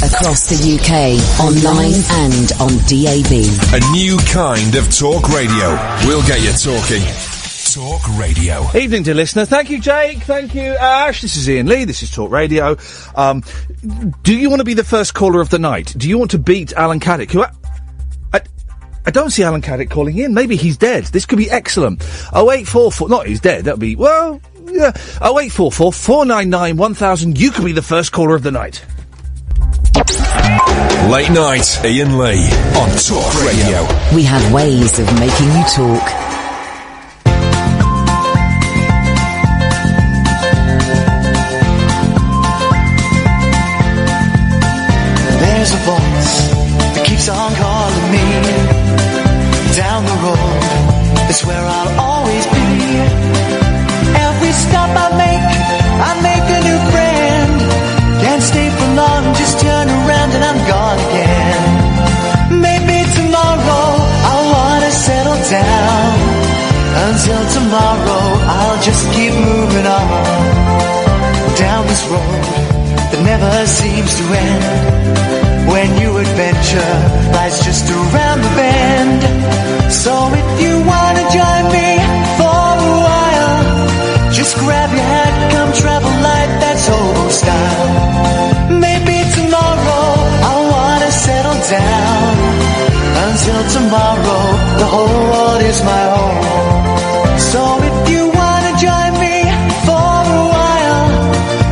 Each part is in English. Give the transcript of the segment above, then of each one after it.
Across the UK, online and on DAB. A new kind of talk radio. We'll get you talking. Talk Radio. Evening, dear listener. Thank you, Jake. Thank you, Ash. This is Iain Lee. This is Talk Radio. Do you want to be the first caller of the night? Do you want to beat Alan Caddick? Who I don't see Alan Caddick calling in. Maybe he's dead. This could be excellent. 0844... Not he's dead. That'd be... Well, yeah. 0844 499 1000. You could be the first caller of the night. Late night, Iain Lee on Talk Radio. We have ways of making you talk. There's a voice that keeps on calling me. Down the road, it's where I'll always be. Every stop I make a new friend. Can't stay for long, just turn around and I'm gone again. Maybe tomorrow I'll wanna settle down. Until tomorrow I'll just keep moving on. Down this road that never seems to end. When new adventure lies just around the bend. So if you wanna join me for a while, just grab your hat, come travel light, that's old style. Maybe tomorrow I'll wanna settle down. Until tomorrow, the whole world is my home. So if you wanna join me for a while,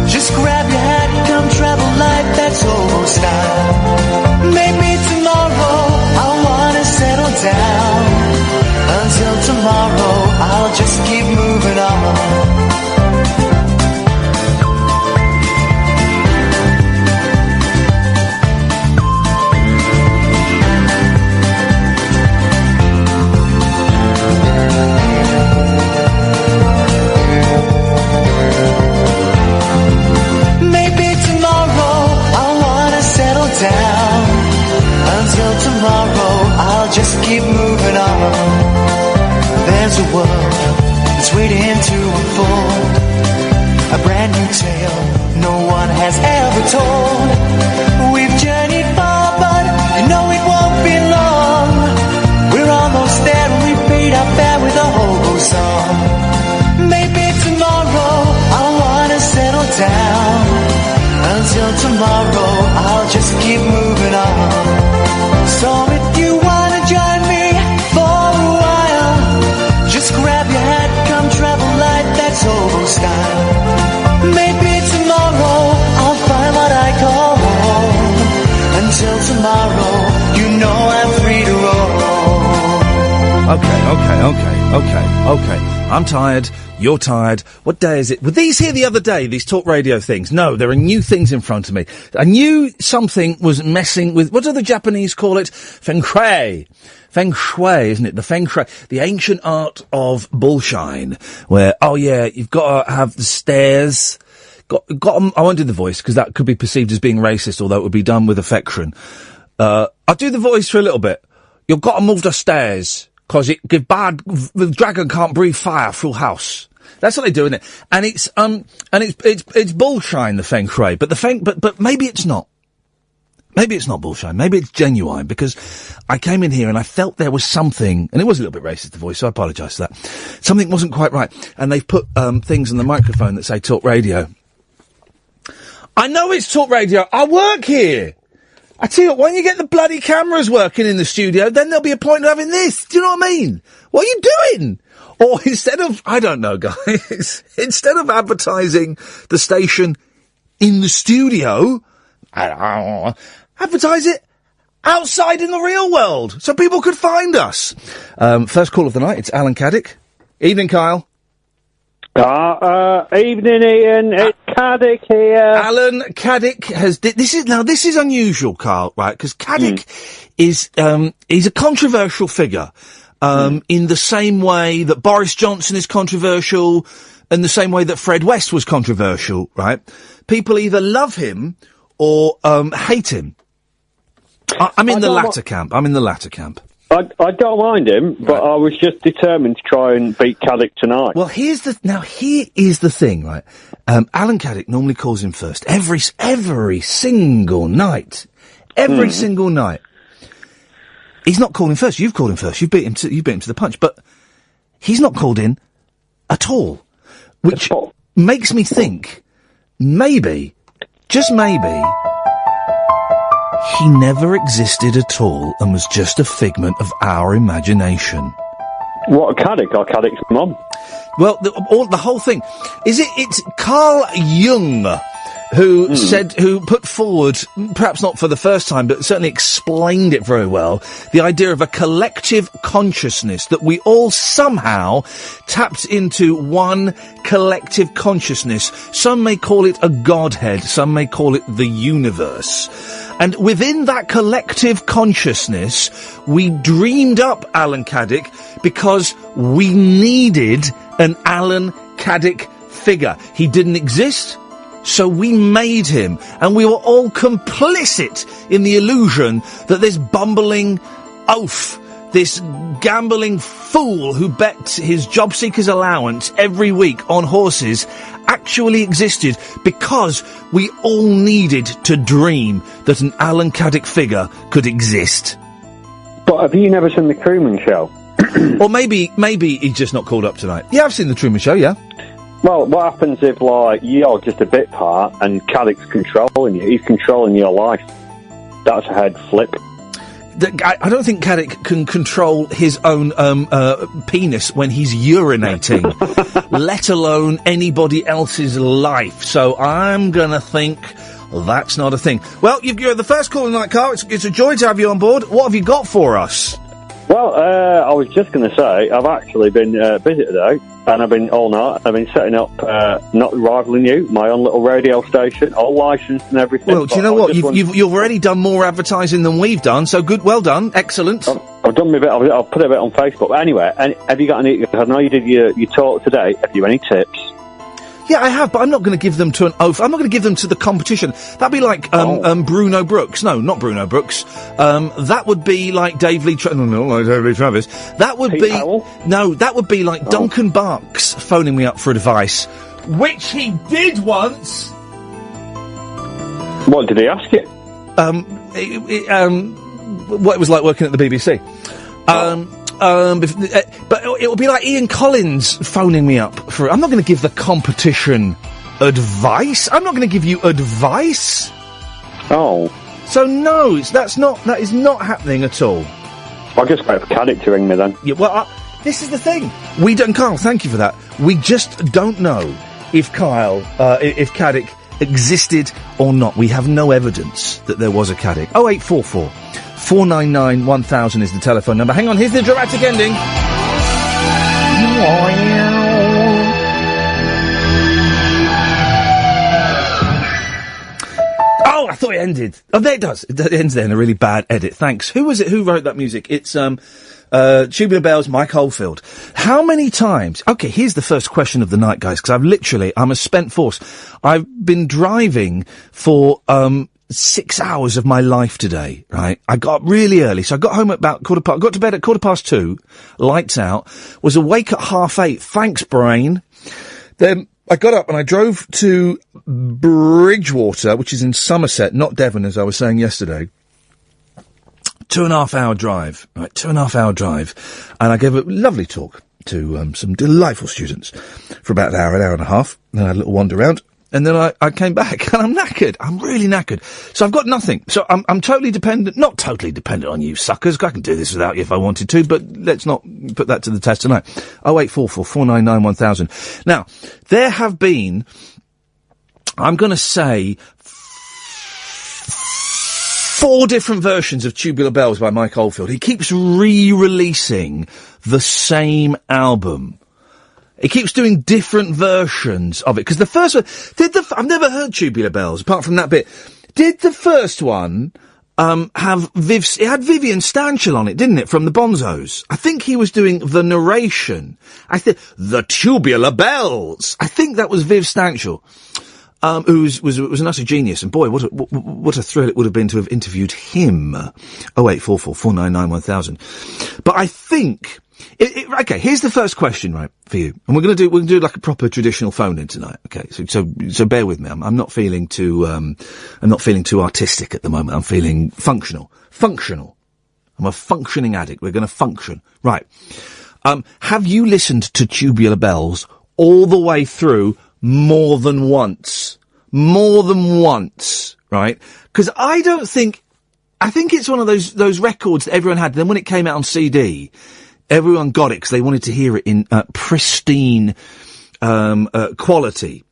just grab your hat, come travel light, that's old style. Maybe tomorrow I'll wanna settle down. Until tomorrow I'll just keep moving on. Maybe tomorrow I'll wanna settle down. Until tomorrow I'll just keep moving on. There's a world that's waiting to unfold, a brand new tale no one has ever told. We've journeyed far but you know it won't be long. We're almost there and we paid our fare with a hobo song. Maybe tomorrow I'll wanna settle down. Until tomorrow I'll just keep moving on. So if you wanna join me for a while, just grab your hat, come travel light, that's old style. Maybe tomorrow I'll find what I call home. Until tomorrow, you know I'm free to roll. Okay. I'm tired. You're tired. What day is it? Were these here the other day, these talk radio things? No, there are new things in front of me. I knew something was messing with, what do the Japanese call it? Feng Shui. Feng Shui, isn't it? The Feng Shui. The ancient art of bullshine. Where, oh yeah, you've got to have the stairs. Got 'em, I won't do the voice, because that could be perceived as being racist, although it would be done with affection. I'll do the voice for a little bit. You've got to move the stairs. Cause the dragon can't breathe fire through house. That's what they do, isn't it? And it's bullshine, the Feng Shui, but maybe it's not. Maybe it's not bullshine. Maybe it's genuine, because I came in here and I felt there was something, and it was a little bit racist, the voice, so I apologise for that. Something wasn't quite right. And they've put, things on the microphone that say Talk Radio. I know it's Talk Radio. I work here. I tell you what, when you get the bloody cameras working in the studio, then there'll be a point of having this. Do you know what I mean? What are you doing? Or instead of, I don't know, guys, instead of advertising the station in the studio, advertise it outside in the real world so people could find us. First call of the night, it's Alan Caddick. Evening, Kyle. Evening, Ian. It's Caddick here. Alan Caddick has... This is unusual, Carl, right? Because Caddick is, he's a controversial figure. In the same way that Boris Johnson is controversial, in the same way that Fred West was controversial, right? People either love him or, hate him. I'm in the latter camp. I don't mind him, but I was just determined to try and beat Caddick tonight. Well, here is the thing, right? Alan Caddick normally calls him first. Every single night. Every single night. He's not calling first. You've called him first. You beat him to the punch. But he's not called in at all. Which makes me think, maybe, just maybe, he never existed at all and was just a figment of our imagination. What, Caddick or Caddick's mum? Well, the whole thing it's Carl Jung who put forward, perhaps not for the first time, but certainly explained it very well, the idea of a collective consciousness, that we all somehow tapped into one collective consciousness. Some may call it a godhead, some may call it the universe. And within that collective consciousness, we dreamed up Alan Caddick because we needed an Alan Caddick figure. He didn't exist, so we made him. And we were all complicit in the illusion that this bumbling oaf, this gambling fool who bet his job seeker's allowance every week on horses, actually existed because we all needed to dream that an Alan Caddick figure could exist. But have you never seen The Truman Show? Or maybe he's just not called up tonight. Yeah, I've seen The Truman Show, yeah. Well, what happens if, like, you're just a bit part and Caddick's controlling you? He's controlling your life. That's a head flip. I don't think Caddick can control his own penis when he's urinating, let alone anybody else's life. So I'm going to think that's not a thing. Well, you're the first call tonight, Carl. It's a joy to have you on board. What have you got for us? Well, I was just going to say, I've actually been busy today, and I've been all night. I've been setting up, not rivaling you, my own little radio station, all licensed and everything. Well, do you know what? You've already done more advertising than we've done, so good, well done, excellent. I've done my bit. I'll put a bit on Facebook. But anyway, have you got any? I know you did your talk today. Have you any tips? Yeah, I have, but I'm not going to give them to an oaf. I'm not going to give them to the competition. That'd be like Bruno Brooks. No, not Bruno Brooks. That would be like Dave Lee. Like Dave Lee Travis. That would be no. That would be like Duncan Barks phoning me up for advice, which he did once. What did he ask you? What it was like working at the BBC. But it would be like Ian Collins phoning me up for. I'm not going to give the competition advice. I'm not going to give you advice. Oh. So no, that is not happening at all. I'll just wait for Caddick to ring me then. Yeah, well, this is the thing. We don't, Kyle. Thank you for that. We just don't know if if Caddick existed or not. We have no evidence that there was a Caddick. 0844 499 1000 is the telephone number. Hang on, here's the dramatic ending. Oh, I thought it ended. Oh, there it does. It ends there in a really bad edit. Thanks. Who was it? Who wrote that music? It's Tubular Bells, Mike Oldfield. How many times? Okay, here's the first question of the night, guys, because I'm a spent force. I've been driving for 6 hours of my life today, right? I got up really early, so I got home at about got to bed at 2:15, lights out, was awake at 8:30, thanks brain. Then I got up and I drove to Bridgewater, which is in Somerset, not Devon, as I was saying yesterday. 2.5 hour drive, right? 2.5 hour drive. And I gave a lovely talk to some delightful students for about an hour and a half. Then I had a little wander around. And then I came back, and I'm knackered. I'm really knackered. So I've got nothing. So I'm totally dependent, not totally dependent on you suckers. I can do this without you if I wanted to, but let's not put that to the test tonight. 0844 499 1000. Now, there have been, I'm going to say, 4 different versions of Tubular Bells by Mike Oldfield. He keeps re-releasing the same album. He keeps doing different versions of it. Because the first one, I've never heard Tubular Bells, apart from that bit. Did the first one, it had Vivian Stanchel on it, didn't it, from the Bonzos? I think he was doing the narration. The Tubular Bells! I think that was Viv Stanchel. Who was an utter genius, and boy, what a thrill it would have been to have interviewed him. 0844 499 1000. But I think Okay, here's the first question, right, for you. And we're gonna do like a proper traditional phone in tonight, okay? So bear with me. I'm not feeling too artistic at the moment. I'm feeling functional. I'm a functioning addict. We're gonna function. Right. Have you listened to Tubular Bells all the way through more than once? More than once, right? Because I think it's one of those records that everyone had. Then when it came out on CD, everyone got it because they wanted to hear it in pristine quality.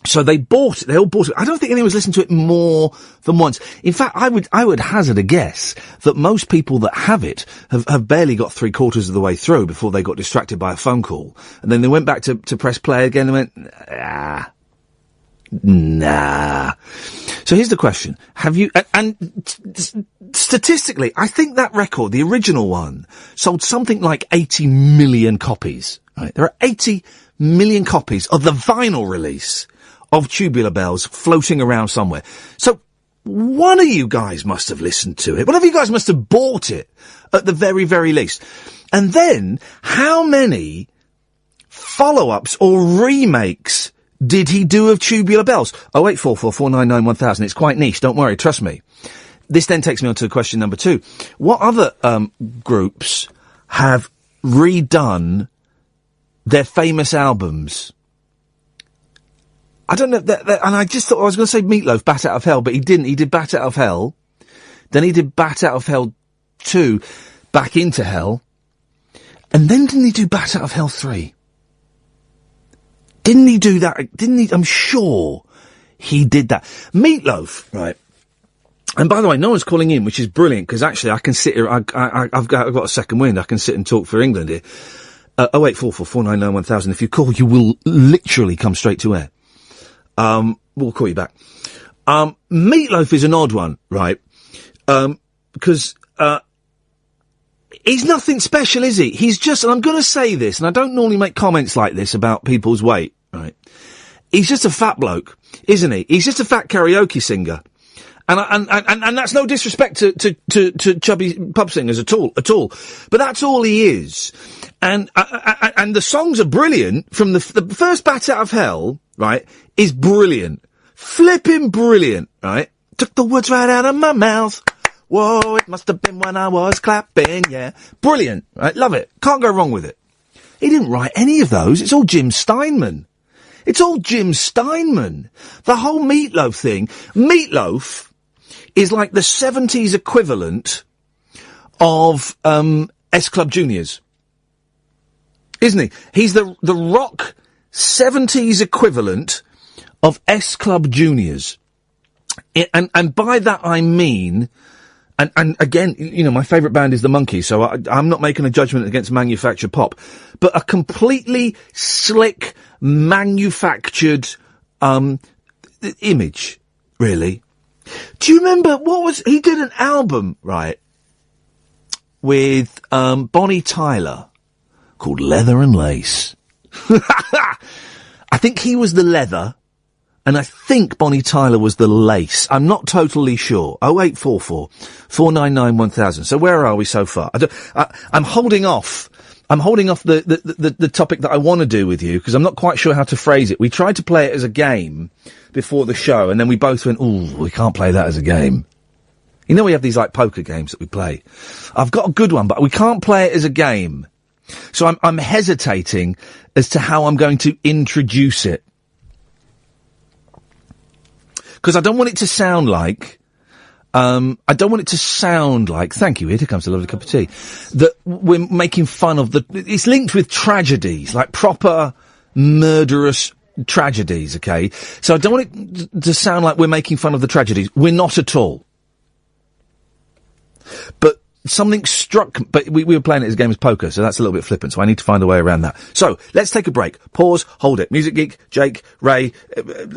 So they bought it. They all bought it. I don't think anyone's listened to it more than once. In fact, I would hazard a guess that most people that have it have barely got 3/4 of the way through before they got distracted by a phone call, and then they went back to press play again and went, nah. So here's the question: have you? And statistically, I think that record, the original one, sold something like 80 million copies. Right? There are 80 million copies of the vinyl release of Tubular Bells floating around somewhere. So one of you guys must have listened to it. One of you guys must have bought it at the very, very least. And then how many follow-ups or remakes did he do of Tubular Bells? 0844 499 1000. It's quite niche. Don't worry. Trust me. This then takes me on to question number 2. What other groups have redone their famous albums? I don't know, and I just thought I was going to say Meatloaf, Bat Out of Hell, but he didn't. He did Bat Out of Hell. Then he did Bat Out of Hell 2, Back Into Hell. And then didn't he do Bat Out of Hell 3? Didn't he do that? Didn't he? I'm sure he did that. Meatloaf, right. And by the way, no one's calling in, which is brilliant, because actually I can sit here, I've got a second wind. I can sit and talk for England here. 0844 499 1000. If you call, you will literally come straight to air. We'll call you back. Meatloaf is an odd one, right? Because, he's nothing special, is he? He's just, and I'm gonna say this, and I don't normally make comments like this about people's weight, right? He's just a fat bloke, isn't he? He's just a fat karaoke singer. And that's no disrespect to chubby pub singers at all. But that's all he is. And the songs are brilliant. From the first Bat Out of Hell, right, is brilliant. Flipping brilliant, right? Took the words right out of my mouth. Whoa, it must have been when I was clapping, yeah. Brilliant, right? Love it. Can't go wrong with it. He didn't write any of those. It's all Jim Steinman. It's all Jim Steinman. The whole Meatloaf thing. Meatloaf is like the 70s equivalent of S Club Juniors. Isn't he? He's the rock 70s equivalent of S Club Juniors. And by that I mean, and again, you know, my favourite band is the Monkees, so I'm not making a judgment against manufactured pop, but a completely slick, manufactured image, really. Do you remember he did an album, right, with Bonnie Tyler called Leather and Lace. I think he was the leather, and I think Bonnie Tyler was the lace. I'm not totally sure. 0844 499 1000. So where are we so far? I'm holding off. I'm holding off the topic that I want to do with you, because I'm not quite sure how to phrase it. We tried to play it as a game before the show, and then we both went, ooh, we can't play that as a game. You know, we have these like poker games that we play. I've got a good one, but we can't play it as a game. So I'm hesitating as to how I'm going to introduce it. Because I don't want it to sound like, thank you, here comes a lovely cup of tea, that we're making fun of it's linked with tragedies, like proper murderous tragedies, okay? So I don't want it to sound like we're making fun of the tragedies. We're not at all. But something struck, but we were playing it as a game of poker, so that's a little bit flippant, so I need to find a way around that. So, let's take a break. Pause, hold it. Music Geek, Jake, Ray,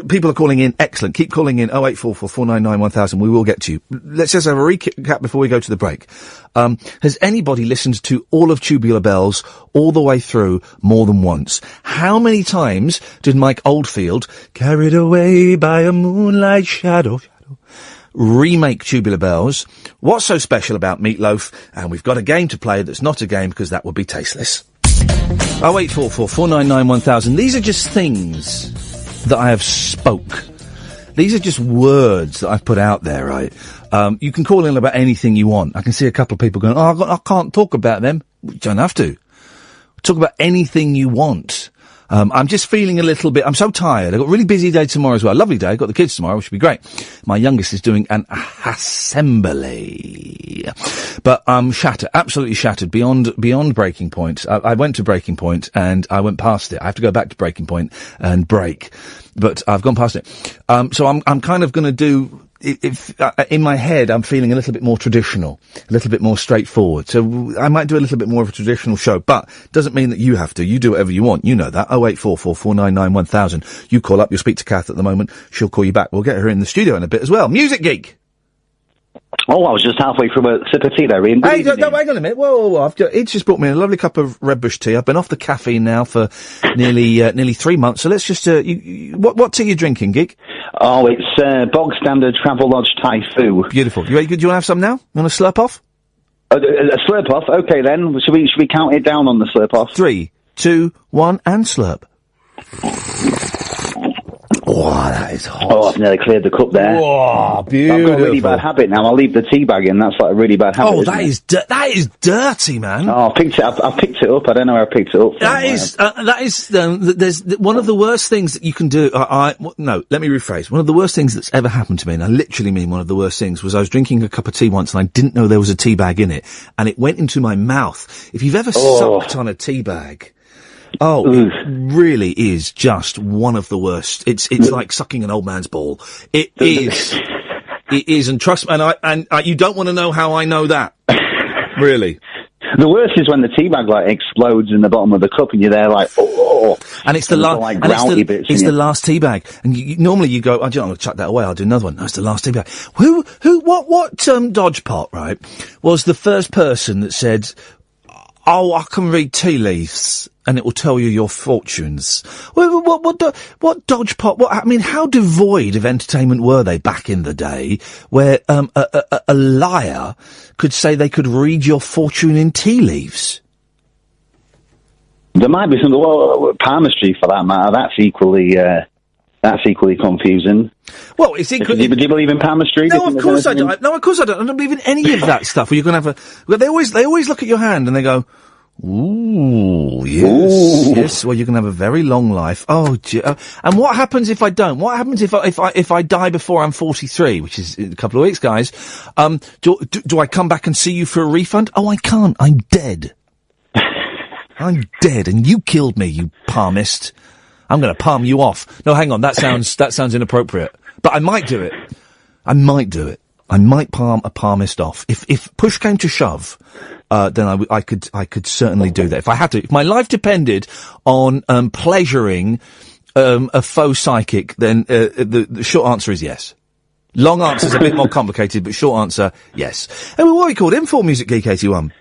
people are calling in. Excellent. Keep calling in. 0844 499 1000. We will get to you. Let's just have a recap before we go to the break. Has anybody listened to all of Tubular Bells all the way through more than once? How many times did Mike Oldfield, carried away by a moonlight shadow, remake Tubular Bells. What's so special about Meatloaf? And we've got a game to play that's not a game because that would be tasteless. 0844 499 1000. These are just things that I have spoke. These are just words that I've put out there, right? You can call in about anything you want. I can see a couple of people going, I can't talk about them. You don't have to. Talk about anything you want. I'm just feeling a little bit, I'm so tired. I've got a really busy day tomorrow as well. Lovely day. I've got the kids tomorrow, which will be great. My youngest is doing an assembly. But I'm shattered, absolutely shattered, beyond breaking point. I went to breaking point and I went past it. I have to go back to breaking point and break. But I've gone past it. So I'm kind of gonna do, in my head, I'm feeling a little bit more traditional, a little bit more straightforward. So I might do a little bit more of a traditional show, but doesn't mean that you have to. You do whatever you want. You know that. 0844 499 1000. You call up. You'll speak to Kath at the moment. She'll call you back. We'll get her in the studio in a bit as well. Music Geek. Oh, I was just halfway through a sip of tea there, Ian. Hey, don't hang on a minute. Whoa. It's just brought me a lovely cup of Red Bush tea. I've been off the caffeine now for nearly 3 months. So let's just, what tea are you drinking, Geek? Oh, it's bog standard Travelodge Thai Fu. Beautiful. You ready? Do you want to have some now? You want to slurp off? A slurp off? Okay then. Should we count it down on the slurp off? 3, 2, 1, and slurp. Oh, that is hot. Oh, I've nearly cleared the cup there. Oh, beautiful. I've got a really bad habit now. I'll leave the tea bag in. That's like a really bad habit. Oh, that is dirty, man. Oh, I picked it up. I picked it up. I don't know where I picked it up from. There's one of the worst things that you can do. No, let me rephrase. One of the worst things that's ever happened to me, and I literally mean one of the worst things, was I was drinking a cup of tea once and I didn't know there was a tea bag in it, and it went into my mouth. If you've ever sucked on a tea bag, it really is just one of the worst. It's like sucking an old man's ball. It is. It is, and trust me, and you don't want to know how I know that. Really. The worst is when the tea bag explodes in the bottom of the cup, and you're there like, and it's the last, it's the last tea bag, and normally you go, I'm going to chuck that away. I'll do another one. No, it's the last tea bag. What Dodge pot, right, was the first person that said, "Oh, I can read tea leaves, and it will tell you your fortunes." What Dodge pot? How devoid of entertainment were they back in the day, where a liar could say they could read your fortune in tea leaves? There might be some palmistry for that matter. That's equally confusing. Well, it's equally. Do you believe in palmistry? No, of course I don't. No, of course I don't. I don't believe in any of that stuff. Where you're going to have They always look at your hand and they go, "Ooh, yes, ooh. Yes." Well, you can have a very long life. Oh, and what happens if I don't? What happens if I die before I'm 43, which is in a couple of weeks, guys? Do I come back and see you for a refund? Oh, I can't. I'm dead. I'm dead, and you killed me, you palmist. I'm going to palm you off. No, hang on. That sounds inappropriate. But I might do it. I might palm a palmist off. If push came to shove, then I could certainly do that. If I had to, if my life depended on, pleasuring, a faux psychic, then, the short answer is yes. Long answer's a bit more complicated, but short answer, yes. Hey, what are we called? Info Music Geek 81.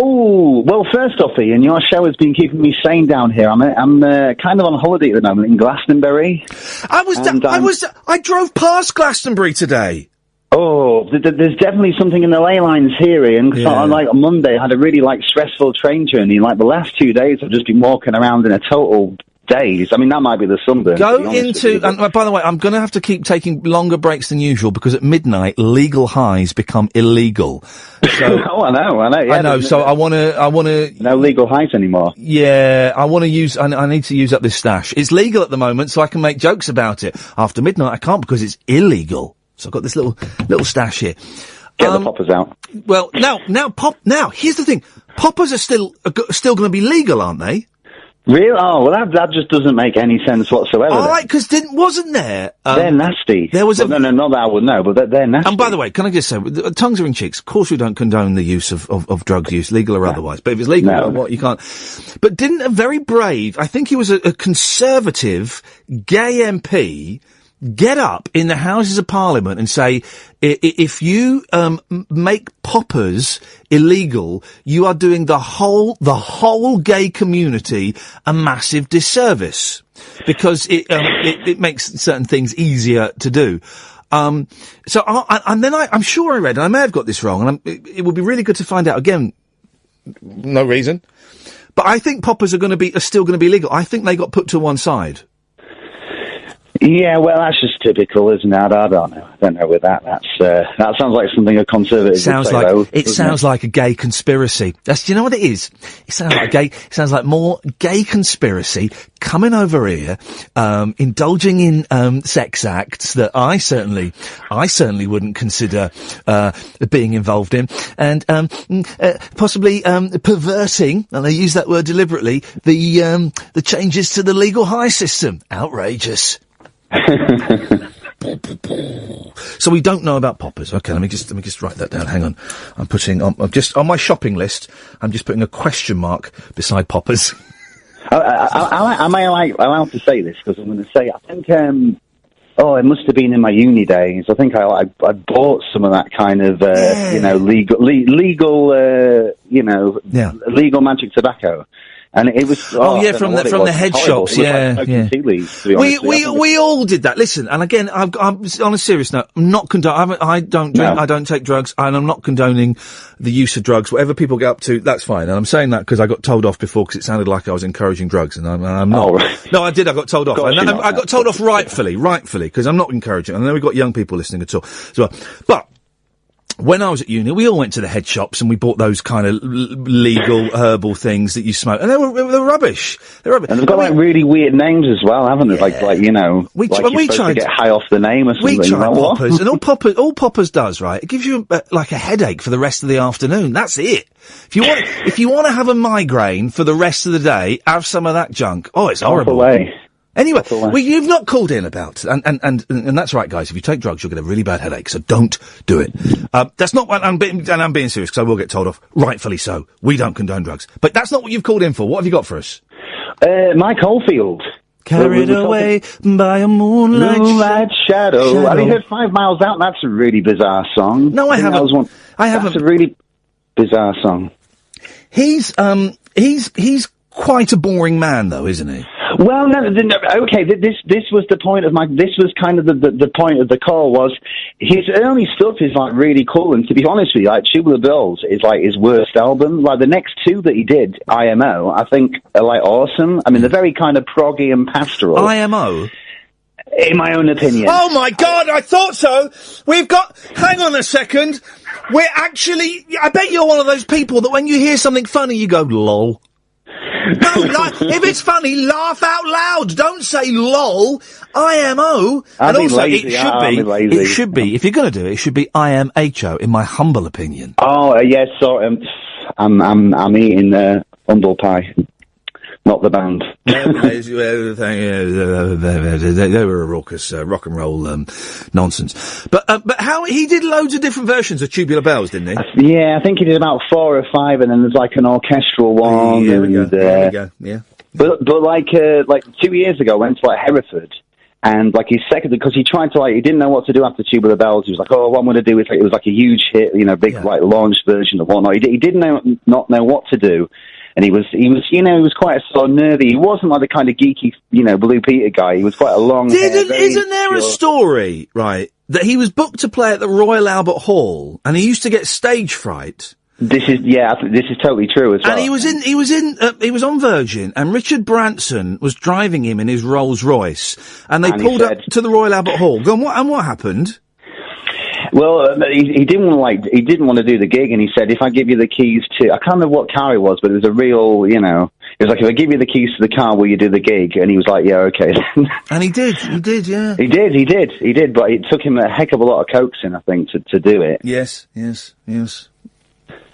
Oh, well, first off, Ian, your show has been keeping me sane down here. I'm kind of on holiday at the moment in Glastonbury. I drove past Glastonbury today. Oh, there's definitely something in the ley lines here, Ian. Because on Monday, I had a really stressful train journey. The last 2 days, I've just been walking around in a total daze. I mean, that might be the sunburn. And by the way, I'm going to have to keep taking longer breaks than usual because at midnight, legal highs become illegal. So, I know. Yeah, I know. So I want to. No legal highs anymore. Yeah, I want to use. I need to use up this stash. It's legal at the moment, so I can make jokes about it. After midnight, I can't because it's illegal. So I've got this little stash here. Get the poppers out. Well, now, here's the thing. Poppers are still going to be legal, aren't they? Really? Oh, well, that just doesn't make any sense whatsoever. All right, because wasn't there? They're nasty. There was no, not that I would know, but they're nasty. And by the way, can I just say, tongues are in cheeks. Of course, we don't condone the use of drug use, legal or otherwise. But if it's legal, you can't. But didn't a very brave, I think he was a conservative gay MP, get up in the Houses of Parliament and say, if you make poppers illegal, you are doing the whole gay community a massive disservice because it makes certain things easier to do. I'm sure I read, and I may have got this wrong, and it would be really good to find out again. No reason. But I think poppers are still going to be legal. I think they got put to one side. Yeah, well, that's just typical, isn't it? I don't know. I don't know with that. That sounds like something a conservative would say, though. It sounds like a gay conspiracy. Do you know what it is? It sounds like more gay conspiracy coming over here, indulging in, sex acts that I certainly wouldn't consider, being involved in, and, possibly, perverting, and I use that word deliberately, the changes to the legal high system. Outrageous. So we don't know about poppers. Okay, let me just write that down. Hang on. I'm just on my shopping list. I'm just putting a question mark beside poppers. Am I allowed to say this? Because I'm going to say, I think, it must have been in my uni days. I think I bought some of that kind of, legal magic tobacco. And it was from the head shops, we all did that. Listen, and again, I'm on a serious note. I'm not I don't drink, I don't take drugs, and I'm not condoning the use of drugs. Whatever people get up to, that's fine. And I'm saying that because I got told off before because it sounded like I was encouraging drugs, and I'm not. Oh, right. No, I did. I got told off. I got told off rightfully, because I'm not encouraging. And then we've got young people listening at all as well, but. When I was at uni, we all went to the head shops and we bought those kind of legal herbal things that you smoke, and they were rubbish. They're rubbish. And they've got really weird names as well, haven't they? Yeah. We tried to get high off the name or something. We tried poppers, and all poppers does, right? It gives you a headache for the rest of the afternoon. That's it. If you want to have a migraine for the rest of the day, have some of that junk. Oh, it's horrible. Anyway, you've not called in about, and that's right, guys. If you take drugs, you'll get a really bad headache, so don't do it. That's not what I'm being serious, because I will get told off, rightfully so. We don't condone drugs. But that's not what you've called in for. What have you got for us? Mike Oldfield. Carried away by a moonlight shadow. Have you heard 5 Miles Out? That's a really bizarre song. No, I haven't. That's a really bizarre song. He's quite a boring man, though, isn't he? Well, no, okay, this was the point of this was kind of the point of the call was, his early stuff is really cool, and to be honest with you, Tubular Bells is his worst album. The next two that he did, IMO, I think are awesome. I mean, they're very kind of proggy and pastoral. IMO? In my own opinion. Oh my God, I thought so! Hang on a second, I bet you're one of those people that when you hear something funny, you go, lol. No, if it's funny, laugh out loud. Don't say lol. IMO. And also, it should be, if you're going to do it, it should be IMHO, in my humble opinion. Oh, yes, so, I'm eating, humble pie. Not the band. They were a raucous, rock and roll, nonsense. But how, he did loads of different versions of Tubular Bells, didn't he? Yeah, I think he did about 4 or 5, and then there's an orchestral one. There we go, yeah. But 2 years ago, I went to Hereford, and his second, because he tried to he didn't know what to do after Tubular Bells. He was like, what I'm going to do is, it was a huge hit, big, launch version of whatnot. He didn't not know what to do. And he was quite a sort of nerdy. He wasn't the kind of geeky, Blue Peter guy. He was quite a long. Isn't there a story, right, that he was booked to play at the Royal Albert Hall, and he used to get stage fright? This is totally true as well. And he was on Virgin, and Richard Branson was driving him in his Rolls Royce, and they pulled up to the Royal Albert Hall. What happened? Well, he didn't want to do the gig, and he said, if I give you the keys to, I can't remember what car it was, but it was a real, it was if I give you the keys to the car, will you do the gig? And he was like, yeah, okay. And he did, yeah. He did, but it took him a heck of a lot of coaxing, I think, to do it. Yes.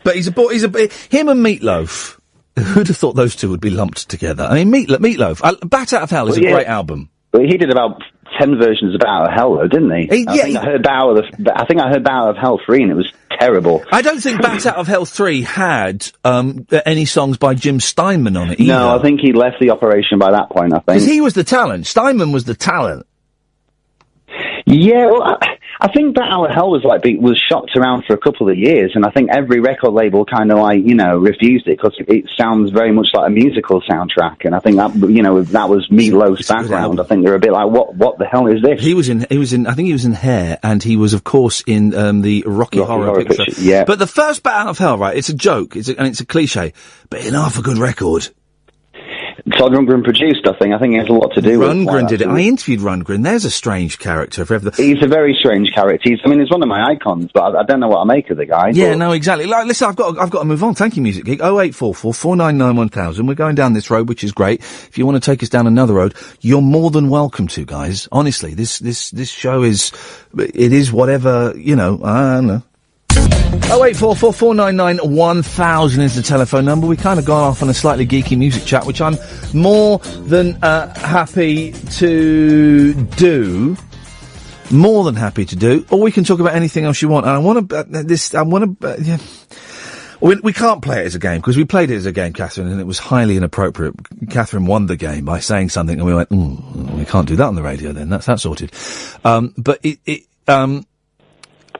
But him and Meatloaf, who'd have thought those two would be lumped together? I mean, Meatloaf, Bat Out of Hell is a great album. But he did about 10 versions of Out of Hell, though, didn't he? I think I heard Out of Hell 3, and it was terrible. I don't think Bat Out of Hell 3 had any songs by Jim Steinman on it either. No, I think he left the operation by that point, I think. Because he was the talent. Steinman was the talent. Yeah, well, I think Bat Out of Hell was shopped around for a couple of years, and I think every record label kind of refused it because it sounds very much like a musical soundtrack. And I think that that was Meatloaf's background. I think they're a bit like, what the hell is this? He was in. I think he was in Hair, and he was of course in the Rocky Horror Picture. Yeah. But the first Bat Out of Hell, right? It's a joke. It's a cliche, but in half a good record. Todd Rundgren produced, I think. I think it has a lot to do with it. Rundgren did it. I interviewed Rundgren. There's a strange character. He's a very strange character. He's one of my icons, but I don't know what I make of the guy. Yeah, no, exactly. Like, listen, I've got to move on. Thank you, Music Geek. 0844 499 1000. We're going down this road, which is great. If you want to take us down another road, you're more than welcome to, guys. Honestly, this show is whatever, I don't know. 0844 499 1000 is the telephone number. We kind of gone off on a slightly geeky music chat, which I'm more than happy to do. More than happy to do. Or we can talk about anything else you want. And I want to, yeah. We can't play it as a game, because we played it as a game, Catherine, and it was highly inappropriate. Catherine won the game by saying something, and we went, we can't do that on the radio then. That's that sorted. But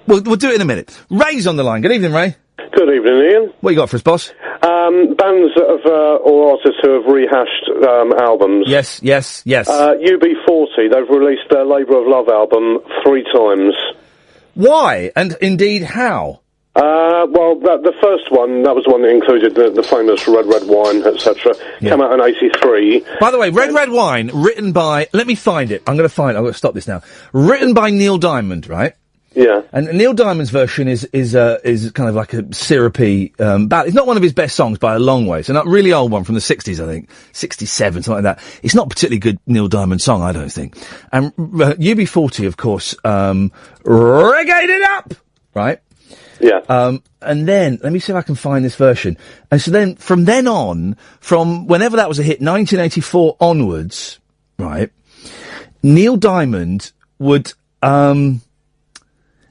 We'll do it in a minute. Ray's on the line. Good evening, Ray. Good evening, Ian. What you got for us, boss? Bands or artists who have rehashed albums. Yes. UB40, they've released their Labour of Love album 3 times. Why? And indeed, how? Well, the first one, that was the one that included the famous Red Red Wine, etc. Came out in 83. By the way, Red Red Wine, written by... Let me find it. I've got to stop this now. Written by Neil Diamond, right? Yeah. And Neil Diamond's version is kind of like a syrupy, ballad. It's not one of his best songs by a long way. It's a really old one from the 60s, I think. 67, something like that. It's not a particularly good Neil Diamond song, I don't think. And UB40, of course, reggae'd it up! Right? Yeah. And then, let me see if I can find this version. And so then, from then on, from whenever that was a hit, 1984 onwards, right, Neil Diamond would,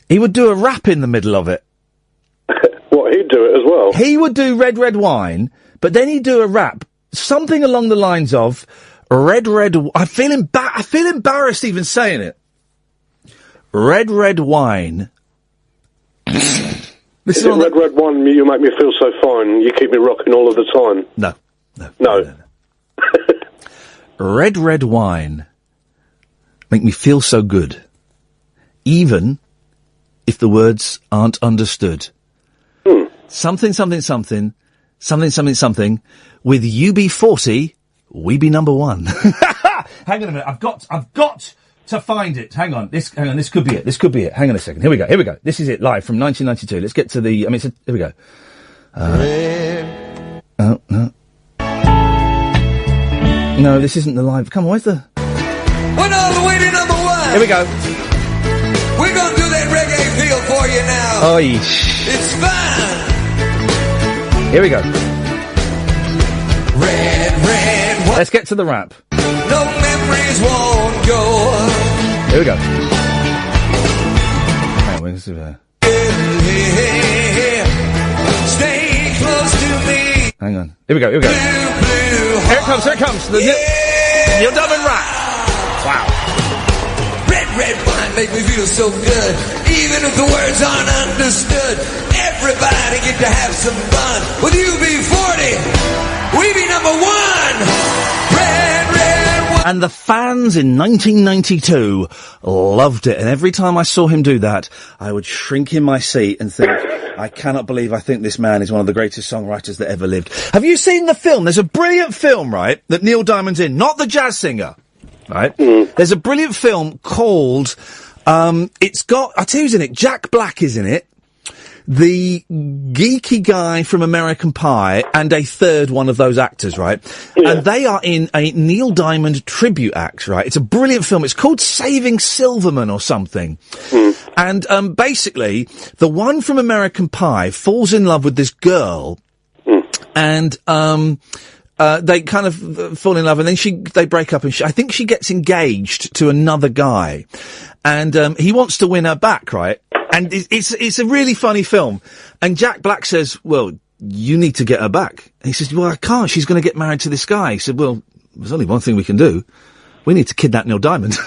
he would do a rap in the middle of it. What, he'd do it as well? He would do Red Red Wine, but then he'd do a rap, something along the lines of, Red Red, I feel embarrassed even saying it. Red Red Wine. This is Red Red Wine, you make me feel so fine, you keep me rocking all of the time. No. Red Red Wine. Make me feel so good. Even if the words aren't understood. Something, something, something, something, something, something. With UB40, we be number one. Hang on a minute. I've got to find it. Hang on. This could be it. Hang on a second. Here we go. This is it, live from 1992. Let's get to the, here we go. Oh, no. No, this isn't the live. Come on, where's the... We're all the way to number one. Here we go. We're gonna do that reggae feel for you now. Oh, it's fun. Here we go. Red, red wine. Let's get to the rap. No memories won't go. Here we go. Hang on, let's do that. Stay close to me. Hang on. Here we go. Blue, blue Here it comes. The Neil Diamond rap. Wow. Red wine make me feel so good, even if the words aren't understood. Everybody get to have some fun. With UB40, we be number one. Red wine. And the fans in 1992 loved it. And every time I saw him do that, I would shrink in my seat and think, I cannot believe I think this man is one of the greatest songwriters that ever lived. Have you seen the film? There's a brilliant film, right, that Neil Diamond's in, not the jazz singer. Right? There's a brilliant film called, it's got, I tell you who's in it, Jack Black is in it, the geeky guy from American Pie, and a third one of those actors, right? Yeah. And they are in a Neil Diamond tribute act, right? It's a brilliant film. It's called Saving Silverman or something. And, basically, the one from American Pie falls in love with this girl, and, they kind of fall in love, and then they break up, and I think she gets engaged to another guy, and he wants to win her back, right? And it's a really funny film. And Jack Black says, "Well, you need to get her back." And he says, "Well, I can't. She's going to get married to this guy." He said, "Well, there's only one thing we can do. We need to kidnap Neil Diamond."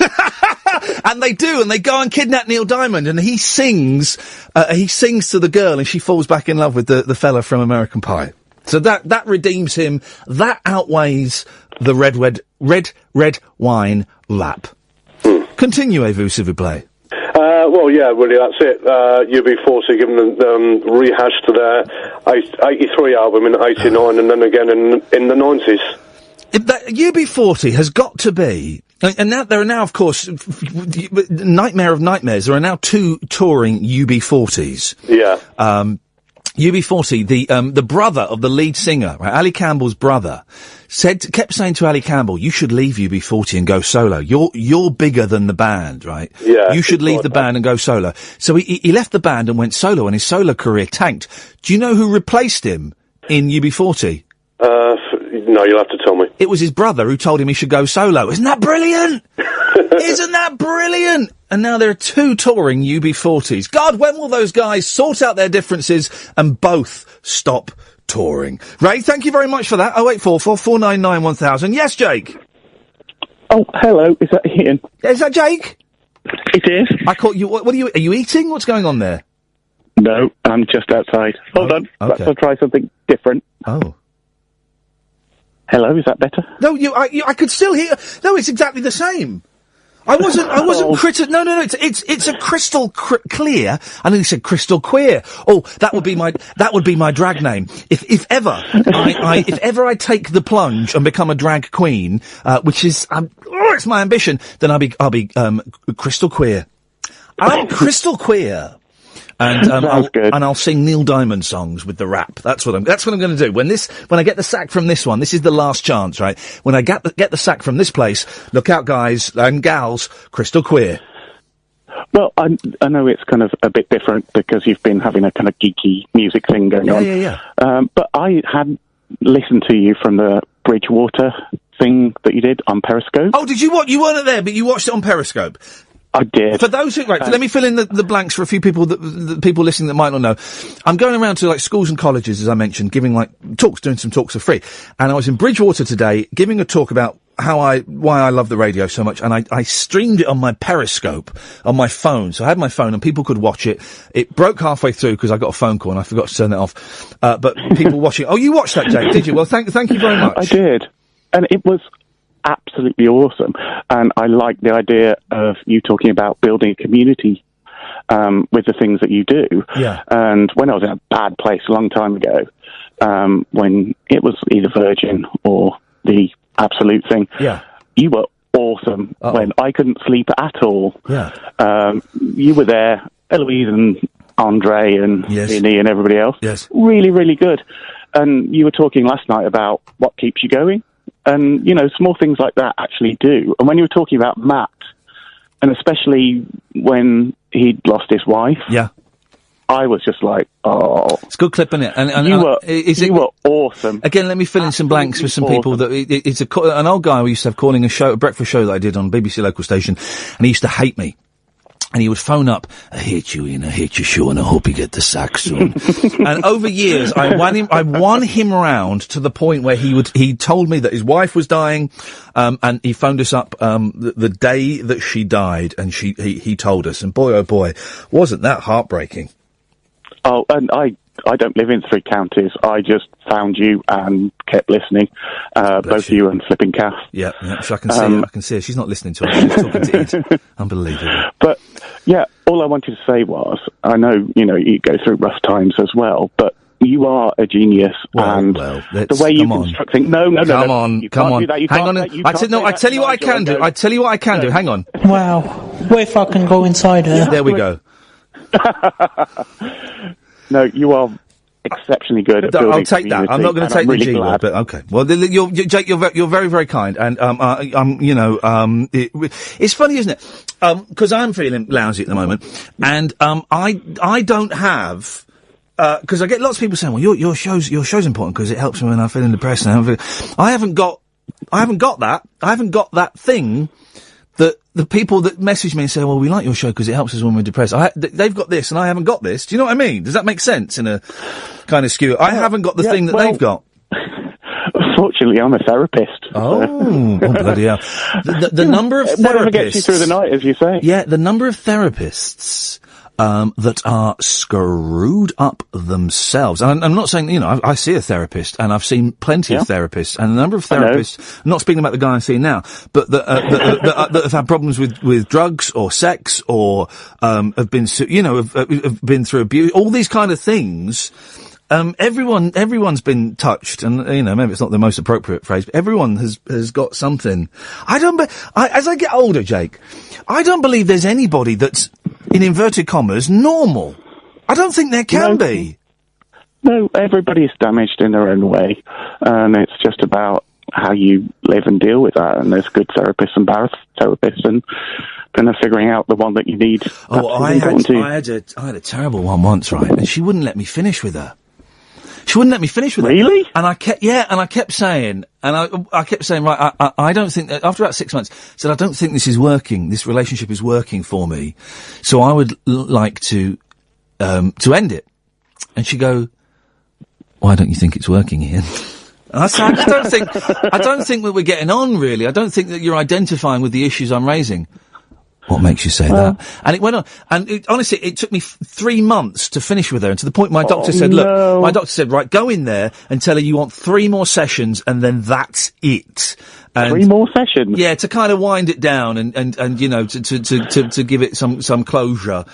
And they do, and they go and kidnap Neil Diamond, and he sings to the girl, and she falls back in love with the fella from American Pie. So that redeems him. That outweighs the red wine rap. Continuez-vous, s'il vous plaît? Well, yeah, really, that's it. UB40 giving them rehash to their 83 album in 89 and then again in the 90s. UB40 has got to be, and now there are now, of course, nightmare of nightmares, there are now 2 touring UB40s. Yeah. UB40, the brother of the lead singer, right, Ali Campbell's brother, kept saying to Ali Campbell, you should leave UB40 and go solo. You're bigger than the band, right? Yeah. You should leave the band and go solo. So he left the band and went solo, and his solo career tanked. Do you know who replaced him in UB40? No, you'll have to tell me. It was his brother who told him he should go solo. Isn't that brilliant? Isn't that brilliant? And now there are 2 touring UB40s. God, when will those guys sort out their differences and both stop touring? Ray, thank you very much for that. 0844 499 1000. Yes, Jake? Oh, hello. Is that Ian? Is that Jake? It is. I caught you. What are you eating? What's going on there? No, I'm just outside. Hold on. Okay. Let's try something different. Oh. Hello, is that better? No, I could still hear. No, it's exactly the same. I wasn't No, it's a crystal clear. I nearly said crystal queer. Oh, that would be my drag name. If ever I take the plunge and become a drag queen, which is, it's my ambition, then I'll be crystal queer. I'm crystal queer. And I'll sing Neil Diamond songs with the rap. That's what I'm going to do. When I get the sack from this one, this is the last chance, right? When I get the sack from this place, look out, guys and gals, crystal queer. Well, I know it's kind of a bit different because you've been having a kind of geeky music thing going on. Yeah. But I had listened to you from the Bridgewater thing that you did on Periscope. Oh, did you watch? You weren't there, but you watched it on Periscope. I did. For those who, so let me fill in the blanks for a few people the people listening that might not know. I'm going around to schools and colleges, as I mentioned, giving talks, doing some talks for free. And I was in Bridgewater today giving a talk about why I love the radio so much, and I streamed it on my Periscope on my phone. So I had my phone and people could watch it. It broke halfway through because I got a phone call and I forgot to turn it off. But people watching. Oh, you watched that, Jake? Did you? Well, thank you very much. I did, and it was absolutely awesome. And I like the idea of you talking about building a community with the things that you do. Yeah. And when I was in a bad place a long time ago, when it was either Virgin or the Absolute thing, yeah, you were awesome. When I couldn't sleep at all. Yeah. You were there, Eloise and Andre and Vinny and everybody else. Yes. Really, really good. And you were talking last night about what keeps you going. And, small things like that actually do. And when you were talking about Matt, and especially when he'd lost his wife, yeah, I was just like, oh. It's a good clip, isn't it? And you were awesome. Again, let me fill in some blanks for some people. It's an old guy we used to have calling a breakfast show that I did on BBC local station, and he used to hate me. And he would phone up, I hate you, Ian, I hate your show, and I hope you get the sack soon. And over years, I won him around to the point where he told me that his wife was dying, and he phoned us up, the day that she died, and he told us, and boy, oh boy, wasn't that heartbreaking. Oh, and I don't live in 3 counties. I just found you and kept listening, both you and Flipping Calf. Yeah, so I can see her. I can see her. She's not listening to us. She's talking to Ed. Unbelievable. But, yeah, all I wanted to say was, I know, you go through rough times as well, but you are a genius, and the way you construct things... No. Come on. Hang on. I tell you what I can do. I tell you what I can do. Hang on. Wow. What if I can go inside her? There we go. No, you are exceptionally good at building. I'll take that. I'm not going to take the G word, but okay. Well, Jake, you're very, very kind, and it's funny, isn't it? Because I'm feeling lousy at the moment, and I don't have. Because I get lots of people saying, "Well, your show's important because it helps me when I'm feeling depressed." And I haven't got that. I haven't got that thing. The people that message me and say, well, we like your show because it helps us when we're depressed. They've got this and I haven't got this. Do you know what I mean? Does that make sense in a kind of skew? I haven't got the thing that they've got. Unfortunately, I'm a therapist. Oh, bloody hell. The number of therapists... Whatever gets you through the night, as you say. Yeah, the number of therapists that are screwed up themselves. And I'm not saying, I see a therapist, and I've seen plenty of therapists, and the number of therapists, I'm not speaking about the guy I see now, but that have had problems with drugs or sex or have been, have been through abuse, all these kind of things. Everyone's been touched, and maybe it's not the most appropriate phrase, but everyone has got something. As I get older, Jake, I don't believe there's anybody that's, in inverted commas, normal. I don't think there can be. No, everybody's damaged in their own way, and it's just about how you live and deal with that. And there's good therapists and bad therapists, and kind of figuring out the one that you need. Oh, I had a terrible one once, right? And she wouldn't let me finish with her. She wouldn't let me finish with it. Really? And I kept saying, right, I don't think that, after about 6 months, I said, I don't think this is working, this relationship is working for me, so I would like to end it. And she'd go, why don't you think it's working, Ian? And I said, I don't think that we're getting on, really. I don't think that you're identifying with the issues I'm raising. What makes you say that? And it went on. And honestly, it took me 3 months to finish with her. And to the point my doctor said, my doctor said, right, go in there and tell her you want 3 more sessions and then that's it. And 3 more sessions? Yeah, to kind of wind it down and to give it some closure.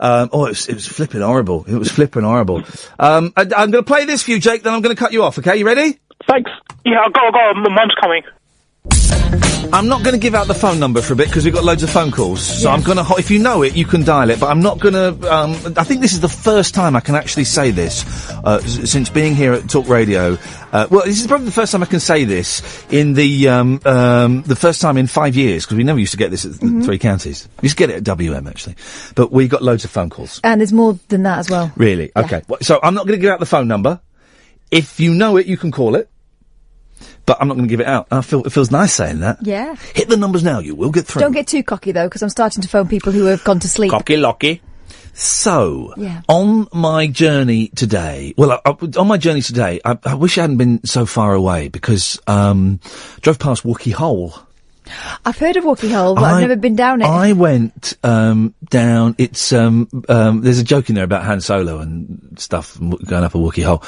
It was flipping horrible. It was flipping horrible. I'm going to play this for you, Jake, then I'm going to cut you off, okay? You ready? Thanks. Yeah, go. Mum's coming. I'm not going to give out the phone number for a bit because we've got loads of phone calls. So I'm going to, if you know it, you can dial it. But I'm not going to, I think this is the first time I can actually say this, since being here at Talk Radio. This is probably the first time I can say this in the first time in 5 years, because we never used to get this at 3 counties. We used to get it at WM, actually. But we got loads of phone calls. And there's more than that as well. Really? Yeah. Okay. So I'm not going to give out the phone number. If you know it, you can call it. But I'm not going to give it out. It feels nice saying that. Yeah. Hit the numbers now, you will get through. Don't get too cocky, though, because I'm starting to phone people who have gone to sleep. Cocky-locky. So, on my journey today, I wish I hadn't been so far away, because drove past Wookey Hole. I've heard of Wookey Hole, but I've never been down it. I went down, it's, there's a joke in there about Han Solo and stuff, going up a Wookey Hole.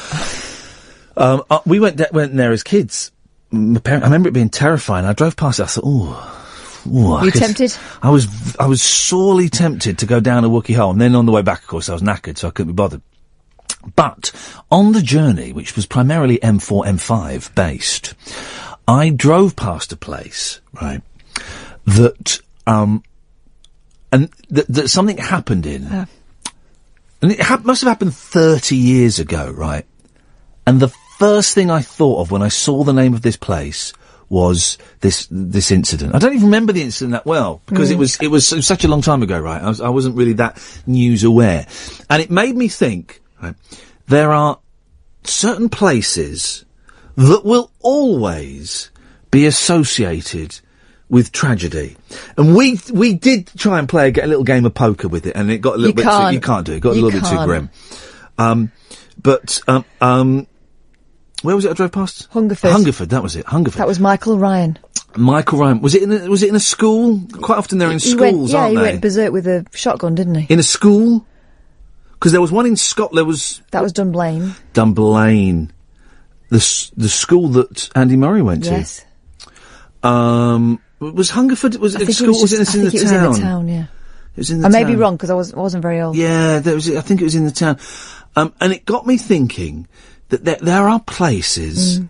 We went there as kids. I remember it being terrifying. I drove past it. I thought, Were you tempted? I was sorely tempted to go down a Wookey Hole, and then on the way back, of course, I was knackered, so I couldn't be bothered. But on the journey, which was primarily M4, M5 based, I drove past a place, right, that that something happened in, and it must have happened 30 years ago, right? And the first thing I thought of when I saw the name of this place was this incident. I don't even remember the incident that well, because it was such a long time ago, right? I wasn't really that news aware. And it made me think, right, there are certain places that will always be associated with tragedy. And we did try and play a little game of poker with it, and it got a little bit too, you can't do it. It got a little bit too grim. Where was it I drove past? Hungerford, that was it. Hungerford. That was Michael Ryan. Was it in a school? Quite often they're in schools, aren't they? He went berserk with a shotgun, didn't he? In a school? Because there was one in Scotland, That was Dunblane. Dunblane. The school that Andy Murray went to. Yes. Was Hungerford, was it a school? Was it in the town? I think it was in the town, yeah. It was in the town. I may be wrong, because I wasn't very old. Yeah, I think it was in the town. And it got me thinking that there are places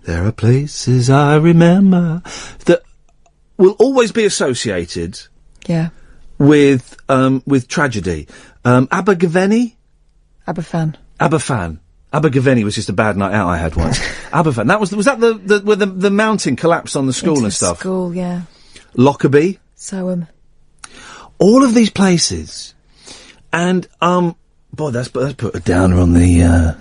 I remember that will always be associated with tragedy. Abergavenny? Aberfan. Abergavenny was just a bad night out I had once. Aberfan. Was that where the mountain collapsed on the school Into and stuff? School, yeah. Lockerbie? Soham. All of these places. And, that's put a downer on the,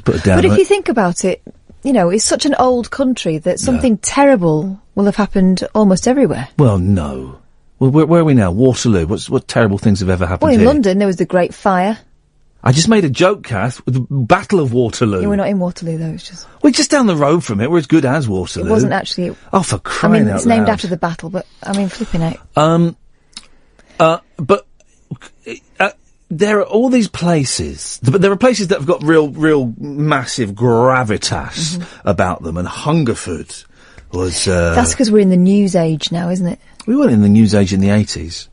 But if you think about it, it's such an old country that something terrible will have happened almost everywhere. Well, no. Well, where are we now? Waterloo. What terrible things have ever happened in here? London, there was the Great Fire. I just made a joke, Kath, with the Battle of Waterloo. Yeah, we're not in Waterloo, though. It's just... We're just down the road from it. We're as good as Waterloo. It wasn't actually... Oh, for crying out loud. It's named after the battle, but, flipping out. But there are all these places, but there are places that have got real massive gravitas about them, and Hungerford was... That's because we're in the news age now, isn't it? We weren't in the news age in the 80s.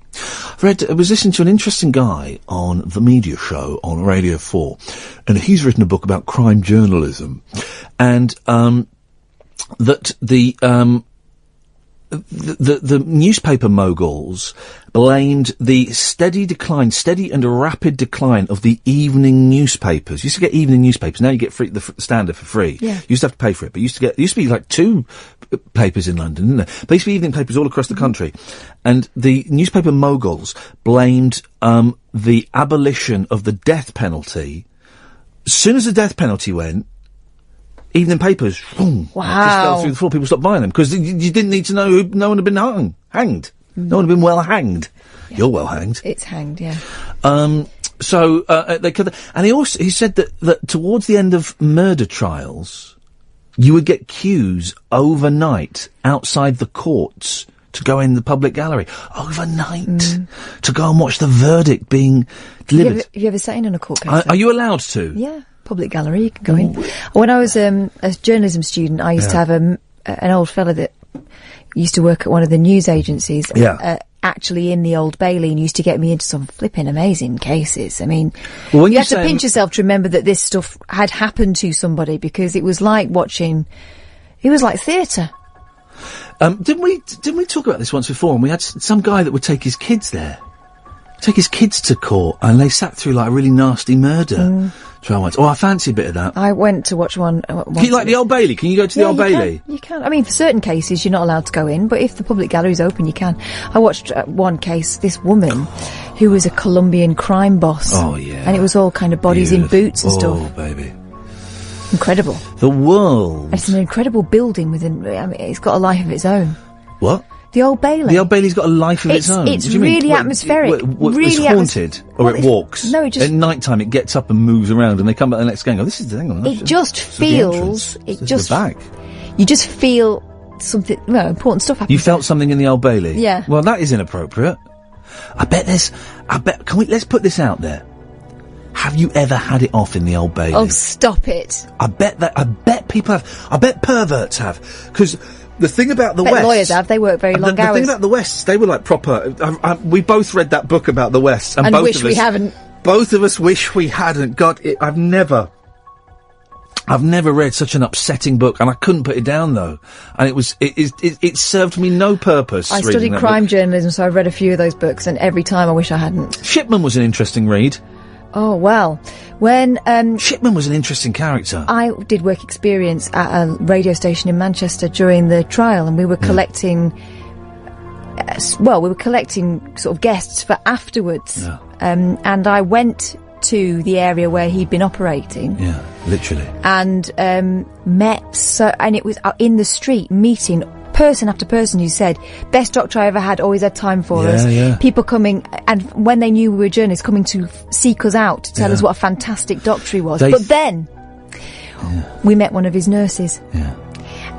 I was listening to an interesting guy on The Media Show on Radio 4, and he's written a book about crime journalism, and that the newspaper moguls blamed the steady and rapid decline of the evening newspapers. You used to get evening newspapers. Now you get the Standard for free. Yeah. You used to have to pay for it, but there used to be like 2 papers in London, didn't there? There used to be evening papers all across the country. And the newspaper moguls blamed the abolition of the death penalty. As soon as the death penalty went, evening papers, boom, wow, just fell through the floor. People stopped buying them because you didn't need to know who, no one had been hanged. No one had been well hanged. Yeah. You're well hanged. It's hanged, yeah. So they could, and he said that towards the end of murder trials, you would get queues overnight outside the courts to go in the public gallery overnight to go and watch the verdict being delivered. Have you ever sat in on a court case? Are you allowed to? Yeah. Public gallery, you can go in. When I was a journalism student, I used to have an old fella that used to work at one of the news agencies, actually in the Old Bailey, and used to get me into some flipping amazing cases. I mean, you have to pinch yourself to remember that this stuff had happened to somebody, because it was like watching, it was like theatre. Didn't we talk about this once before? And we had some guy that would take his kids there. Take his kids to court, and they sat through like a really nasty murder trial once. Oh, I fancy a bit of that. I went to watch one. Can you like the Old Bailey? Can you go to the Old Bailey? You can. I mean, for certain cases, you're not allowed to go in, but if the public gallery's open, you can. I watched one case, this woman who was a Colombian crime boss. Oh, yeah. And it was all kind of bodies in boots and stuff. Oh, baby. Incredible. The world. It's an incredible building within, I mean, it's got a life of its own. What? The Old Bailey. The Old Bailey's got a life of its own. It's really atmospheric. Really it's haunted, or it walks. No, it just... At night time, it gets up and moves around, and they come back the next day and go, this is the thing. It just feels... It just... Back. You just feel something, important stuff happens. You felt something in the Old Bailey? Yeah. Well, that is inappropriate. Let's put this out there. Have you ever had it off in the Old Bailey? Oh, stop it. I bet people have. I bet perverts have. Because the thing about the West... lawyers have. They work very long hours. The thing about the West, they were like proper... we both read that book about the West. And both wish of us, we haven't. Both of us wish we hadn't. God, I've never read such an upsetting book, and I couldn't put it down though. And it served me no purpose. I studied crime journalism, so I've read a few of those books, and every time I wish I hadn't. Shipman was an interesting read. Oh, well. When, Shipman was an interesting character. I did work experience at a radio station in Manchester during the trial, and we were collecting, sort of guests for afterwards. Yeah. And I went to the area where he'd been operating. Yeah, literally. And, and it was in the street, meeting person after person who said, best doctor I ever had, always had time for us. Yeah. People coming, and when they knew we were journalists, coming to seek us out to tell us what a fantastic doctor he was. But then, we met one of his nurses. Yeah.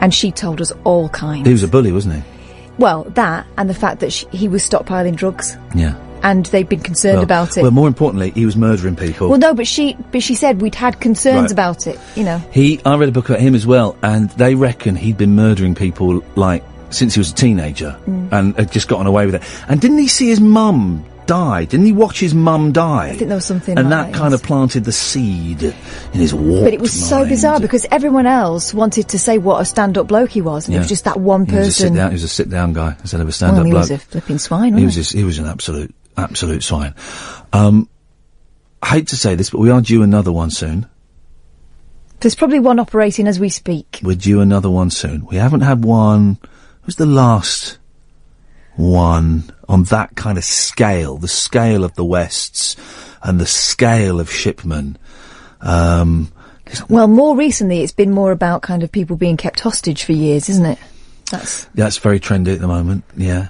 And she told us all kinds. He was a bully, wasn't he? Well, that, and the fact that he was stockpiling drugs. Yeah. And they'd been concerned about it. Well, more importantly, he was murdering people. Well, no, but she said we'd had concerns about it, I read a book about him as well, and they reckon he'd been murdering people, like, since he was a teenager, and had just gotten away with it. And didn't he see his mum die? Didn't he watch his mum die? I think there was something and like that kind of planted the seed in his warped But it was so mind. bizarre, because everyone else wanted to say what a stand-up bloke he was, and it was just that one person. He was a sit-down guy instead of a stand-up bloke. He was a flipping swine, wasn't he was an absolute swine. I hate to say this, but we are due another one soon. There's probably one operating as we speak. We're due another one soon. We haven't had one. Who's the last one on that kind of scale? The scale of the Wests and the scale of Shipman. Well, more recently, it's been more about kind of people being kept hostage for years, isn't it? That's very trendy at the moment. Yeah.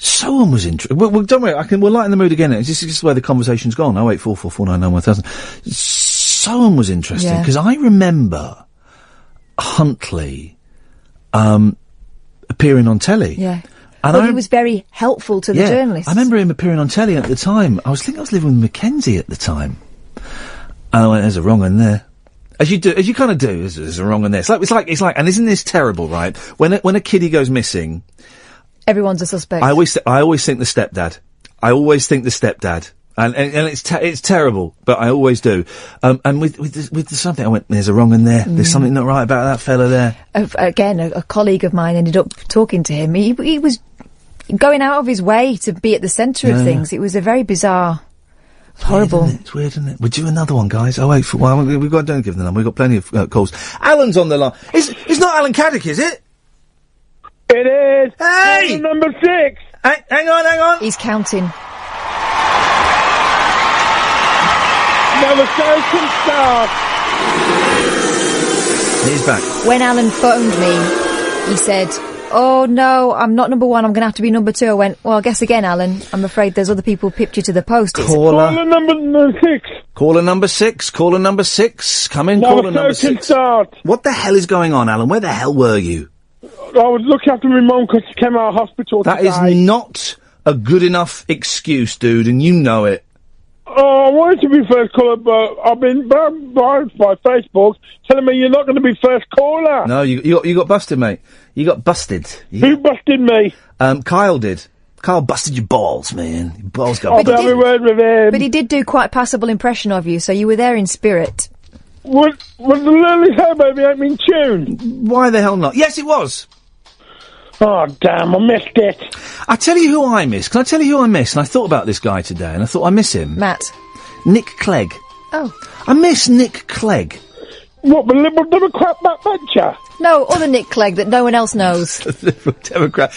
Someone was interested. Well, don't worry, we'll lighten the mood again. It's just the way the conversation's gone. 08444991000. Someone was interesting, because I remember Huntley, appearing on telly. Yeah. And he was very helpful to the journalists. I remember him appearing on telly at the time. I think I was living with Mackenzie at the time. And I went, there's a wrong one there. As you kind of do, there's a wrong one there. It's like, and isn't this terrible, right? When a kiddie goes missing, everyone's a suspect. I always think the stepdad. And it's terrible, but I always do. And with something, I went, there's a wrong in there. There's something not right about that fella there. Again, a colleague of mine ended up talking to him. He was going out of his way to be at the centre of things. It was a very bizarre, horrible. It's weird, isn't it? We'll do another one, guys. Oh, wait, don't give the number. We've got plenty of calls. Alan's on the line. It's not Alan Caddick, is it? It is. Hey! Number 6. Hang on. He's counting. Now the show can start. He's back. When Alan phoned me, he said, "Oh no, I'm not number 1, I'm going to have to be number 2. I went, well, guess again, Alan. I'm afraid there's other people pipped you to the post. Caller number 6. Caller number 6. Caller number 6. Come in, now caller number 6. Start. What the hell is going on, Alan? Where the hell were you? I was looking after my mum because she came out of hospital That today. is not a good enough excuse, dude, and you know it. Oh, I wanted to be first caller, but I've been bribed by Facebook telling me you're not going to be first caller. No, you got busted, mate. You got busted. Who busted me? Kyle did. Kyle busted your balls, man. Your balls got I'll have a word with him. But he did do quite a passable impression of you, so you were there in spirit. Was the Lily Hair Baby ain't been tuned? Why the hell not? Yes, it was. Oh, damn, I missed it. I tell you who I miss. Can I tell you who I miss? And I thought about this guy today, and I thought I miss him. Matt. Nick Clegg. Oh. I miss Nick Clegg. What, the Liberal Democrat backbencher? No, other Nick Clegg that no one else knows. The Liberal Democrat.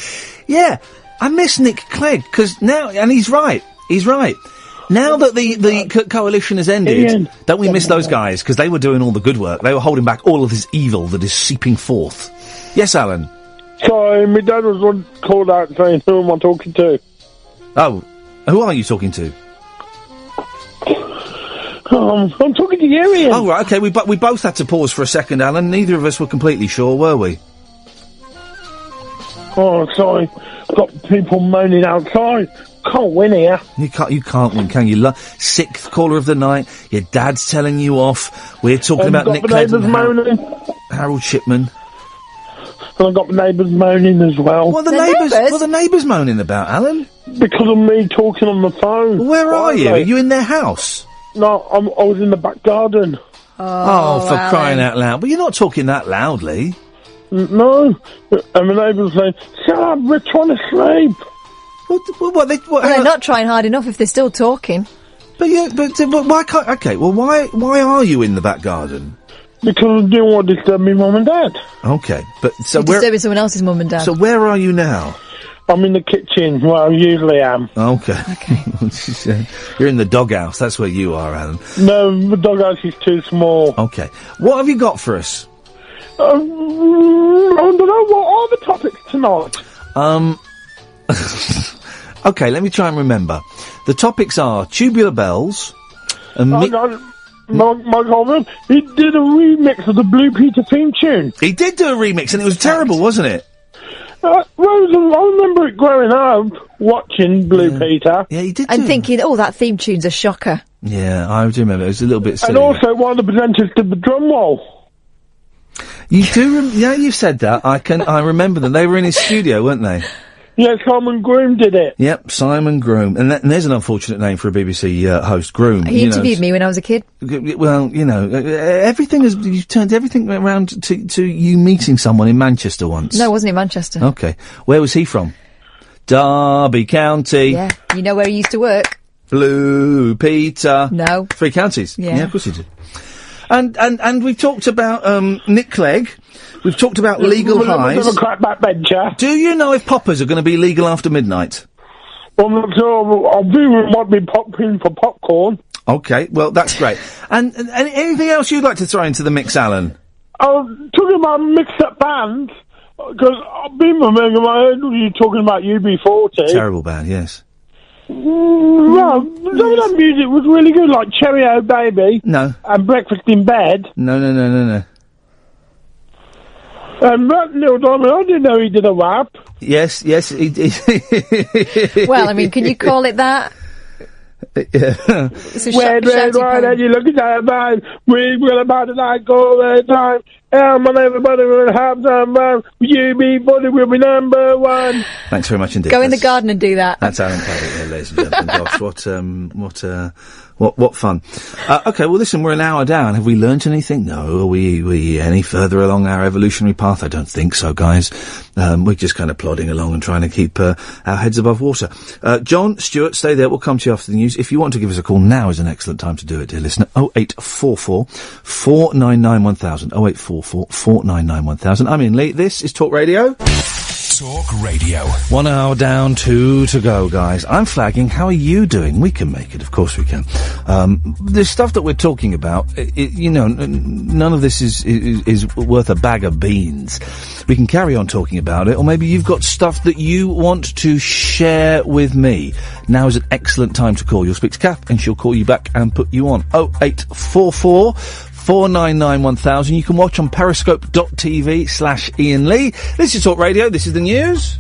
Yeah, I miss Nick Clegg, because now, and he's right. Now that the coalition has ended, Ian. Don't we miss those guys? Because they were doing all the good work. They were holding back all of this evil that is seeping forth. Yes, Alan? Sorry, my dad was called out saying, who am I talking to? Oh, who are you talking to? I'm talking to you, Ian. Oh, right, okay, we both had to pause for a second, Alan. Neither of us were completely sure, were we? Oh, sorry. Got people moaning outside. Can't win here. You can't win, can you? Sixth caller of the night. Your dad's telling you off. We're talking about Nick Clegg and Harold Shipman. And I've got the neighbours moaning as well. What are the neighbours moaning about, Alan? Because of me talking on the phone. Well, where are you? Are you in their house? No, I was in the back garden. Oh, for crying out loud. But you're not talking that loudly. No. And the neighbours saying, shut up, we're trying to sleep. They're not trying hard enough if they're still talking. But why can't... Okay, well, why are you in the back garden? Because I didn't want to disturb my mum and dad. Okay, but so you're disturbing someone else's mum and dad. So where are you now? I'm in the kitchen, where I usually am. Okay. You're in the doghouse. That's where you are, Alan. No, the doghouse is too small. Okay. What have you got for us? I don't know. What are the topics tonight? Okay, let me try and remember. The topics are tubular bells and... My comment, he did a remix of the Blue Peter theme tune. He did do a remix, and it was terrible, wasn't it? Rose, I remember it growing up, watching Blue Peter. Yeah, he did. And thinking, oh, that theme tune's a shocker. Yeah, I do remember. It was a little bit silly. And also, one of the presenters did the drum roll. You do? Yeah, you said that. I remember them. They were in his studio, weren't they? Yeah, Simon Groom did it. Yep, Simon Groom. And there's an unfortunate name for a BBC host, Groom. He interviewed me when I was a kid. Well, you've turned everything around to you meeting someone in Manchester once. No, it wasn't in Manchester. Okay. Where was he from? Derby County. Yeah, you know where he used to work. Blue Peter. No. 3 counties. Yeah, of course he did. And we've talked about Nick Clegg. We've talked about legal highs. Backbencher. Do you know if poppers are going to be legal after midnight? Well, I'm not sure. I do might be popping for popcorn. Okay, well, that's great. And anything else you'd like to throw into the mix, Alan? Talking about mixed-up bands, because I've been remembering, I heard you talking about UB40. Terrible band, yes. Well, some of that music was really good, like Cherry O Baby. No. And Breakfast in Bed. No. And Neil Diamond, I didn't know he did a rap. Yes, he did. Well, I mean, can you call it that? Yeah. It's a Red, and you look at that man. We will about it like all the time. And everybody will have some fun. UB40 will be number one. Thanks very much indeed. Go in the garden and do that. That's Alan Paddock here, ladies and gentlemen. Gosh, what fun. Okay, well listen, we're an hour down. Have we learnt anything? No. Are we any further along our evolutionary path? I don't think so, guys. We're just kind of plodding along and trying to keep our heads above water. John, Stuart, stay there. We'll come to you after the news. If you want to give us a call, now is an excellent time to do it, dear listener. 0844 499 1000. 0844 499 1000. I'm Iain Lee. This is Talk Radio. Talk Radio. 1 hour down, 2 to go, guys. I'm flagging. How are you doing? We can make it. Of course we can. The stuff that we're talking about, none of this is worth a bag of beans. We can carry on talking about it, or maybe you've got stuff that you want to share with me. Now is an excellent time to call. You'll speak to Kath, and she'll call you back and put you on. 0844 499 1000. You can watch on periscope.tv/Iain Lee. This is Talk Radio. This is the news.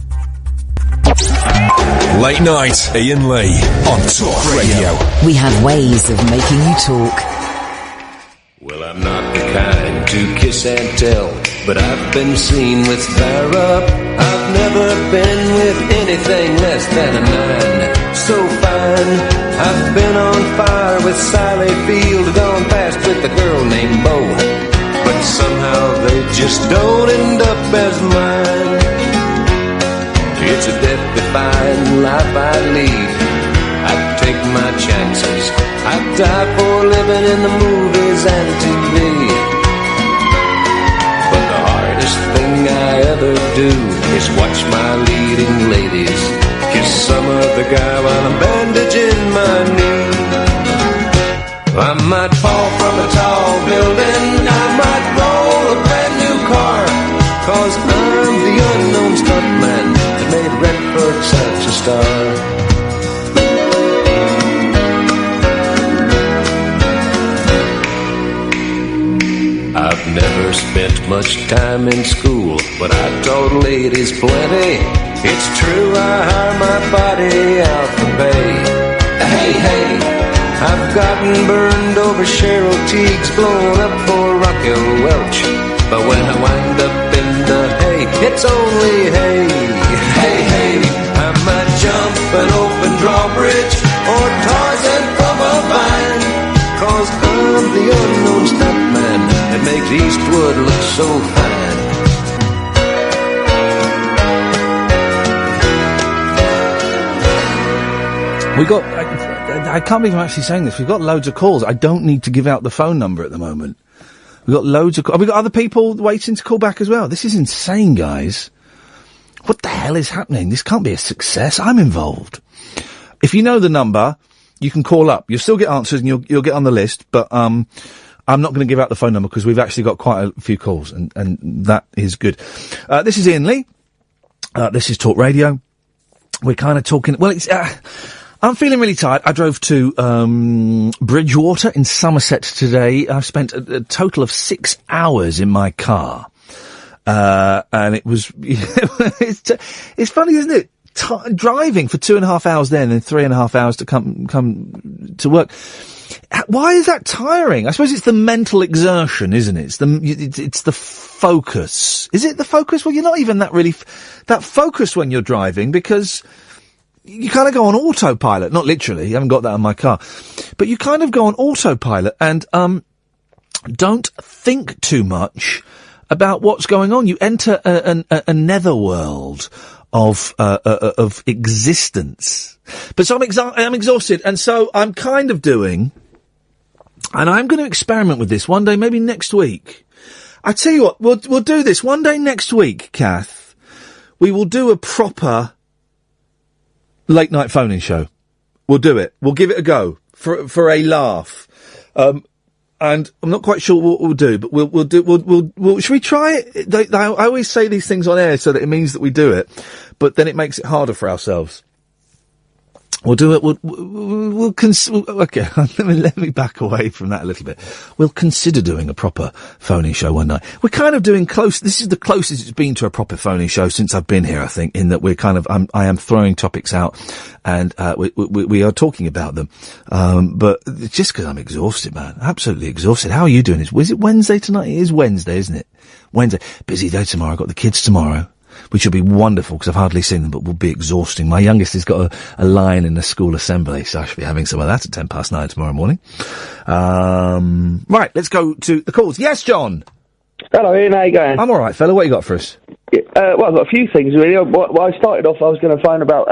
Late night, Iain Lee on Talk Radio. We have ways of making you talk. Well, I'm not the kind to kiss and tell, but I've been seen with fire up. I've never been with anything less than a 9. So fine. I've been on fire with Sally Field, gone past with a girl named Bo, but somehow they just don't end up as mine. It's a death-defying life I lead. I take my chances. I die for living in the movies and TV. But the hardest thing I ever do is watch my leading ladies kiss some other guy while I'm bandaging my knee. I might fall from a tall building, I might roll a brand new car, 'cause I'm the unknown stuntman that made Redford such a star. I've never spent much time in school, but I taught ladies plenty. It's true, I hire my body out for pay. Hey, I've gotten burned over Cheryl Teague's, blown up for Raquel Welch. But when I wind up in the hay, it's only hay. Hey, I might jump an open drawbridge or Tarzan from a vine, 'cause I'm the unknown stuntman that makes Eastwood look so fine. We got, I can't believe I'm actually saying this, we've got loads of calls. I don't need to give out the phone number at the moment. We've got loads of calls. We've got other people waiting to call back as well. This is insane, guys. What the hell is happening? This can't be a success. I'm involved. If you know the number, you can call up. You'll still get answers and you'll get on the list, but, I'm not going to give out the phone number because we've actually got quite a few calls and that is good. This is Iain Lee. This is Talk Radio. We're kind of talking, well, it's, I'm feeling really tired. I drove to Bridgewater in Somerset today. I've spent a total of 6 hours in my car. And it was, it's funny, isn't it? Driving for 2.5 hours then and 3.5 hours to come to work. Why is that tiring? I suppose it's the mental exertion, isn't it? It's the focus. Is it the focus? Well, you're not even that really, that focused when you're driving because you kind of go on autopilot. Not literally, you haven't got that in my car. But you kind of go on autopilot and, don't think too much about what's going on. You enter a netherworld of existence. But so I'm exhausted, and so I'm kind of doing, and I'm going to experiment with this one day, maybe next week. I tell you what, we'll do this one day next week, Kath. We will do a proper late night phoning show. We'll do it. We'll give it a go for a laugh. And I'm not quite sure what we'll do, but we'll should we try it? I always say these things on air so that it means that we do it, but then it makes it harder for ourselves. We'll do it. Okay, let me back away from that a little bit. We'll consider doing a proper phone-in show one night. We're kind of doing close. This is the closest it's been to a proper phone-in show since I've been here, I think, in that we're kind of, I am throwing topics out and, we are talking about them. But it's just because I'm exhausted, man. Absolutely exhausted. How are you doing? Is it Wednesday tonight? It is Wednesday, isn't it? Wednesday. Busy day tomorrow. I've got the kids tomorrow, which will be wonderful because I've hardly seen them, but will be exhausting. My youngest has got a line in the school assembly, so I should be having some of that at 9:10 tomorrow morning. Right, let's go to the calls. Yes, John. Hello, Ian. How you going? I'm all right, fella. What you got for us? Well, I've got a few things really. Well, I started off. I was going to phone about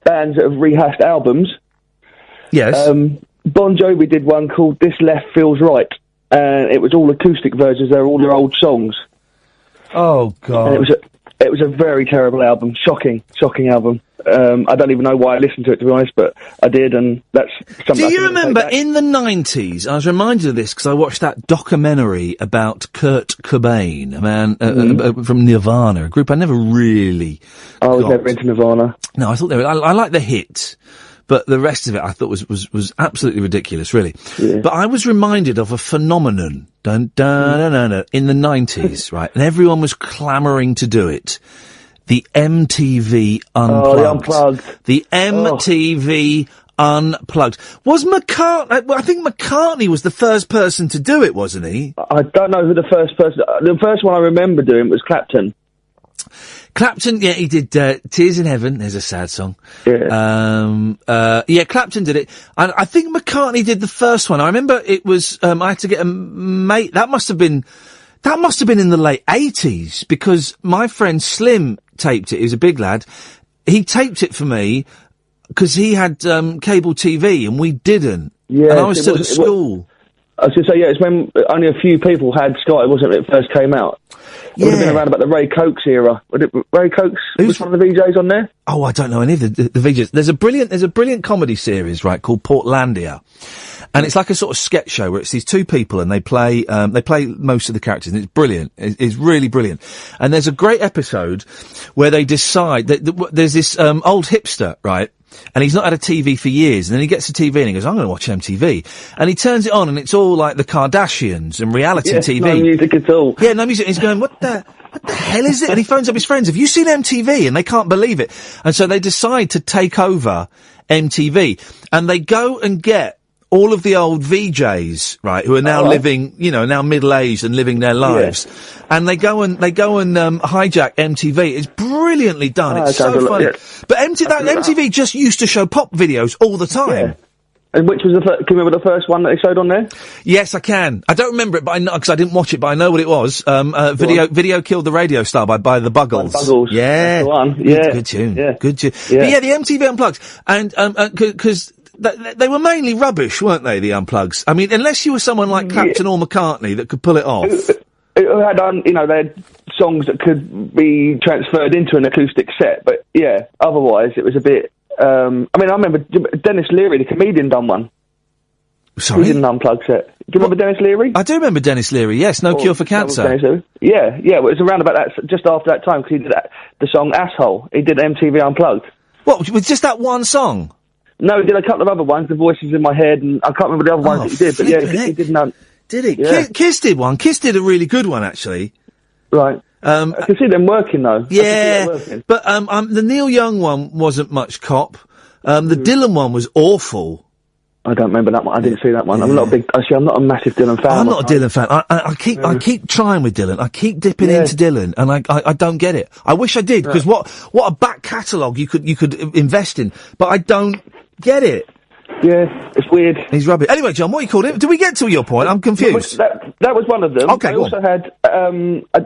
bands that have rehashed albums. Yes. Bon Jovi did one called "This Left Feels Right," and it was all acoustic versions. They're all their old songs. Oh God. And it was a very terrible album. Shocking album. I don't even know why I listened to it, to be honest, but I did, and that's something. Do you remember in the 90s, I was reminded of this because I watched that documentary about Kurt Cobain, a man from Nirvana, a group I never really I was never into Nirvana. No, I thought they were, I like the hit, but the rest of it I thought was absolutely ridiculous, really. Yeah. But I was reminded of a phenomenon, in the 90s, right? And everyone was clamouring to do it. The MTV Unplugged. Oh, the Unplugged. The MTV Unplugged. Was McCartney, I think McCartney was the first person to do it, wasn't he? I don't know who the first one I remember doing was Clapton. Clapton, yeah, he did, Tears in Heaven, there's a sad song. Yeah. Yeah, Clapton did it. I think McCartney did the first one. I remember it was, I had to get a mate, that must have been in the late 80s, because my friend Slim taped it. He was a big lad. He taped it for me, because he had, cable TV, and we didn't. Yeah. And I was still at school. I was going to say, yeah, it's when only a few people had Sky, wasn't it, when it first came out? It would have been around about the Ray Cokes era. Was it Ray Cokes? Was one of the VJs on there? Oh, I don't know any of the VJs. There's a brilliant comedy series, right, called Portlandia. And it's like a sort of sketch show where it's these two people and they play most of the characters, and it's brilliant. It's really brilliant. And there's a great episode where they decide that there's this, old hipster, right? And he's not had a TV for years, and then he gets a TV and he goes, I'm going to watch MTV. And he turns it on and it's all like the Kardashians and reality TV. No music at all. Yeah, no music. He's going, what the hell is it? And he phones up his friends, have you seen MTV? And they can't believe it. And so they decide to take over MTV. And they go and get all of the old VJs, right, who are now living, now middle-aged and living their lives. Yeah. And they go and hijack MTV. It's brilliantly done. It's so funny. Yeah. But MTV just used to show pop videos all the time. Yeah. And which was can you remember the first one that they showed on there? Yes, I can. I don't remember it, but I know, because I didn't watch it, but I know what it was. Video Killed the Radio Star by the Buggles. Buggles. Yeah. That's the one. Yeah. Good tune. Yeah. Good tune. Yeah. But yeah, the MTV Unplugged. And, cause they were mainly rubbish, weren't they, the Unplugs? I mean, unless you were someone like Clapton or McCartney that could pull it off. It had, they had songs that could be transferred into an acoustic set, but yeah, otherwise it was a bit, I remember Dennis Leary, the comedian, done one. Sorry? He did an Unplugged set. Do you remember Dennis Leary? I do remember Dennis Leary, yes, No Cure for Cancer. Yeah, well, it was around about that, just after that time, because he did the song Asshole. He did MTV Unplugged. What, with just that one song? No, he did a couple of other ones, The Voices in My Head, and I can't remember the other ones that he did, but yeah, he did none. Did he? Yeah. Kiss did one. Kiss did a really good one, actually. Right. I can see them working, though. Yeah, but the Neil Young one wasn't much cop. The Dylan one was awful. I don't remember that one. I didn't see that one. I'm not a massive Dylan fan. I'm not a Dylan fan. I keep trying with Dylan. I keep dipping into Dylan, and I don't get it. I wish I did, because what a back catalogue you could invest in, but I don't get it. Yeah, it's weird. He's rubbish. Anyway, John, what are you calling it? Did we get to your point? I'm confused. That was one of them. Okay, I also had,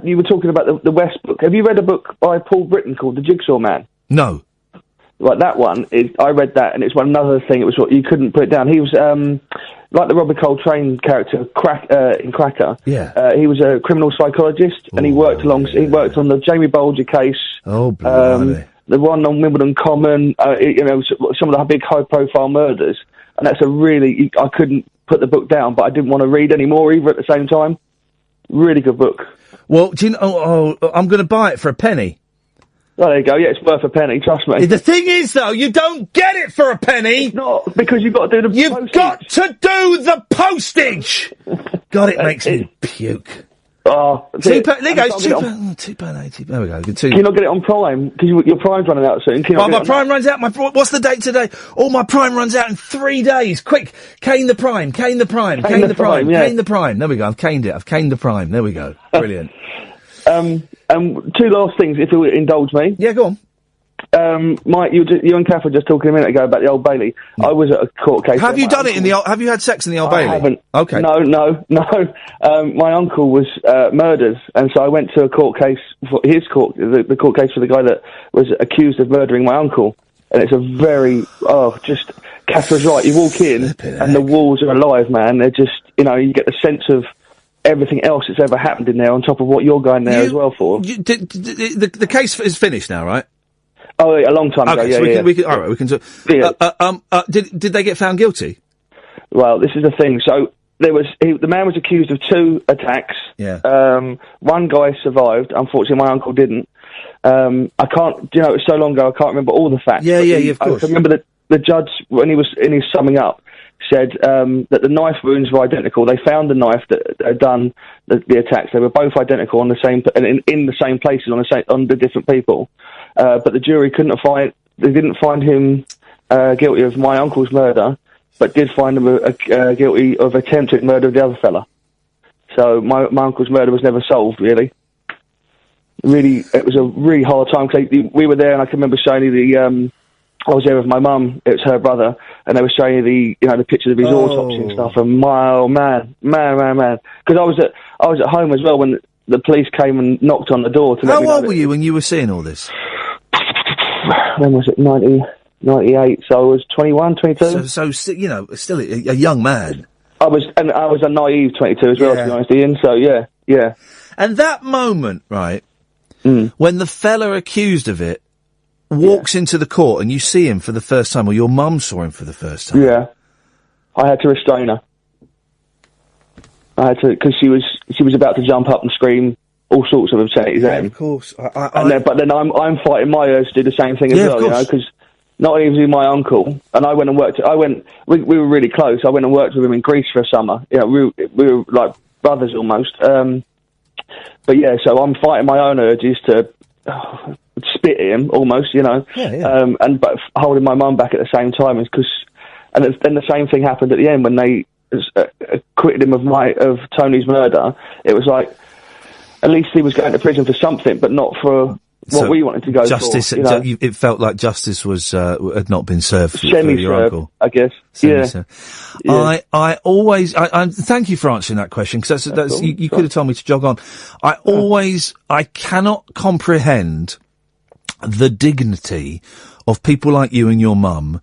you were talking about the West book. Have you read a book by Paul Britton called The Jigsaw Man? No. Like, that one, I read that, and it's another thing, it was what you couldn't put it down. He was, like the Robert Coltrane character, in Cracker. Yeah. He was a criminal psychologist, and he worked he worked on the Jamie Bolger case. Oh, blimey. The one on Wimbledon Common, some of the big high-profile murders, and that's I couldn't put the book down, but I didn't want to read any more either at the same time. Really good book. Well, do you know, I'm going to buy it for a penny. Oh, there you go. Yeah, it's worth a penny, trust me. The thing is, though, you don't get it for a penny. It's not, because you've got to do the You've got to do the postage! God, it makes me puke. Oh, £2, £2.80. There we go. Can you not get it on Prime? Because your Prime's running out soon. Can you not get My it Prime runs out. What's the date today? Oh, my Prime runs out in 3 days. Quick, cane the Prime. Yeah. Cane the Prime. There we go. I've caned it. I've caned the Prime. There we go. Brilliant. Two last things, if you'll indulge me. Yeah, go on. You and Kath were just talking a minute ago about the Old Bailey. I was at a court case. Have you done it in the old? Have you had sex in the Old Bailey? I haven't. Okay. No. My uncle was murdered, and so I went to a court case for his court, the court case for the guy that was accused of murdering my uncle. And it's a very just Kath was right. You walk in, and the walls are alive, man. They're just you get the sense of everything else that's ever happened in there on top of what you're going there as well for. The case is finished now, right? Oh, a long time ago. Okay, yeah, so we can. All right, we can. Did they get found guilty? Well, this is the thing. So the man was accused of 2 attacks. Yeah. One guy survived. Unfortunately, my uncle didn't. I can't. It was so long ago. I can't remember all the facts. Yeah, of course. I remember that the judge, when he was in his summing up, said that the knife wounds were identical. They found the knife that had done the attacks. They were both identical on the same in the same places on the different people. But the jury didn't find him guilty of my uncle's murder, but did find him guilty of attempted murder of the other fella. So my uncle's murder was never solved, really. Really, it was a really hard time. Cause we were there, and I can remember showing you I was there with my mum. It was her brother, and they were showing you the pictures of his autopsy and stuff. And man, because I was at home as well when the police came and knocked on the door to let me know. How old were you when you were seeing all this? When was it? 98. So I was 21, 22. So still a young man. I was a naive 22 as well, to be honest, Ian. So yeah. And that moment, right, when the fella accused of it walks into the court and you see him for the first time, or your mum saw him for the first time. Yeah. I had to restrain her. I had to, because she was about to jump up and scream all sorts of obscenities at him. Of course. But then I'm fighting my urge to do the same thing as well, because not only was he my uncle, and I went and worked. We were really close. I went and worked with him in Greece for a summer. We were like brothers almost. But yeah, so I'm fighting my own urges to spit at him almost, but holding my mum back at the same time is and then the same thing happened at the end when they acquitted him of Tony's murder. It was like, at least he was going to prison for something, but not for what we wanted to go justice, for. It felt like justice had not been served for your uncle. I guess. Yeah. I always, thank you for answering that question, because you could have told me to jog on. I cannot comprehend the dignity of people like you and your mum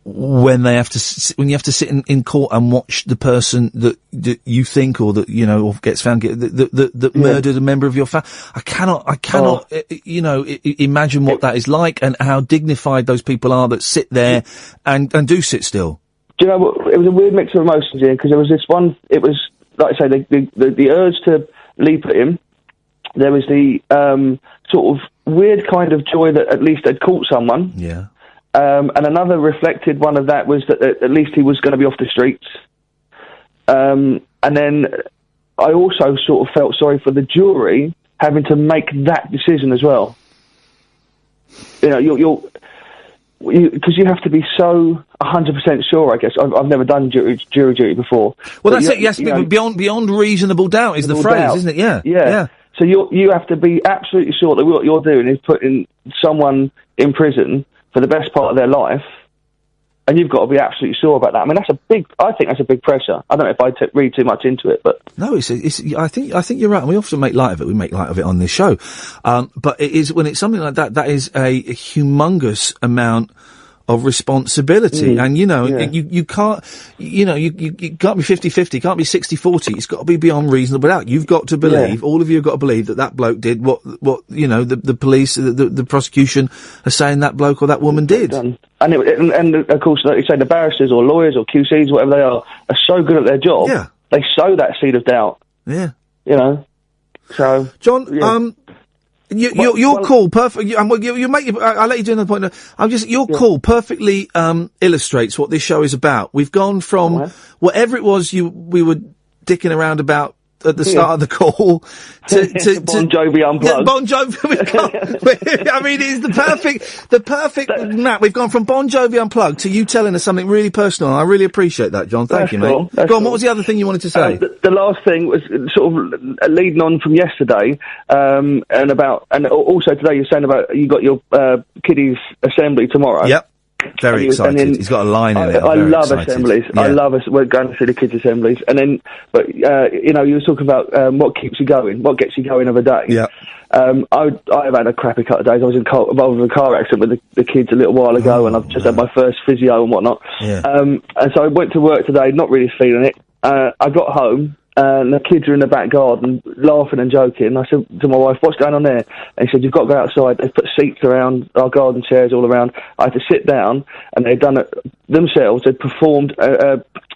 when you have to sit in court and watch the person that you think, or that or gets found that murdered a member of your family. I cannot imagine what that is like, and how dignified those people are that sit there and do sit still. Do you know what? It was a weird mix of emotions, Ian, because there was this one. It was like I say, the urge to leap at him. There was the sort of weird kind of joy that at least had caught someone. Yeah. And another reflected one of that was that at least he was going to be off the streets. And then I also sort of felt sorry for the jury having to make that decision as well. Because you have to be so 100% sure, I guess. I've never done jury duty before. Well, that's it. Yes, beyond reasonable doubt is the phrase, isn't it? Yeah. So you have to be absolutely sure that what you're doing is putting someone in prison for the best part of their life, and you've got to be absolutely sure about that. I mean, I think that's a big pressure. I don't know if I read too much into it, but no, I think you're right. And we often make light of it. We make light of it on this show, but it is when it's something like that. That is a humongous amount of responsibility. And, you can't, you can't be 50-50, can't be 60-40. It's got to be beyond reasonable doubt. You've got to believe, all of you have got to believe that bloke did what, the police, the prosecution are saying that bloke or that woman did. And of course, like you say, the barristers or lawyers or QCs, whatever they are so good at their job. Yeah. They sow that seed of doubt. Yeah. So. John, Your call perfect. I'll let you do another point. Your call perfectly illustrates what this show is about. We've gone from whatever it was we were dicking around about at the start of the call to Bon Jovi Unplugged. Yeah, Bon Jovi. I mean, it's the perfect map. We've gone from Bon Jovi Unplugged to you telling us something really personal. I really appreciate that, John. Thank you, mate. Go on. What was the other thing you wanted to say? The last thing was sort of leading on from yesterday, and also today you're saying about you got your kiddies assembly tomorrow. Yep. Very excited. He's got a line in it. I love assemblies. Yeah. I love we're going to see the kids' assemblies. And then, you were talking about what keeps you going, what gets you going of a day. Yeah. I've had a crappy couple of days. I was involved in a car accident with the kids a little while ago, and I've just had my first physio and whatnot. Yeah. And so I went to work today, not really feeling it. I got home. And the kids are in the back garden laughing and joking. I said to my wife, "What's going on there?" And she said, "You've got to go outside." They put seats around our garden chairs all around. I had to sit down, and they'd done it themselves. They'd performed,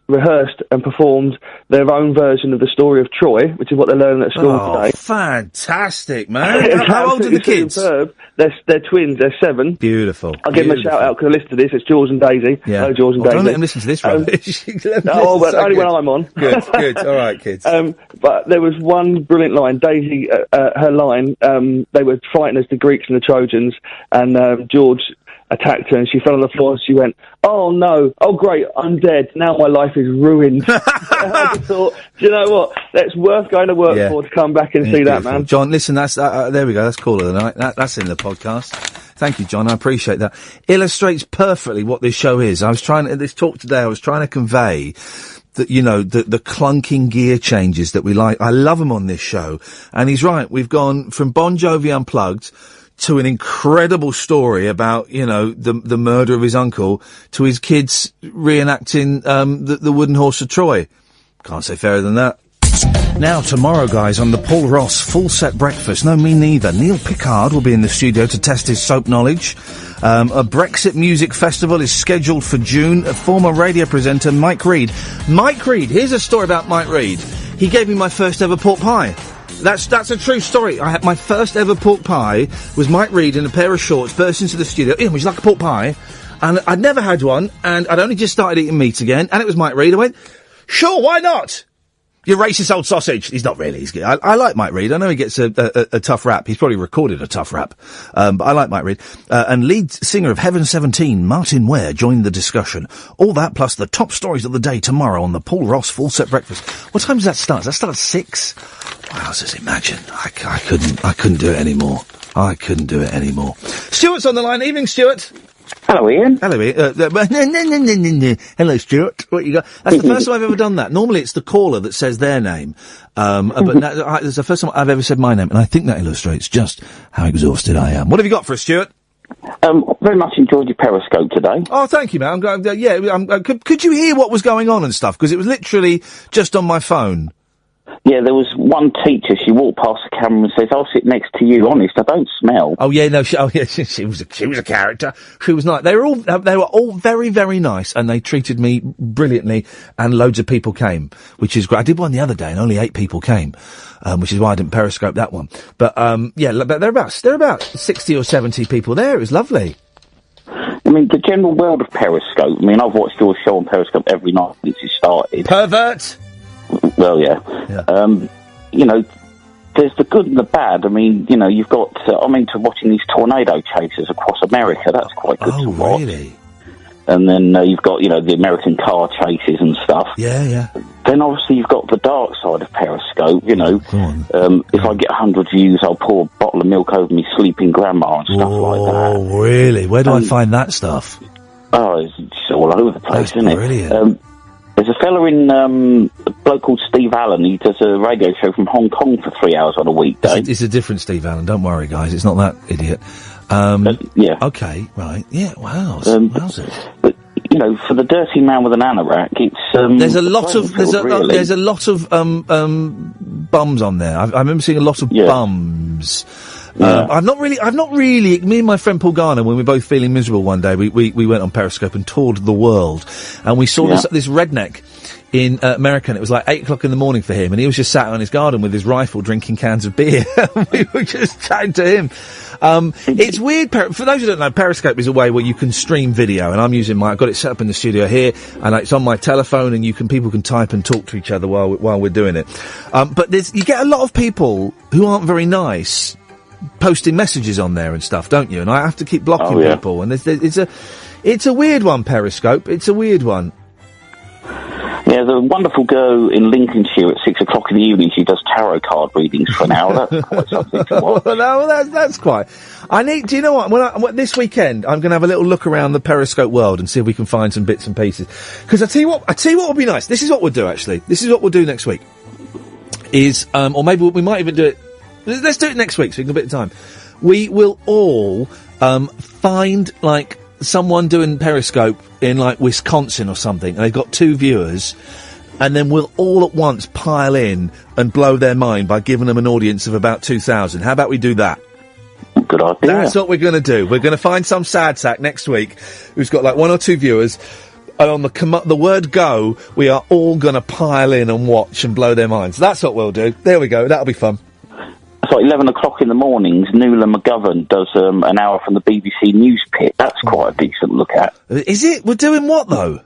rehearsed and performed their own version of the story of Troy, which is what they're learning at school today. Fantastic, man! How old are the kids? Superb. They're twins. They're 7. Beautiful. I'll give them a shout out because I listened to this. It's Jules and Daisy. Yeah. Hello, Jules and Daisy. Don't let them listen to this rubbish. But only when I'm on. Good. All right, kids. But there was one brilliant line. Daisy, her line, they were fighting as the Greeks and the Trojans, and George attacked her and she fell on the floor and she went, "Oh no, oh great, I'm dead, now my life is ruined." I just thought, do you know what, that's worth going to work for, to come back and see that, man. John, listen, that's there we go, that's Call of the Night, that's in the podcast. Thank you, John, I appreciate that. Illustrates perfectly what this show is. This talk today, I was trying to convey that, the clunking gear changes that we like. I love them on this show. And he's right, we've gone from Bon Jovi Unplugged to an incredible story about, the murder of his uncle, to his kids reenacting the Wooden Horse of Troy. Can't say fairer than that. Now, tomorrow, guys, on the Paul Ross Full Set Breakfast. No, me neither. Neil Picard will be in the studio to test his soap knowledge. A Brexit music festival is scheduled for June. A former radio presenter, Mike Reid. Here's a story about Mike Reid. He gave me my first ever pork pie. That's a true story. I had my first ever pork pie was Mike Reid in a pair of shorts, burst into the studio. Ian, would you like a pork pie? And I'd never had one, and I'd only just started eating meat again, and it was Mike Reid. I went, sure, why not? You racist old sausage. He's not really. He's good. I like Mike Reid. I know he gets a tough rap. He's probably recorded a tough rap. But I like Mike Reid. And lead singer of Heaven 17, Martin Ware, joined the discussion. All that plus the top stories of the day tomorrow on the Paul Ross Full Set Breakfast. What time does that start? Does that start at 6? Wow, just imagine. I couldn't do it anymore. Stuart's on the line. Evening, Stuart. Hello, Ian. Hello, Ian. Hello, Stuart. What you got? That's the first time I've ever done that. Normally, it's the caller that says their name. But it's the first time I've ever said my name, and I think that illustrates just how exhausted I am. What have you got for us, Stuart? Very much enjoyed your Periscope today. Oh, thank you, man. I'm glad. Could you hear what was going on and stuff? Because it was literally just on my phone. Yeah, there was one teacher, she walked past the camera and says, "I'll sit next to you, honest, I don't smell." Oh yeah, no, she was a character. She was nice. They were all very, very nice, and they treated me brilliantly, and loads of people came, which is great. I did one the other day and only 8 people came, which is why I didn't Periscope that one. But, but there are about 60 or 70 people there. It was lovely. I mean, the general world of Periscope, I mean, I've watched your show on Periscope every night since it started. Pervert! Well, yeah. There's the good and the bad. I mean, you've got, I'm into watching these tornado chases across America. That's quite good to watch. Really? And then you've got, the American car chases and stuff. Yeah. Then obviously you've got the dark side of Periscope, If I get 100 views, I'll pour a bottle of milk over me sleeping grandma and stuff like that. Oh, really? Where do I find that stuff? Oh, it's just all over the place, isn't it? Brilliant. There's a fella a bloke called Steve Allen. He does a radio show from Hong Kong for 3 hours on a weekday. It's a different Steve Allen. Don't worry, guys. It's not that idiot. Yeah. Okay, right. Yeah, wow. But, you know, for the dirty man with an anorak, it's... there's a lot of... really. There's a lot of, bums on there. I remember seeing a lot of bums. Yeah. I've not really, me and my friend Paul Garner, when we were both feeling miserable one day, we went on Periscope and toured the world, and we saw this redneck in America, and it was like 8 o'clock in the morning for him, and he was just sat on his garden with his rifle drinking cans of beer. We were just chatting to him. It's weird, for those who don't know, Periscope is a way where you can stream video, and I've got it set up in the studio here, and it's on my telephone, and people can type and talk to each other while we're doing it. But you get a lot of people who aren't very nice posting messages on there and stuff, don't you? And I have to keep blocking people, and it's a weird one, Periscope. It's a weird one. Yeah, there's a wonderful girl in Lincolnshire at 6 o'clock in the evening. She does tarot card readings for an hour. That's quite something to watch. Well, that's quite. Do you know what? This weekend, I'm going to have a little look around the Periscope world and see if we can find some bits and pieces. Because I tell you what would be nice. This is what we'll do, actually. This is what we'll do next week. Or maybe we might even do it. Let's do it next week so we can have a bit of time. We will all find, like, someone doing Periscope in, like, Wisconsin or something, and they've got 2 viewers, and then we'll all at once pile in and blow their mind by giving them an audience of about 2,000. How about we do that? Good idea. That's what we're going to do. We're going to find some sad sack next week who's got, like, 1 or 2 viewers, and on the word go, we are all going to pile in and watch and blow their minds. That's what we'll do. There we go. That'll be fun. So 11 o'clock in the mornings, Nuala McGovern does an hour from the BBC News Pit. That's quite a decent look at. Is it? We're doing what, though?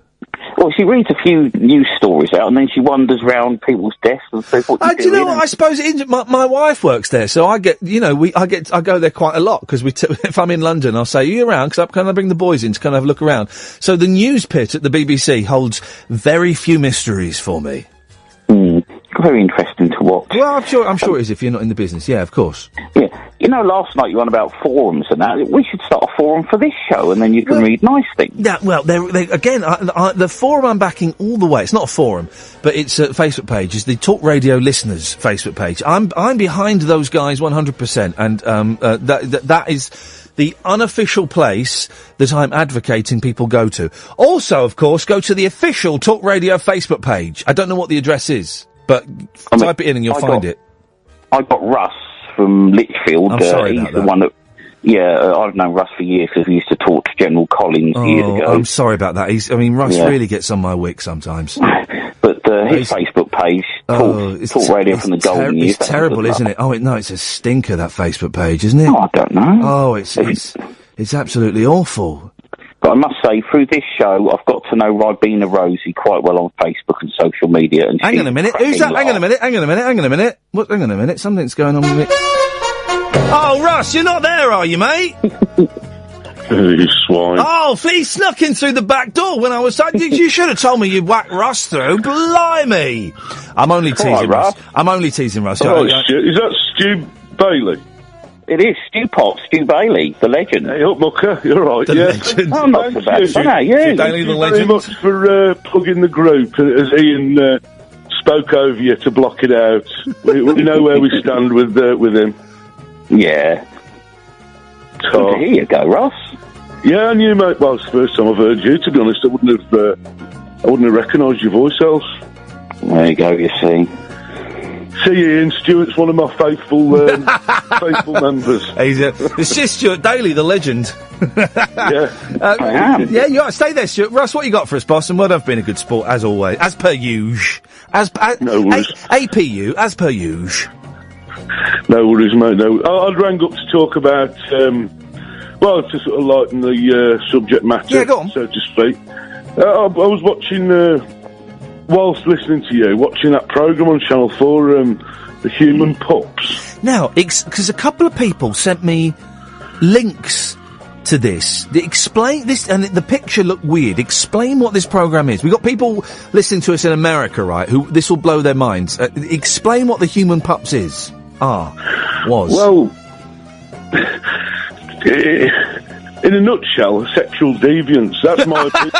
Well, she reads a few news stories out, and then she wanders round people's desks and says, "What do you know what? I suppose my wife works there, so I go there quite a lot, because if I'm in London, I'll say, "Are you around? Can I bring the boys in to kind of have a look around?" So the News Pit at the BBC holds very few mysteries for me. Very interesting to watch. Well, I'm sure it is if you're not in the business. Yeah, of course. Yeah. You know, last night you were on about forums and that. We should start a forum for this show, and then you can read nice things. Yeah, well, the forum I'm backing all the way. It's not a forum, but it's a Facebook page. It's the Talk Radio Listeners Facebook page. I'm behind those guys 100%, and that is the unofficial place that I'm advocating people go to. Also, of course, go to the official Talk Radio Facebook page. I don't know what the address is, but type it in and you'll find it. I got Russ from Lichfield. I'm sorry about he's the that. one that... Yeah, I've known Russ for years because we used to talk to General Collins years ago. I'm sorry about that. Russ really gets on my wick sometimes. But his Facebook page, Talk Radio from the Golden Years. It's terrible, isn't it? No, it's a stinker, that Facebook page, isn't it? Oh, I don't know. Oh, it's absolutely awful. But I must say, through this show, I've got to know Ribena Rosie quite well on Facebook and social media. And hang on a minute. Who's that? Hang on a minute. What? Hang on a minute. Something's going on with me. Oh, Russ, you're not there, are you, mate? You swine. Oh, he snuck in through the back door when I was... You should have told me you'd whacked Russ through. Blimey! I'm only teasing Russ. I'm only teasing Russ. Oh, is that Stu Bailey? It is Stu Bailey, the legend. Hey, up, mucker. You're right, the legend. I'm not so bad. Stu Bailey, the legend. Thank you very much for plugging the group, as Ian spoke over you to block it out. we know where we stand with him. Yeah. So, here you go, Ross. Yeah, I knew, mate. Well, it's the first time I've heard you. To be honest, I wouldn't have recognised your voice else. There you go. You see. See, Ian, Stuart's one of my faithful members. It's just Stuart Daly, the legend. Yeah, I am. Yeah, you are. Stay there, Stuart. Russ, what you got for us, boss? And well, I've been a good sport as always, as per usual. No worries. APU, as per usual. No worries, mate. No, I'd rang up to talk about, to sort of lighten the subject matter, yeah, go on. so to speak. I was watching, whilst listening to you, watching that programme on Channel 4, The Human Pups. Now, because a couple of people sent me links to this. Explain this, and the picture looked weird. Explain what this programme is. We've got people listening to us in America, right, who this will blow their minds. Explain what The Human Pups is. Was. Well, in a nutshell, sexual deviance. That's my opinion.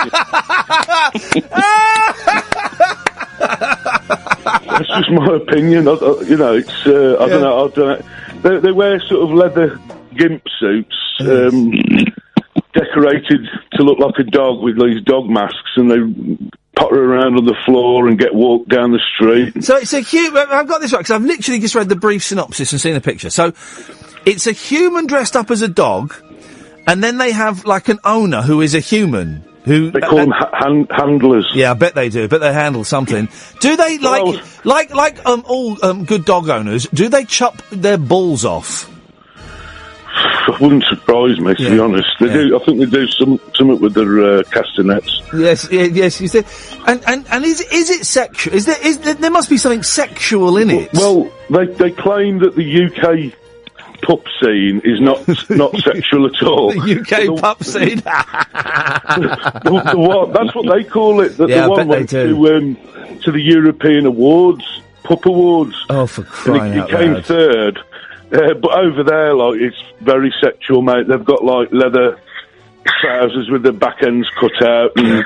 That's just my opinion. It's I don't know. They wear sort of leather gimp suits decorated to look like a dog with these dog masks, and they potter around on the floor and get walked down the street. So it's a human. I've got this right because I've literally just read the brief synopsis and seen the picture. So it's a human dressed up as a dog, and then they have like an owner who is a human. Who they call them handlers? Yeah, I bet they do. I bet they handle something. Do they like all good dog owners? Do they chop their balls off? It wouldn't surprise me, to be honest. They do. I think they do something with their castanets. Yes. You see, and is it sexual? Is there must be something sexual in it? Well, they claim that the UK pup scene is not sexual at all. The UK pup scene. That's what they call it. The one went to the European Awards, Pup Awards. Oh, for crying out loud! He came third. But over there, like, it's very sexual, mate. They've got, like, leather trousers with their back ends cut out, and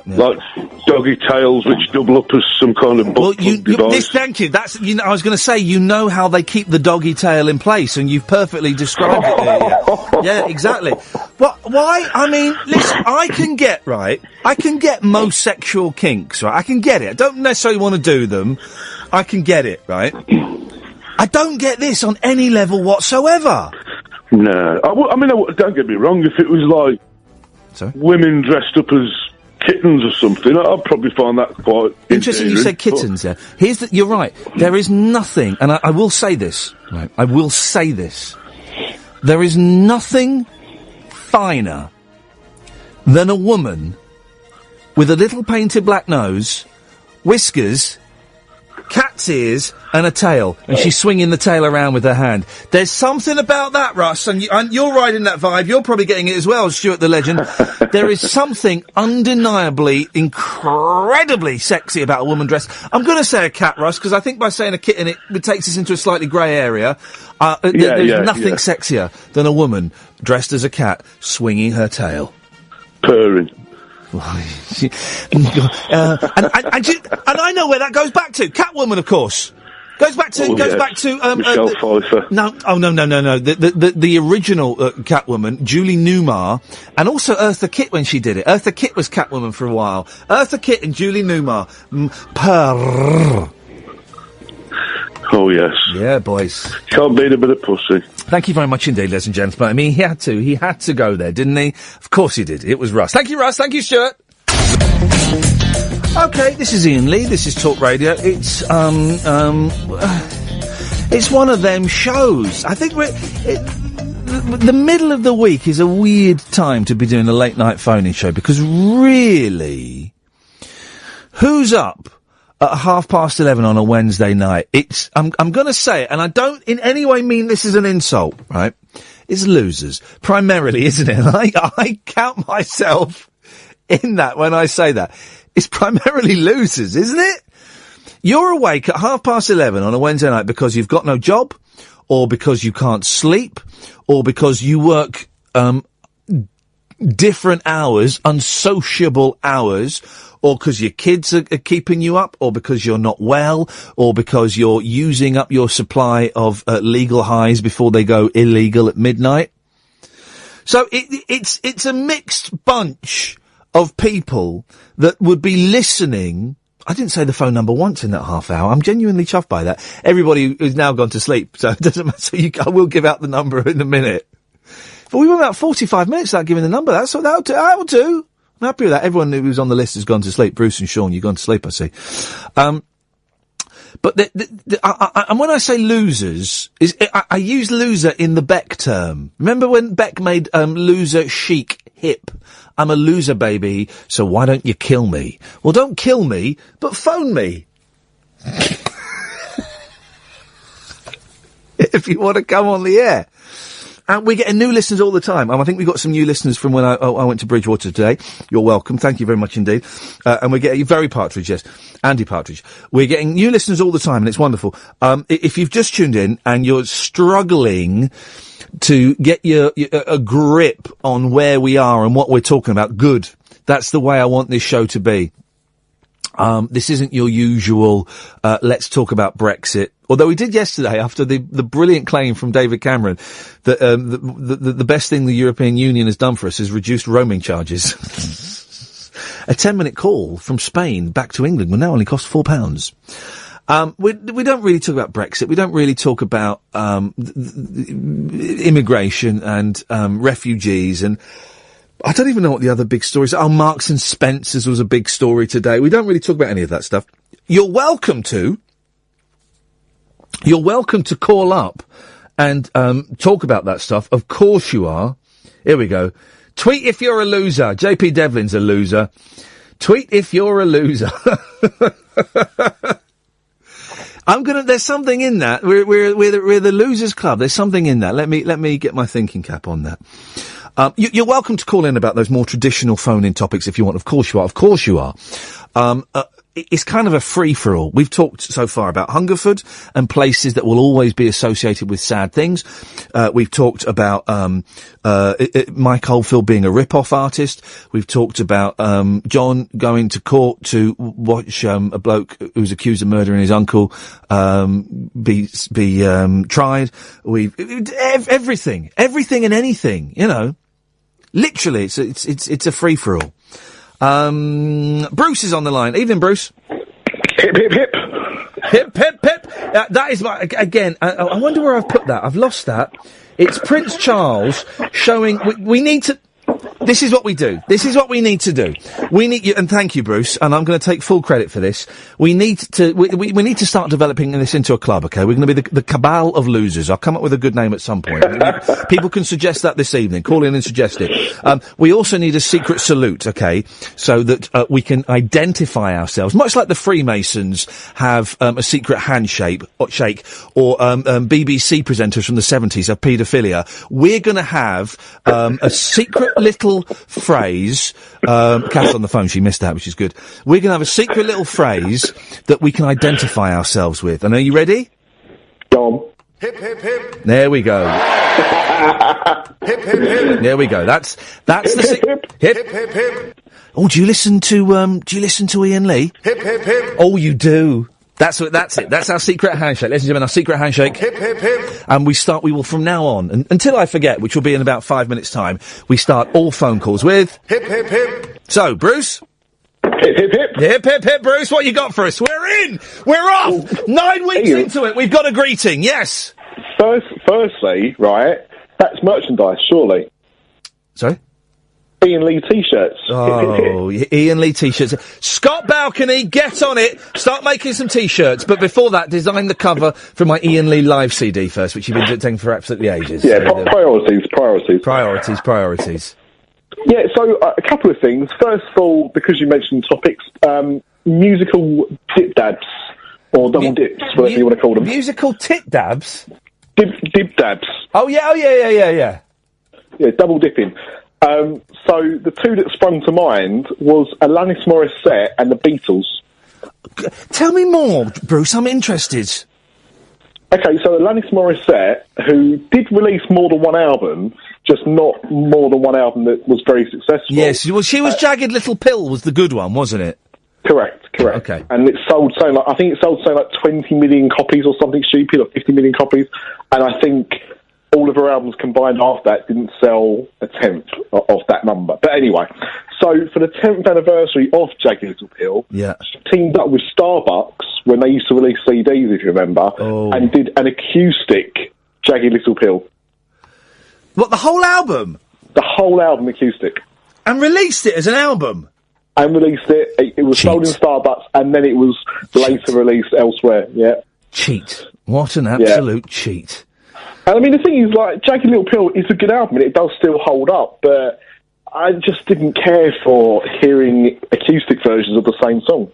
like doggy tails which double up as some kind of butt device. Thank you. That's I was going to say, how they keep the doggy tail in place, and you've perfectly described it there. Yeah, exactly. Why? I mean, listen, I can get most sexual kinks, right? I can get it. I don't necessarily want to do them. I can get it, right? I don't get this on any level whatsoever. No. I mean, don't get me wrong, if it was like women dressed up as kittens or something, I'd probably find that quite interesting. You said kittens there. You're right. There is nothing, and I will say this, right? I will say this. There is nothing finer than a woman with a little painted black nose, whiskers, cat's ears and a tail, and she's swinging the tail around with her hand. There's something about that, Russ, and you're riding that vibe. You're probably getting it as well, Stuart the Legend. There is something undeniably, incredibly sexy about a woman dressed. I'm going to say a cat, Russ, because I think by saying a kitten, it takes us into a slightly grey area. There's nothing sexier than a woman dressed as a cat, swinging her tail. Purring. And I know where that goes back to. Catwoman, of course. Goes back to Michelle Pfeiffer. No. The original Catwoman, Julie Newmar, and also Eartha Kitt when she did it. Eartha Kitt was Catwoman for a while. Eartha Kitt and Julie Newmar. Purr. Oh, yes. Yeah, boys. Can't beat a bit of pussy. Thank you very much indeed, ladies and gentlemen. I mean, he had to go there, didn't he? Of course he did. It was Russ. Thank you, Russ. Thank you, Stuart. Okay, this is Iain Lee. This is Talk Radio. It's one of them shows. I think the middle of the week is a weird time to be doing a late night phone-in show, because really, who's up at 11:30 on a Wednesday night? I'm going to say it, and I don't in any way mean this as an insult, right? It's losers, primarily, isn't it? I count myself in that when I say that. It's primarily losers, isn't it? You're awake at 11:30 on a Wednesday night because you've got no job, or because you can't sleep, or because you work different hours, unsociable hours, or because your kids are keeping you up, or because you're not well, or because you're using up your supply of legal highs before they go illegal at midnight. So it's a mixed bunch of people that would be listening. I didn't say the phone number once in that half hour. I'm genuinely chuffed by that. Everybody who's now gone to sleep, so it doesn't matter. I will give out the number in a minute. But we went about 45 minutes without giving the number. That'll do. I'm happy with that. Everyone who's on the list has gone to sleep. Bruce and Sean, you've gone to sleep, I see. But and when I say losers, I use loser in the Beck term. Remember when Beck made loser chic hip? I'm a loser, baby, so why don't you kill me? Well, don't kill me, but phone me. If you want to come on the air. And we're getting new listeners all the time. I think we got some new listeners from when I went to Bridgewater today. You're welcome. Thank you very much indeed. And we're getting very Partridge, yes. Andy Partridge. We're getting new listeners all the time, and it's wonderful. If you've just tuned in and you're struggling to get a grip on where we are and what we're talking about, good. That's the way I want this show to be. This isn't your usual, let's talk about Brexit. Although he did yesterday after the brilliant claim from David Cameron that the best thing the European Union has done for us is reduced roaming charges. A 10-minute call from Spain back to England will now only cost £4. We don't really talk about Brexit. We don't really talk about immigration and refugees, and I don't even know what the other big stories are. Oh, Marks and Spencer's was a big story today. We don't really talk about any of that stuff. You're welcome to call up and talk about that stuff. Of course you are. Here we go. Tweet if you're a loser. JP Devlin's a loser. Tweet if you're a loser. There's something in that. We're the losers club. There's something in that. Let me get my thinking cap on that. You're welcome to call in about those more traditional phone-in topics if you want. Of course you are. Of course you are. It's kind of a free-for-all. We've talked so far about Hungerford and places that will always be associated with sad things. We've talked about Mike Oldfield being a rip-off artist. We've talked about John going to court to watch a bloke who's accused of murdering his uncle be tried. Everything and anything. You know, literally, it's a free-for-all. Bruce is on the line. Evening, Bruce. Hip, hip, hip. Hip, hip, hip. That is my, again, I wonder where I've put that. I've lost that. It's Prince Charles showing, we need to, this is what we do. This is what we need to do. We need you, and thank you, Bruce, and I'm going to take full credit for this. We need to need to start developing this into a club, okay? We're going to be the cabal of losers. I'll come up with a good name at some point. People can suggest that this evening. Call in and suggest it. We also need a secret salute, okay? So that we can identify ourselves. Much like the Freemasons have a secret handshake, or BBC presenters from the 70s have paedophilia. We're going to have a secret little phrase. Kath's on the phone, she missed that, which is good. We're going to have a secret little phrase that we can identify ourselves with. And are you ready? Go on. Hip, hip, hip. There we go. Hip, hip, hip. There we go. That's the hip, hip, hip. Oh, do you listen to Iain Lee? Hip, hip, hip. Oh, you do. That's it. That's our secret handshake. Ladies and gentlemen, our secret handshake. Hip, hip, hip. And we will from now on, until I forget, which will be in about 5 minutes' time, we start all phone calls with hip, hip, hip. So, Bruce? Hip, hip, hip. Hip, hip, hip, Bruce, what you got for us? We're in! We're off! 9 weeks into it, we've got a greeting, yes! Firstly, right, that's merchandise, surely. Sorry? Iain Lee t-shirts. Oh, Iain Lee t-shirts. Scott Balcony, get on it. Start making some t-shirts. But before that, design the cover for my Iain Lee live CD first, which you've been taking for absolutely ages. Yeah, priorities. Priorities. Yeah, so a couple of things. First of all, because you mentioned topics, musical dip dabs, or double dips, whatever you want to call them. Musical tit dabs? Dip dabs. Oh, yeah. Yeah, double dipping. So the two that sprung to mind was Alanis Morissette and the Beatles. Tell me more, Bruce, I'm interested. Okay, so Alanis Morissette, who did release more than one album, just not more than one album that was very successful. Yes, she was Jagged Little Pill was the good one, wasn't it? Correct. Okay. And it sold something like 20 million copies or something stupid, or 50 million copies, and I think all of her albums combined after that didn't sell a tenth of that number. But anyway, so for the 10th anniversary of Jagged Little Pill, she teamed up with Starbucks when they used to release CDs, if you remember, and did an acoustic Jagged Little Pill. What, the whole album? The whole album acoustic. And released it as an album? And released it. It was sold in Starbucks, and then it was later released elsewhere, yeah. Cheat. What an absolute cheat. And I mean, the thing is, like, Jagged Little Pill is a good album, and it does still hold up, but I just didn't care for hearing acoustic versions of the same songs.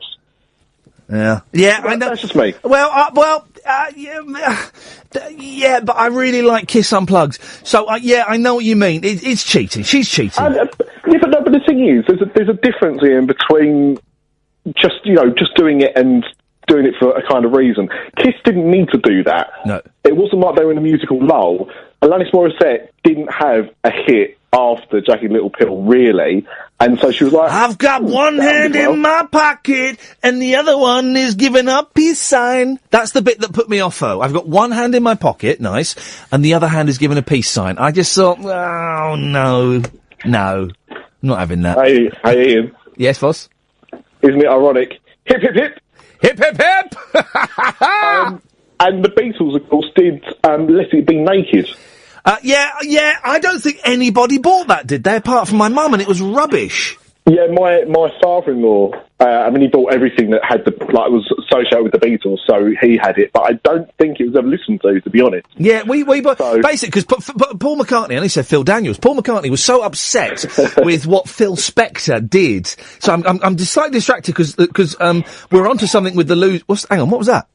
Yeah, I know. That's just me. Yeah, but I really like Kiss Unplugged. So, I know what you mean. It's cheating. She's cheating. But the thing is, there's a difference, Ian, between just doing it and doing it for a kind of reason. Kiss didn't need to do that. No. It wasn't like they were in a musical lull. Alanis Morissette didn't have a hit after Jagged Little Pill, really. And so she was like, I've got one hand in my pocket and the other one is giving up peace sign. That's the bit that put me off, though. I've got one hand in my pocket, nice, and the other hand is giving a peace sign. I just thought, oh, no, I'm not having that. Hey, Ian. Yes, boss? Isn't it ironic? Hip, hip, hip! Hip, hip, hip! And the Beatles, of course, did Let It Be Naked. Yeah, I don't think anybody bought that, did they? Apart from my mum, and it was rubbish. Yeah, my father-in-law, he bought everything that had was associated with the Beatles, so he had it, but I don't think it was ever listened to be honest. Yeah, we bought, basically, because Paul McCartney, and he said Phil Daniels, Paul McCartney was so upset with what Phil Spector did, so I'm slightly distracted, because we're onto something with the hang on, what was that?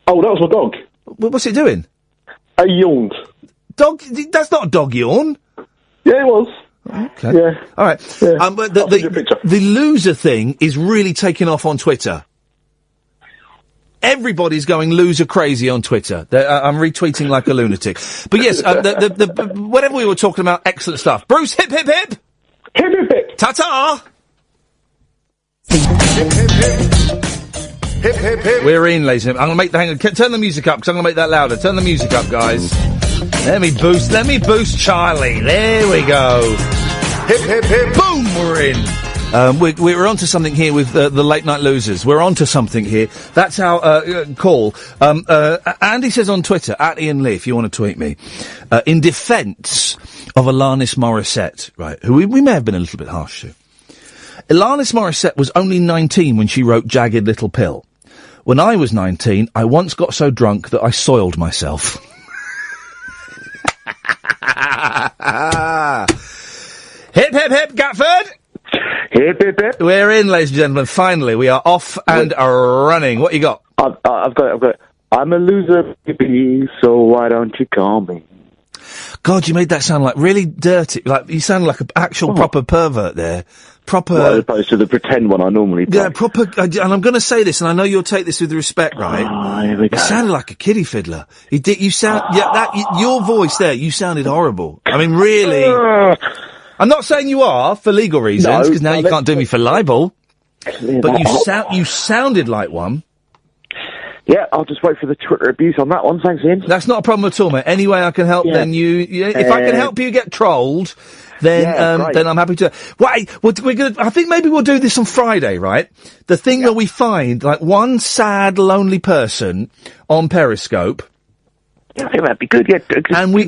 Oh, that was my dog. What's it doing? I yawned. Dog? That's not a dog yawn. Yeah, it was. Okay. Yeah. All right. Yeah. But the loser thing is really taking off on Twitter. Everybody's going loser crazy on Twitter. I'm retweeting like a lunatic. But yes, whatever we were talking about, excellent stuff. Bruce, hip, hip, hip. Hip, hip, hip. Ta-ta. Hip, hip, hip. Hip, hip, hip. We're in, ladies and gentlemen. Hang on, turn the music up, because I'm going to make that louder. Turn the music up, guys. Let me boost Charlie. There we go. Hip, hip, hip. Boom, we're in. We're onto something here with the late night losers. We're onto something here. That's our call. Andy says on Twitter, at Iain Lee, if you want to tweet me, in defence of Alanis Morissette, right, who we may have been a little bit harsh to. Alanis Morissette was only 19 when she wrote Jagged Little Pill. When I was 19, I once got so drunk that I soiled myself. Hip, hip, hip, Gatford! Hip, hip, hip. We're in, ladies and gentlemen. Finally, we are off and running. What you got? I've got it. I'm a loser, baby, so why don't you call me? God, you made that sound like really dirty. Like, you sound like an actual proper pervert there. Proper... Well, as opposed to the pretend one I normally play. Yeah, proper... and I'm going to say this, and I know you'll take this with respect, right? Here we go. You sounded like a kiddie fiddler. You sound... your voice there, you sounded horrible. I mean, really... I'm not saying you are, for legal reasons, because now you can't do me for libel. But you sounded like one. Yeah, I'll just wait for the Twitter abuse on that one. Thanks, Ian. That's not a problem at all, mate. Any way I can help, then if I can help you get trolled, then I'm happy to. I think maybe we'll do this on Friday, right? The thing that we find, like one sad, lonely person on Periscope. Yeah, I think that'd be good, yeah. And we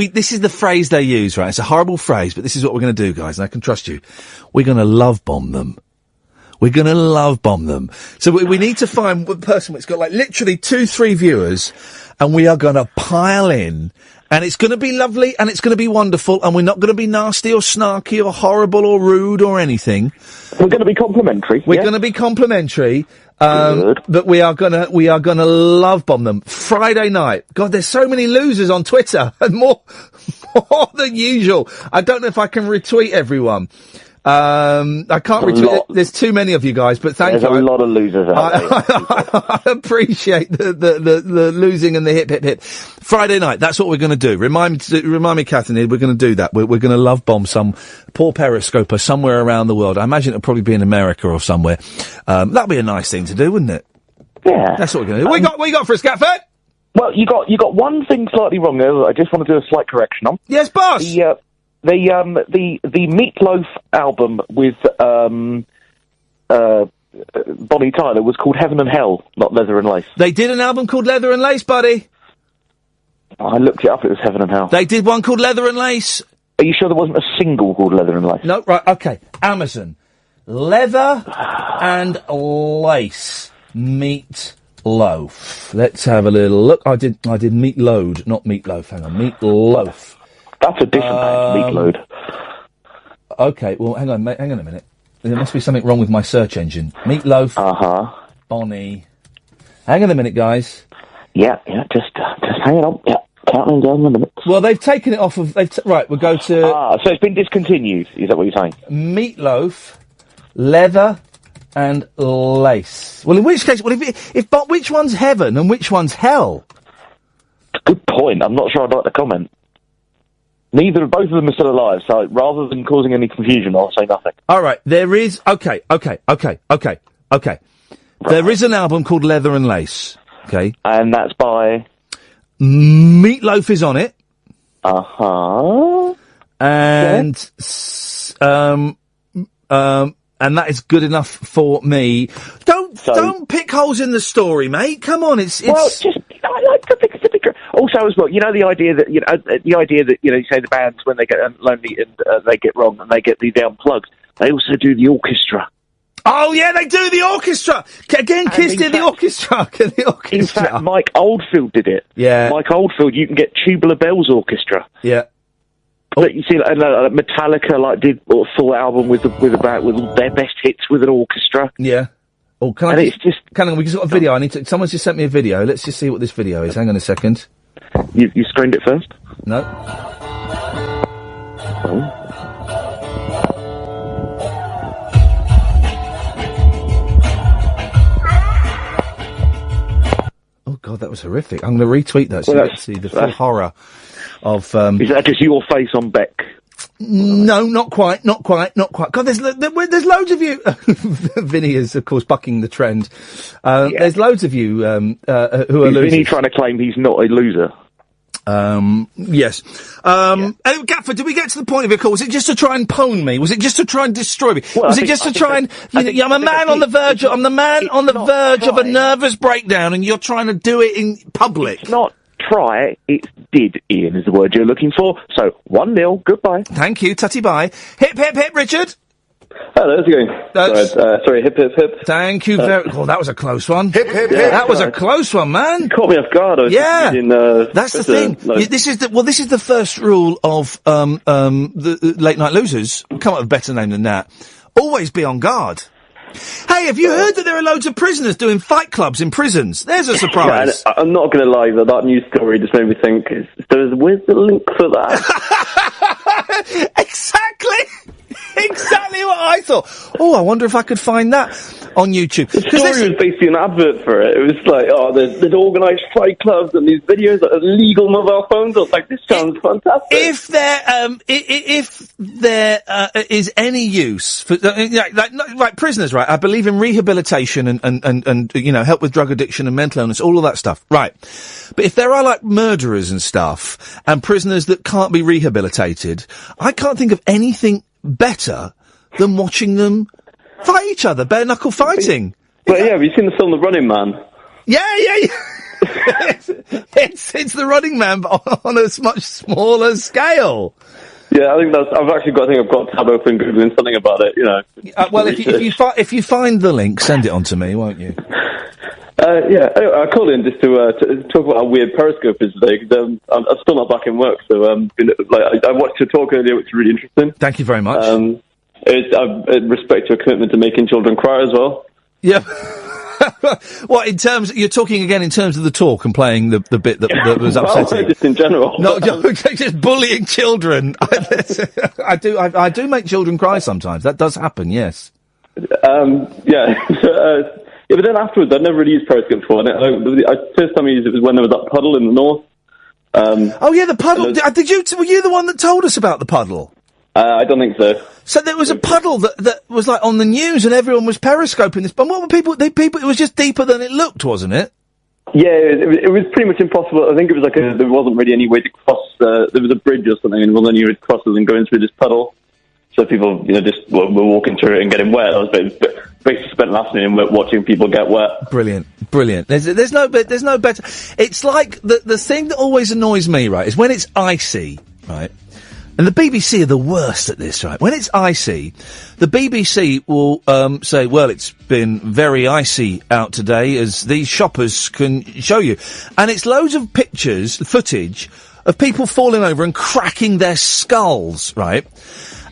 this is the phrase they use, right? It's a horrible phrase, but this is what we're going to do, guys, and I can trust you. We're going to love bomb them. We're going to love bomb them. So we need to find a person that's got like literally 2-3 viewers, and we are going to pile in, and it's going to be lovely, and it's going to be wonderful, and we're not going to be nasty or snarky or horrible or rude or anything. We're going to be complimentary. We're going to be complimentary. But we are gonna love bomb them. Friday night. God, there's so many losers on Twitter, and more than usual. I don't know if I can retweet everyone. I can't retweet. There's too many of you guys, but thank you. There's a lot of losers out there. I appreciate the losing and the hip, hip, hip. Friday night, that's what we're going to do. Remind me, Catherine, we're going to do that. We're going to love bomb some poor periscoper somewhere around the world. I imagine it'll probably be in America or somewhere. That'd be a nice thing to do, wouldn't it? Yeah. That's what we're going to do. What you got for us, Catford? Well, you got one thing slightly wrong there that I just want to do a slight correction on. Yes, boss! The Meatloaf album with Bonnie Tyler was called Heaven and Hell, not Leather and Lace. They did an album called Leather and Lace, buddy. I looked it up, it was Heaven and Hell. They did one called Leather and Lace. Are you sure there wasn't a single called Leather and Lace? No, right, okay. Amazon. Leather and Lace. Meatloaf. Let's have a little look. I did Meatload, not Meatloaf. Hang on, Meatloaf. That's a different name, Meatload. Okay, well, hang on a minute. There must be something wrong with my search engine. Meatloaf. Bonnie. Hang on a minute, guys. Yeah, just hang on. Yeah, counting down the minutes. Well, they've taken it off of... right, we'll go to... so it's been discontinued, is that what you're saying? Meatloaf, Leather and Lace. Well, in which case... Well, but which one's heaven and which one's hell? Good point. I'm not sure I'd like to comment. Both of them are still alive, so rather than causing any confusion, I'll say nothing. All right, there is... Okay. Right. There is an album called Leather and Lace, okay? And that's by... Meatloaf is on it. Uh-huh. And... and that is good enough for me. Don't pick holes in the story, mate. Come on, it's... Well, I like to think it's a big... Also, as well, the idea that, you say the bands, when they get lonely and they get wrong and they get these unplugged, they also do the orchestra. Oh, yeah, they do the orchestra! Again, Kiss did the orchestra. In fact, Mike Oldfield did it. Yeah. Mike Oldfield, you can get Tubular Bells Orchestra. Yeah. But you see, Metallica did a full album with their best hits with an orchestra. Yeah. Oh, we just got a video. Someone's just sent me a video. Let's just see what this video is. Hang on a second. You screened it first? No. Oh God, that was horrific. I'm going to retweet that so you can see the full horror of... Is that just your face on Beck? No, not quite. God, there's loads of you. Vinny is, of course, bucking the trend. There's loads of you who are losers. Vinny trying to claim he's not a loser. Yes. Gaffer, did we get to the point of it? Was it just to try and pwn me? Was it just to try and destroy me? Was it just to try and... I'm a man on the verge of a nervous breakdown, and you're trying to do it in public. It's not try, it's did, Ian, is the word you're looking for. So, 1-0, goodbye. Thank you, tutty bye. Hip, hip, hip, Richard. Hello, how's it going? Sorry, hip, hip, hip. Thank you very... Oh, that was a close one. Hip, hip, yeah, hip. That was a close one, man. You caught me off guard. That's the thing. This is the first rule of the Late Night Losers. Come up with a better name than that. Always be on guard. Hey, have you heard that there are loads of prisoners doing fight clubs in prisons? There's a surprise. Yeah, I'm not going to lie, that news story just made me think, where's the link for that? Exactly what I thought. Oh, I wonder if I could find that on YouTube. The story was basically an advert for it. It was like, there's organised fight clubs and these videos of illegal mobile phones. I was like, this sounds fantastic. If there is any use for prisoners, right? I believe in rehabilitation and help with drug addiction and mental illness, all of that stuff, right? But if there are murderers and stuff and prisoners that can't be rehabilitated, I can't think of anything better than watching them fight each other, bare knuckle fighting. But have you seen the film The Running Man? Yeah. it's The Running Man, but on a much smaller scale. Yeah, I think I've got tab open googling something about it. Well, if you find the link, send it on to me, won't you? I called in just to talk about how weird Periscope is today, because I'm still not back in work, so I watched your talk earlier, which is really interesting. Thank you very much. In respect to a commitment to making children cry as well. Yeah. What, you're talking again in terms of the talk and playing the bit that was upsetting? Well, just in general. No, just bullying children. I do make children cry sometimes. That does happen, yes. But then afterwards, I'd never really used Periscope before. The first time I used it was when there was that puddle in the north. The puddle. Were you the one that told us about the puddle? I don't think so. So there was a puddle that was on the news and everyone was periscoping this. But what were people? It was just deeper than it looked, wasn't it? Yeah, it was pretty much impossible. I think it was there wasn't really any way to cross. There was a bridge or something, and then you would cross it and go in through this puddle. So people, just were walking through it and getting wet. I was basically spent last night watching people get wet. Brilliant. There's no better. It's like the thing that always annoys me, right, is when it's icy, right. And the BBC are the worst at this, right? When it's icy, the BBC will say, well, it's been very icy out today, as these shoppers can show you. And it's loads of footage of people falling over and cracking their skulls, right?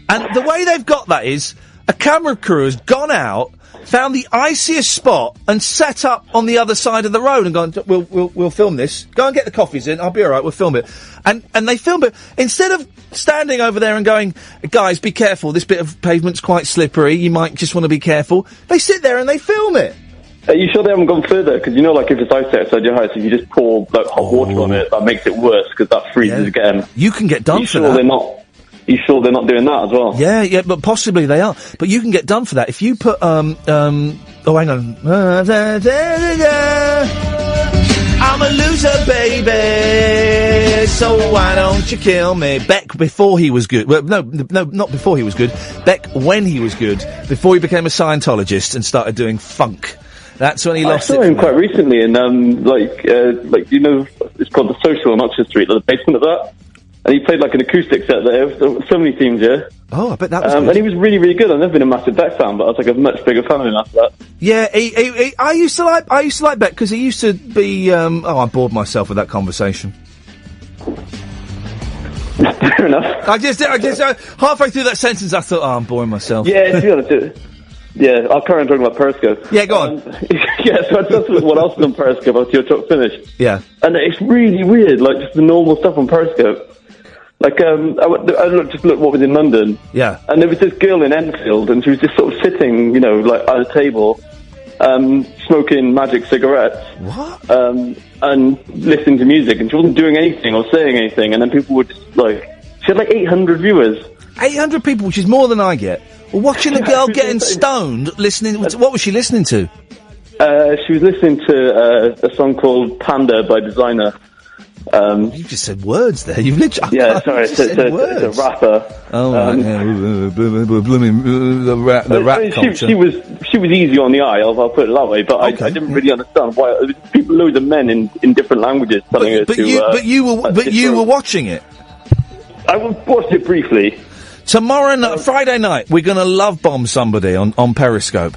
And the way they've got that is a camera crew has gone out, found the iciest spot and set up on the other side of the road and gone, we'll film this. Go and get the coffees in. I'll be all right. We'll film it. And they film it. Instead of standing over there and going, guys, be careful. This bit of pavement's quite slippery. You might just want to be careful. They sit there and they film it. Are you sure they haven't gone further? Because like if it's ice outside your house, if you just pour like hot water on it, that makes it worse because that freezes again. You can get done for sure that. They're not. You sure they're not doing that as well? Yeah, but possibly they are. But you can get done for that if you put oh, hang on. I'm a loser, baby. So why don't you kill me? Beck before he was good. Well, no, not before he was good. Beck when he was good. Before he became a Scientologist and started doing funk. That's when he lost it. I saw him quite recently in it's called the Social on Oxford Street, the basement of that. And he played like an acoustic set there. So many teams, yeah. Oh, I bet that was good. And he was really, really good. I've never been a massive Beck fan, but I was like a much bigger fan of him after that. Yeah, I used to like Beck because he used to be. I bored myself with that conversation. Fair enough. I just halfway through that sentence, I thought, I'm boring myself. Yeah, to be honest, yeah, I'll carry on talking about Periscope. Yeah, go on. Yeah, so that's what else is on Periscope after your talk finished. Yeah. And it's really weird, like just the normal stuff on Periscope. Like, I just looked what was in London. Yeah. And there was this girl in Enfield, and she was just sort of sitting, like at a table, smoking magic cigarettes. What? And listening to music, and she wasn't doing anything or saying anything, and then people were just like, she had like 800 viewers. 800 people, which is more than I get. Watching a girl getting stoned, listening. What was she listening to? She was listening to a song called Panda by Designer. You just said words there. You've literally. Yeah, sorry, it's a rapper. Oh, the rap culture. She was easy on the eye. I'll put it that way. But I didn't really understand why. There was people, loads of men in different languages telling her to. But you were watching it. I watched it briefly. Tomorrow night, Friday night, we're going to love bomb somebody on Periscope.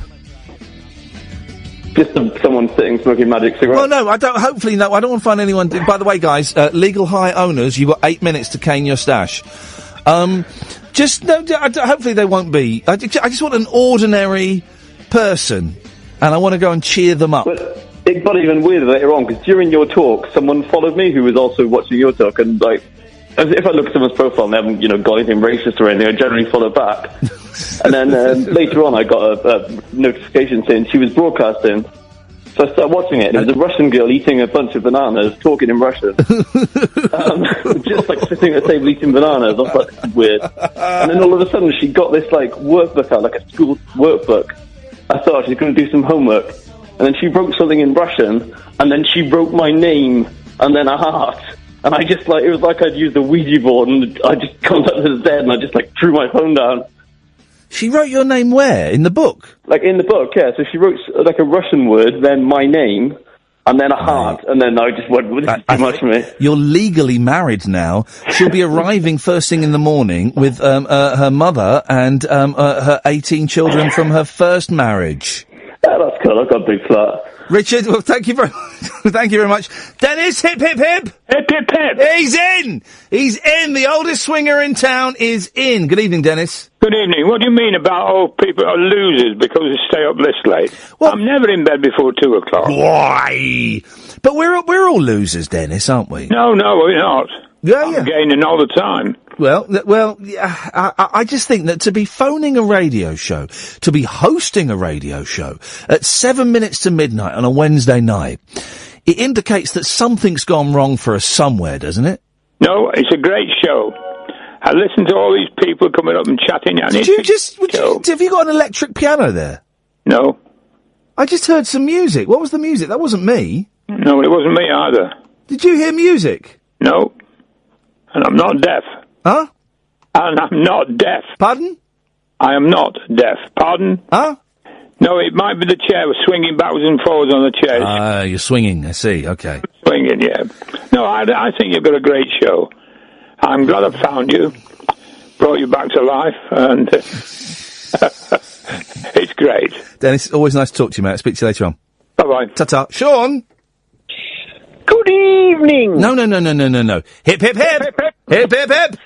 Just someone sitting smoking magic cigarettes. Well, no, I don't. Hopefully, no. I don't want to find anyone. By the way, guys, legal high owners, you've got 8 minutes to cane your stash. Hopefully they won't be. I just want an ordinary person, and I want to go and cheer them up. But it got even weirder later on because during your talk, someone followed me who was also watching your talk, and like, if I look at someone's profile and they haven't, got anything racist or anything, I generally follow back. And then later on, I got a notification saying she was broadcasting. So I started watching it. It was a Russian girl eating a bunch of bananas, talking in Russian. Just like sitting at a table eating bananas. I was like, this is weird. And then all of a sudden, she got this like workbook out, like a school workbook. I thought she was going to do some homework. And then she wrote something in Russian, and then she wrote my name, and then a heart. And I just it was like I'd used a Ouija board, and I just contacted the dead, and I just threw my phone down. She wrote your name where? In the book? Like, in the book, yeah. So she wrote, like, a Russian word, then my name, and then a heart, and then I just went, well, this is too much for me. You're legally married now. She'll be arriving first thing in the morning with her mother and her 18 children from her first marriage. Yeah, that's cool. I've got a big flat. Richard, well, thank you very much. Dennis, hip, hip, hip! Hip, hip, hip! He's in! He's in! The oldest swinger in town is in. Good evening, Dennis. Good evening. What do you mean about old people are losers because they stay up this late? Well, I'm never in bed before 2 o'clock. Why? But we're all losers, Dennis, aren't we? No, we're not. Yeah, I'm gaining all the time. Well, I just think that to be phoning a radio show, to be hosting a radio show at 7 minutes to midnight on a Wednesday night, it indicates that something's gone wrong for us somewhere, doesn't it? No, it's a great show. I listen to all these people coming up and chatting. Have you got an electric piano there? No. I just heard some music. What was the music? That wasn't me. No, it wasn't me either. Did you hear music? No. And I'm not deaf. Huh? And I'm not deaf. Pardon? I am not deaf. Pardon? Huh? No, it might be the chair swinging backwards and forwards on the chair. You're swinging, I see, okay. Swinging, yeah. No, I think you've got a great show. I'm glad I found you, brought you back to life, and it's great. Dennis, always nice to talk to you, mate. I'll speak to you later on. Bye-bye. Ta-ta. Sean? Good evening! No. Hip, hip, hip! Hip, hip, hip!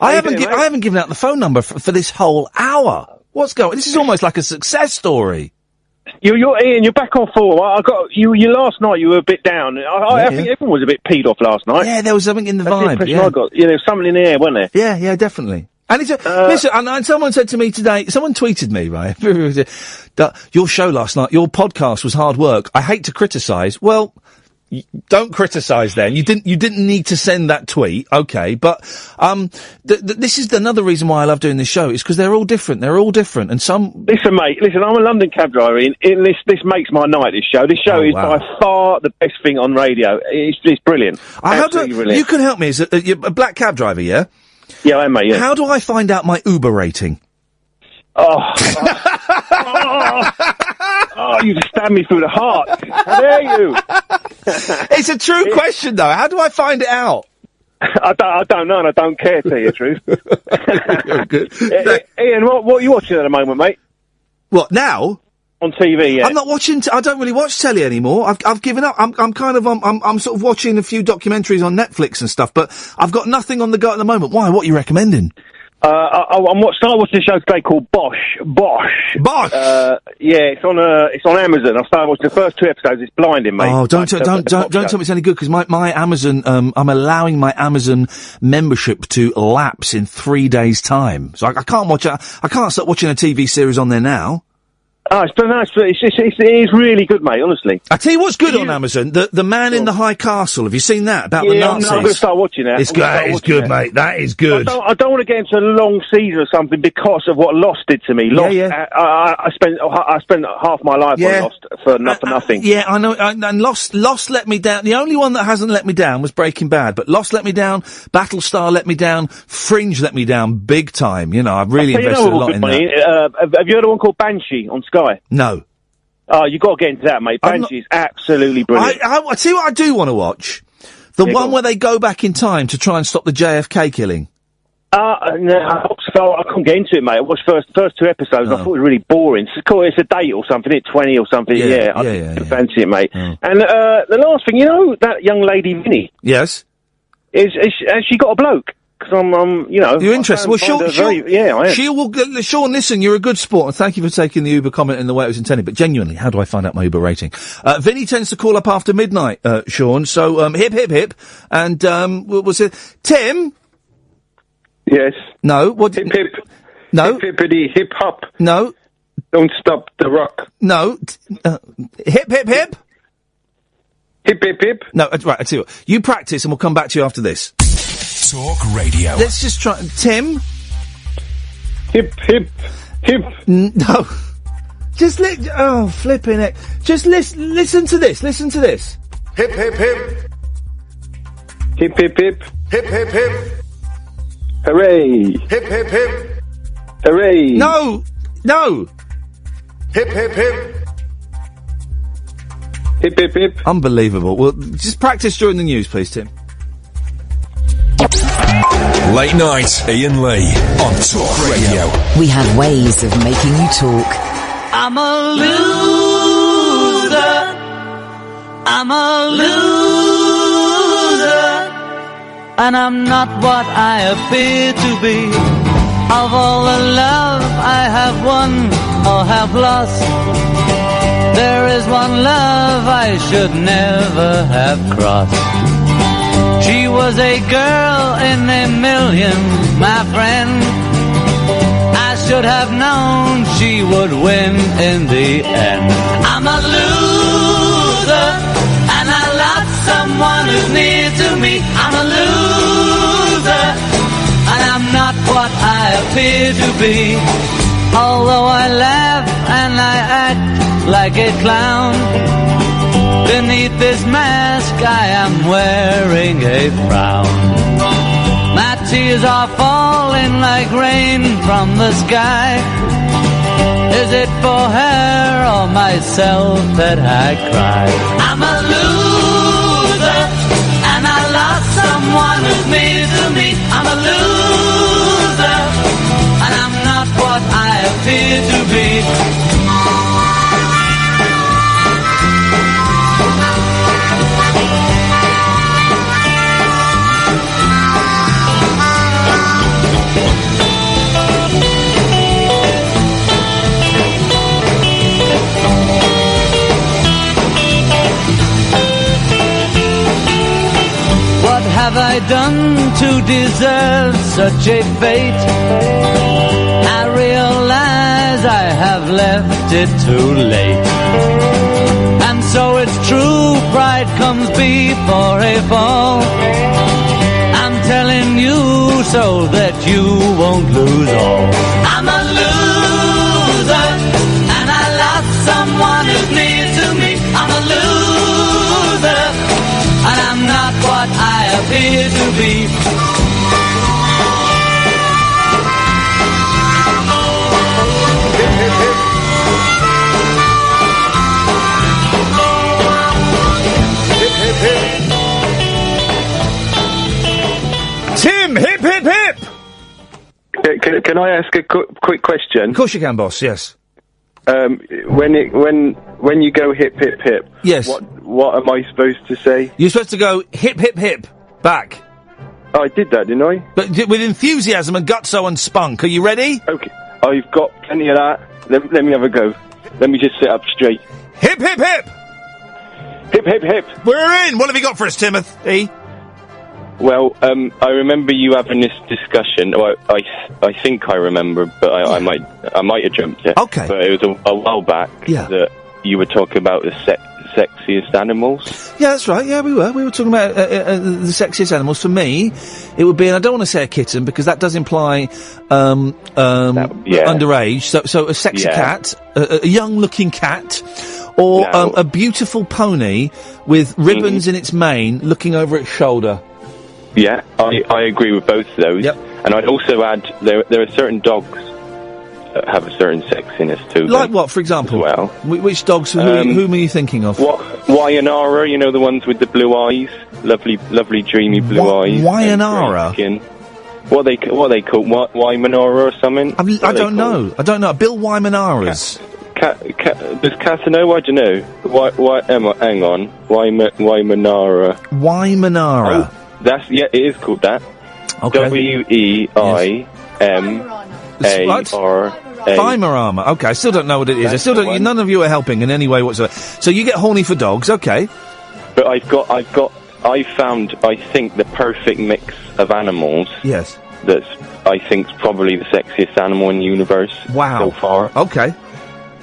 I haven't given out the phone number for this whole hour. What's going on? This is almost like a success story. You're Ian, you're back on form. I got you last night, you were a bit down. I think everyone was a bit peed off last night. Yeah, there was something in the That's vibe. the impression I got. Yeah, there was something in the air, wasn't there? Yeah, definitely. And it's listen, and someone said to me today, someone tweeted me, right, that your show last night, your podcast was hard work. I hate to criticise. Well, don't criticise then. You didn't need to send that tweet, okay, but, this is another reason why I love doing this show, is because they're all different, and some... Listen, mate, I'm a London cab driver, and this makes my night, this show. This show is by far the best thing on radio. It's brilliant. Brilliant. You can help me, you're a black cab driver, yeah? Yeah, I am, mate, yeah. How do I find out my Uber rating? Oh, you just stabbed me through the heart. How dare you? It's a true question, though. How do I find it out? I don't know, and I don't care, to tell you the truth. Good. Ian, what are you watching at the moment, mate? What, now? On TV, yeah. I'm not watching... I don't really watch telly anymore. I've given up. I'm kind of... I'm sort of watching a few documentaries on Netflix and stuff, but I've got nothing on the go at the moment. Why? What are you recommending? I'm watching a show today called Bosch. Yeah, it's on Amazon. I started watching the first 2 episodes. It's blinding, mate. Oh, don't tell me it's any good, because my Amazon, I'm allowing my Amazon membership to lapse in 3 days' time. So I can't start watching a TV series on there now. Oh, it is really good, mate, honestly. I tell you what's good on Amazon, the Man in the High Castle. Have you seen that? About the Nazis? I'm going to start watching that. That is good, mate. That is good. I don't want to get into a long season or something because of what Lost did to me. Lost, I spent half my life on Lost for nothing. Yeah, I know. And Lost let me down. The only one that hasn't let me down was Breaking Bad. But Lost let me down. Battlestar let me down. Fringe let me down big time. You know, I've really invested a lot in that. Have you heard of one called Banshee on Sky? No. Oh, you got to get into that, mate. Banshee's absolutely brilliant. I tell you what I do want to watch. The one where they go back in time to try and stop the JFK killing. No, I couldn't get into it, mate. I watched first 2 episodes. I thought it was really boring. It's a date or something, 20 or something. I didn't fancy it, mate. And the last thing, you know, that young lady Vinny. Yes. Has she got a bloke? Because You're interested. Well, Sean, I am. Sean, listen, you're a good sport, and thank you for taking the Uber comment in the way it was intended. But genuinely, how do I find out my Uber rating? Vinny tends to call up after midnight, Sean. So, hip, hip, hip. And, was it Tim? Yes. No. What? Hip, hip. No. Hip, hippity, hip, hop. No. Don't stop the rock. No. Hip, hip, hip. Hip, hip, hip. No, right, I tell you what. You practice, and we'll come back to you after this. Talk Radio. Let's just try... Tim? Hip, hip, hip. No. Just flipping it. Just listen to this. Listen to this. Hip, hip, hip. Hip, hip, hip. Hip, hip, hip. Hooray. Hip, hip, hip. Hooray. No. Hip, hip, hip. Hip, hip, hip. Unbelievable. Well, just practice during the news, please, Tim. Late night, Iain Lee on Talk Radio. We have ways of making you talk. I'm a loser. I'm a loser. And I'm not what I appear to be. Of all the love I have won or have lost, there is one love I should never have crossed. She was a girl in a million, my friend. I should have known she would win in the end. I'm a loser, and I lost someone who's near to me. I'm a loser, and I'm not what I appear to be. Although I laugh and I act like a clown, beneath this mask I am wearing a frown. My tears are falling like rain from the sky. Is it for her or myself that I cry? I'm a loser, and I lost someone who's near to me. I'm a loser, and I'm not what I appear to be. have I done to deserve such a fate? I realize I have left it too late. And so it's true, pride comes before a fall. I'm telling you so that you won't lose all. I'm a loser, and I lost someone who's near to me. I'm a loser, and I'm not what I appear to be. Tim, hip, hip, hip! Can I ask a quick question? Of course you can, boss, yes. When you go hip, hip, hip, yes. What am I supposed to say? You're supposed to go hip, hip, hip, back. Oh, I did that, didn't I? But with enthusiasm and gutso and spunk. Are you ready? Okay. I've got plenty of that. Let me have a go. Let me just sit up straight. Hip, hip, hip! Hip, hip, hip! We're in! What have you got for us, Timothy? Well, I remember you having this discussion. Well, I think I remember, but I might have jumped it. Okay. But it was a while back that you were talking about the sexiest animals. Yeah, that's right. Yeah, we were. We were talking about the sexiest animals. For me, it would be, and I don't want to say a kitten because that does imply underage. So a sexy cat, a young-looking cat, or a beautiful pony with ribbons in its mane, looking over its shoulder. Yeah, I agree with both of those. Yep. And I'd also add there are certain dogs that have a certain sexiness to them. Like what, for example? Well, which dogs? Whom are you thinking of? Waianara, you know, the ones with the blue eyes, lovely, dreamy blue eyes. Waianara. What they call Waimanara or something? I don't know. Bill Waimanara's. Does Casanova? I don't know. Hang on. Waimanara. Waimanara. Oh, it is called that. Okay. Weimarama. Weimarama. Okay, I still don't know what it is. I still don't. None of you are helping in any way whatsoever. So you get horny for dogs, okay? But I found, I think, the perfect mix of animals. Yes. That's, I think, probably the sexiest animal in the universe. Wow. So far. Okay.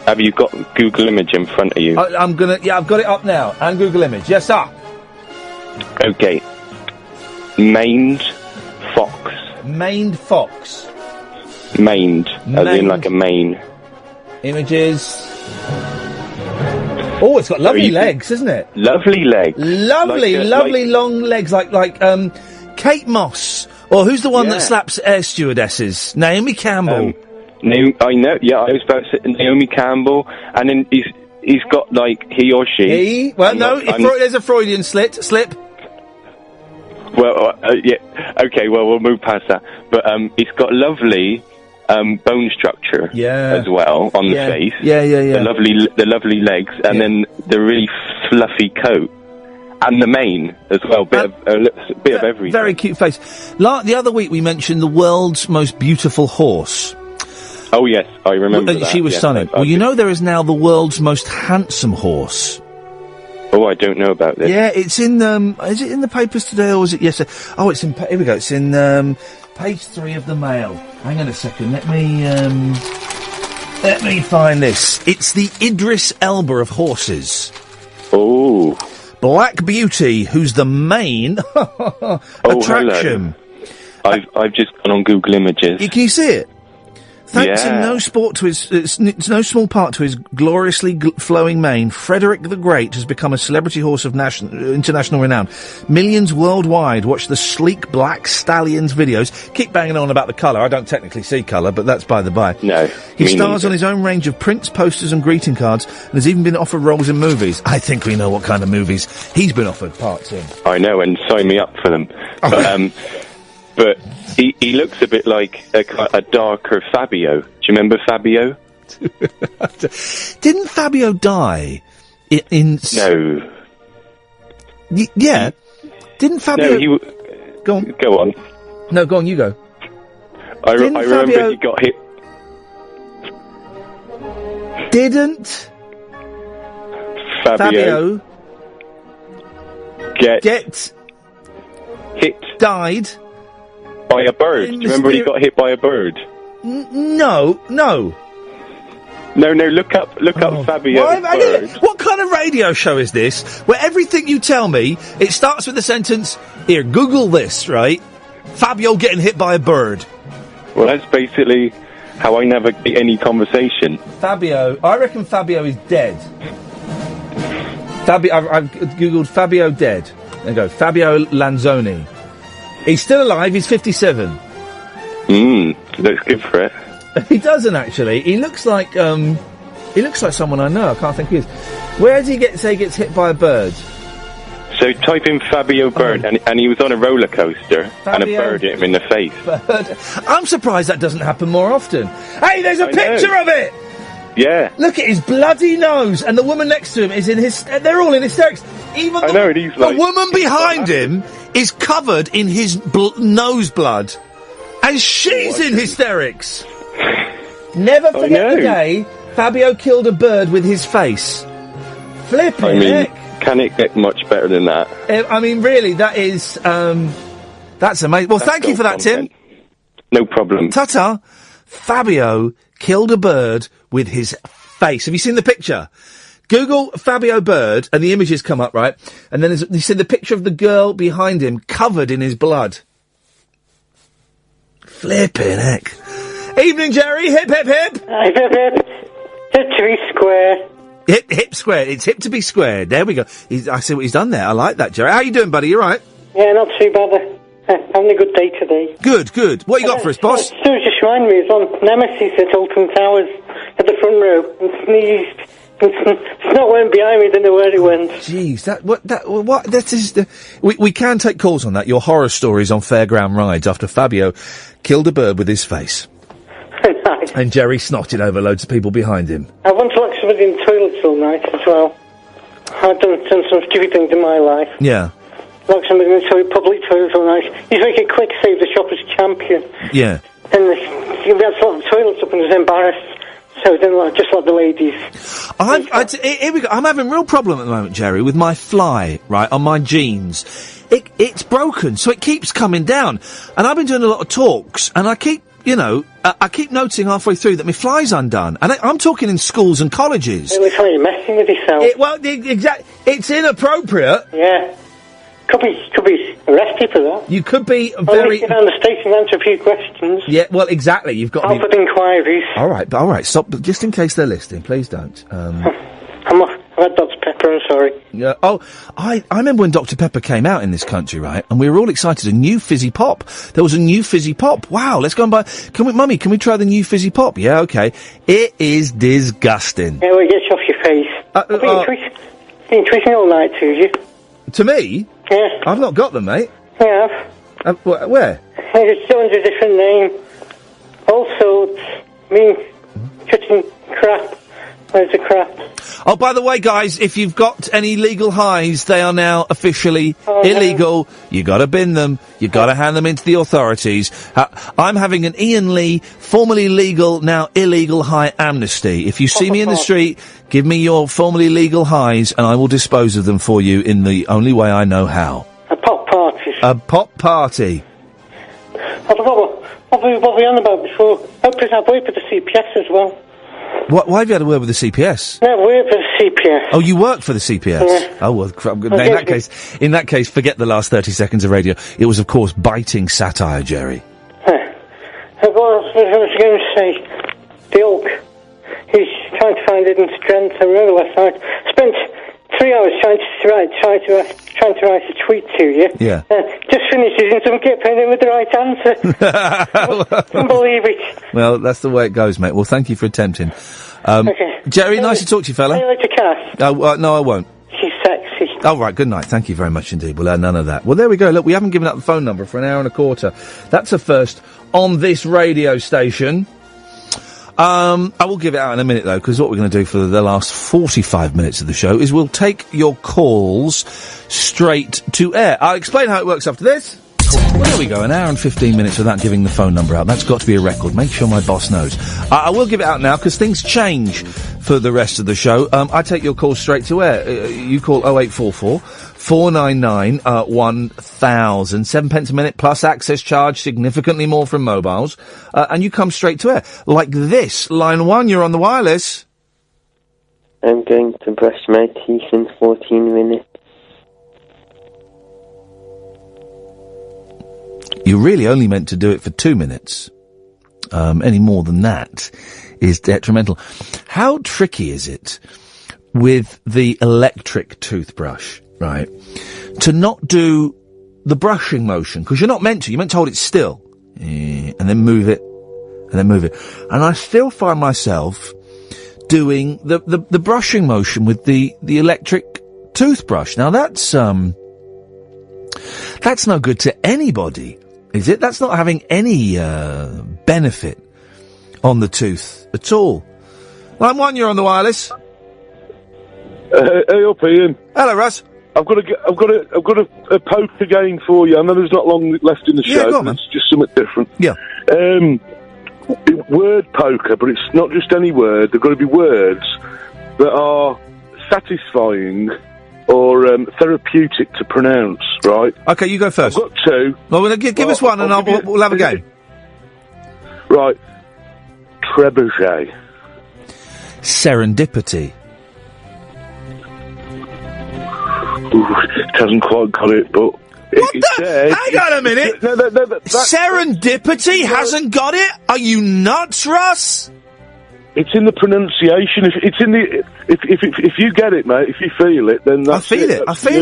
Have you got Google Image in front of you? I've got it up now. And Google Image. Yes, sir. Okay. Maned fox. Maned fox. Maned, as in like a mane. Images. Oh, it's got lovely legs, isn't it? Lovely legs. Lovely long legs, like Kate Moss, or who's the one that slaps air stewardesses? Naomi Campbell. I know. Yeah, I was about to say Naomi Campbell, and then he's got like he or she. There's a Freudian slip. Well, yeah. Okay. Well, we'll move past that. But he's got lovely bone structure. As well on the face. Yeah. The lovely legs, and then the really fluffy coat, and the mane as well. Bit of everything. Very cute face. The other week we mentioned the world's most beautiful horse. Oh yes, I remember that. She was stunning. Well, you know there is now the world's most handsome horse. Oh, I don't know about this. Yeah, it's in. Is it in the papers today, or was it yesterday? Oh, it's in. Here we go. It's in page 3 of the Mail. Hang on a second. Let me find this. It's the Idris Elba of horses. Oh. Black Beauty, who's the main attraction. Hello. I've just gone on Google Images. Can you see it? Thanks in no small part to his gloriously flowing mane, Frederick the Great has become a celebrity horse of international renown. Millions worldwide watch the sleek black stallion's videos. Keep banging on about the colour. I don't technically see colour, but that's by the by. No. He stars on his own range of prints, posters and greeting cards, and has even been offered roles in movies. I think we know what kind of movies he's been offered parts in. I know, and sign me up for them. But he looks a bit like a darker Fabio. Do you remember Fabio? Didn't Fabio die in No. Yeah. Didn't Fabio... No, Go on. Go on. No, go on, you go. I remember he got hit... Didn't Fabio get hit... Died? By a bird. Do you remember when he got hit by a bird? No. No, look up Fabio Bird. What kind of radio show is this, where everything you tell me, it starts with the sentence, here, Google this, right? Fabio getting hit by a bird. Well, that's basically how I navigate any conversation. Fabio, I reckon Fabio is dead. I've Googled Fabio dead. There you go, Fabio Lanzoni. He's still alive, he's 57. Looks good for it. He doesn't actually. He looks like someone I know. I can't think who he is. Where does he say he gets hit by a bird? So type in Fabio Bird, and he was on a roller coaster, and a bird hit him in the face. Bird. I'm surprised that doesn't happen more often. Hey, there's a picture of it! Yeah. Look at his bloody nose, and the woman next to him is in his... They're all in hysterics. Even the woman behind him is covered in his nose blood, and she's in hysterics. Never forget the day Fabio killed a bird with his face. Flipping heck. Can it get much better than that? I mean, really, that is... that's amazing. Well, thank you for that, Tim. No problem. Ta-ta. Fabio killed a bird with his face. Have you seen the picture? Google Fabio Bird, and the images come up, right? And then you see the picture of the girl behind him covered in his blood. Flipping heck. Evening, Jerry. Hip, hip, hip. Hip, hip, hip. Hip to be square. Hip square. It's hip to be squared. There we go. I see what he's done there. I like that, Jerry. How you doing, buddy? You all right? Yeah, not too bad. Having a good day today. Good. What you got for us, boss? So just remind me, it's on Nemesis at Alton Towers at the front row and sneezed. It's not went behind me, don't know where it went. Jeez, we can take calls on that. Your horror stories on fairground rides after Fabio killed a bird with his face. Nice. And Jerry snotted over loads of people behind him. I want to lock somebody in the toilets all night as well. I've done some stupid things in my life. Yeah. Lock somebody in the public toilets all night. You make it quick, save the shopper's champion. Yeah. And you had to lock the toilets up and was embarrassed. So then just like the ladies. Here we go. I'm having a real problem at the moment, Jerry, with my fly, right, on my jeans. It's broken, so it keeps coming down. And I've been doing a lot of talks, and I keep noticing halfway through that my fly's undone. And I'm talking in schools and colleges. It looks like you're messing with yourself. It's inappropriate. Yeah. Could be arrested for that. You could be very... Get down the station and answer a few questions. Yeah, well, exactly. You've got... Alfred inquiries. All right. Stop. Just in case they're listening, please don't. I'm off. I've had Dr. Pepper, I'm sorry. Yeah. I remember when Dr. Pepper came out in this country, right? And we were all excited. A new fizzy pop. There was a new fizzy pop. Wow, let's go and buy... Mummy, can we try the new fizzy pop? Yeah, okay. It is disgusting. Yeah, well, it gets off your face. I've been tweeting all night to you. To me? Yeah. I've not got them, mate. Yeah. Where? It's under a different name. Also, cutting crap. Where's the crap? Oh, by the way, guys, if you've got any legal highs, they are now officially illegal. No. You gotta bin them. You gotta hand them into the authorities. I'm having an Iain Lee, formerly legal, now illegal high amnesty. If you see me in the street, give me your formerly legal highs and I will dispose of them for you in the only way I know how. A pop party. A pop party. I forgot what we were on about before. Hopefully I've waited for the CPS as well. Why have you had a word with the CPS? No, work for the CPS. Oh, you work for the CPS? Yeah. Oh, well, in that case, forget the last 30 seconds of radio. It was, of course, biting satire, Jerry. What was I going to say? The Hulk. He's trying to find hidden strength. I remember last night. Spent 3 hours trying to write a tweet to you. Yeah. Just finished it and some kept in with the right answer. Can't believe it. Well, that's the way it goes, mate. Well, thank you for attempting. Okay. Jerry, nice to talk to you, fella. You like to cast? No, I won't. She's sexy. Oh, right, good night. Thank you very much indeed. We'll have none of that. Well, there we go. Look, we haven't given out the phone number for an hour and a quarter. That's a first on this radio station. I will give it out in a minute, though, because what we're going to do for the last 45 minutes of the show is we'll take your calls straight to air. I'll explain how it works after this. Well, there we go, an hour and 15 minutes without giving the phone number out. That's got to be a record. Make sure my boss knows. I will give it out now, because things change for the rest of the show. I take your calls straight to air. You call 0844 499 1000, 7 pence a minute plus access charge, significantly more from mobiles, and you come straight to air. Like this. Line 1, you're on the wireless. I'm going to brush my teeth in 14 minutes. You really only meant to do it for 2 minutes. Any more than that is detrimental. How tricky is it with the electric toothbrush, right, to not do the brushing motion? Because you're not meant to. You're meant to hold it still, and then move it, and then move it. And I still find myself doing the brushing motion with the electric toothbrush. Now that's no good to anybody, is it? That's not having any benefit on the tooth at all. Line 1, you're on the wireless. Hey up, Ian. Hello, Russ. I've got a poker game for you. I know there's not long left in the show. Yeah, go on, man. It's just something different. Yeah. Word poker, but it's not just any word. They've got to be words that are satisfying or therapeutic to pronounce, right? Okay, you go first. I've got 2. Well, give us one and we'll have a game. Right. Trebuchet. Serendipity. It hasn't quite got it, but... Hang on a minute! Serendipity hasn't got it? Are you nuts, Russ? It's in the pronunciation. If you get it, mate, if you feel it, then that's I feel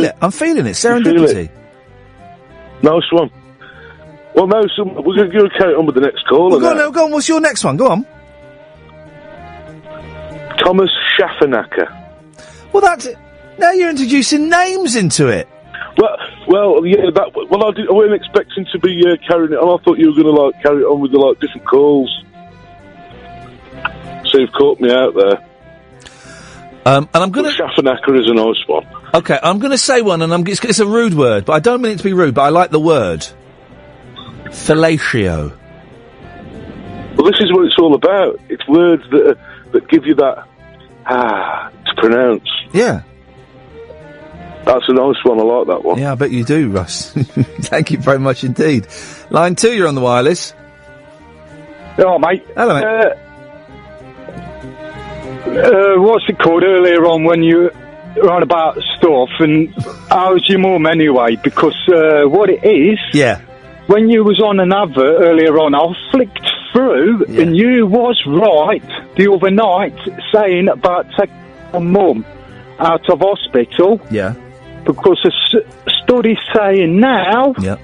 it. I'm feeling it. Serendipity. Nice one. Well, no, we're going to carry on with the next call. Go on. What's your next one? Go on. Thomas Schaffenacker. Well, that's it. Now you're introducing names into it. Well, yeah. I wasn't expecting to be carrying it on. I thought you were going to carry it on with the different calls. So you've caught me out there. And I'm going to... Schaffenacker is a nice one. Okay, I'm going to say one, and it's a rude word, but I don't mean it to be rude, but I like the word. Fellatio. Well, this is what it's all about. It's words that give you that to pronounce. Yeah. That's a nice one. I like that one. Yeah, I bet you do, Russ. Thank you very much indeed. Line 2, you're on the wireless. Oh, mate. Hello, mate. What's it called earlier on when you were on about stuff, and how's your mum anyway? Because what it is... Yeah. When you was on an advert earlier on, I flicked through, and you was right the other night saying about taking my mum out of hospital. Yeah. Because a study's saying now that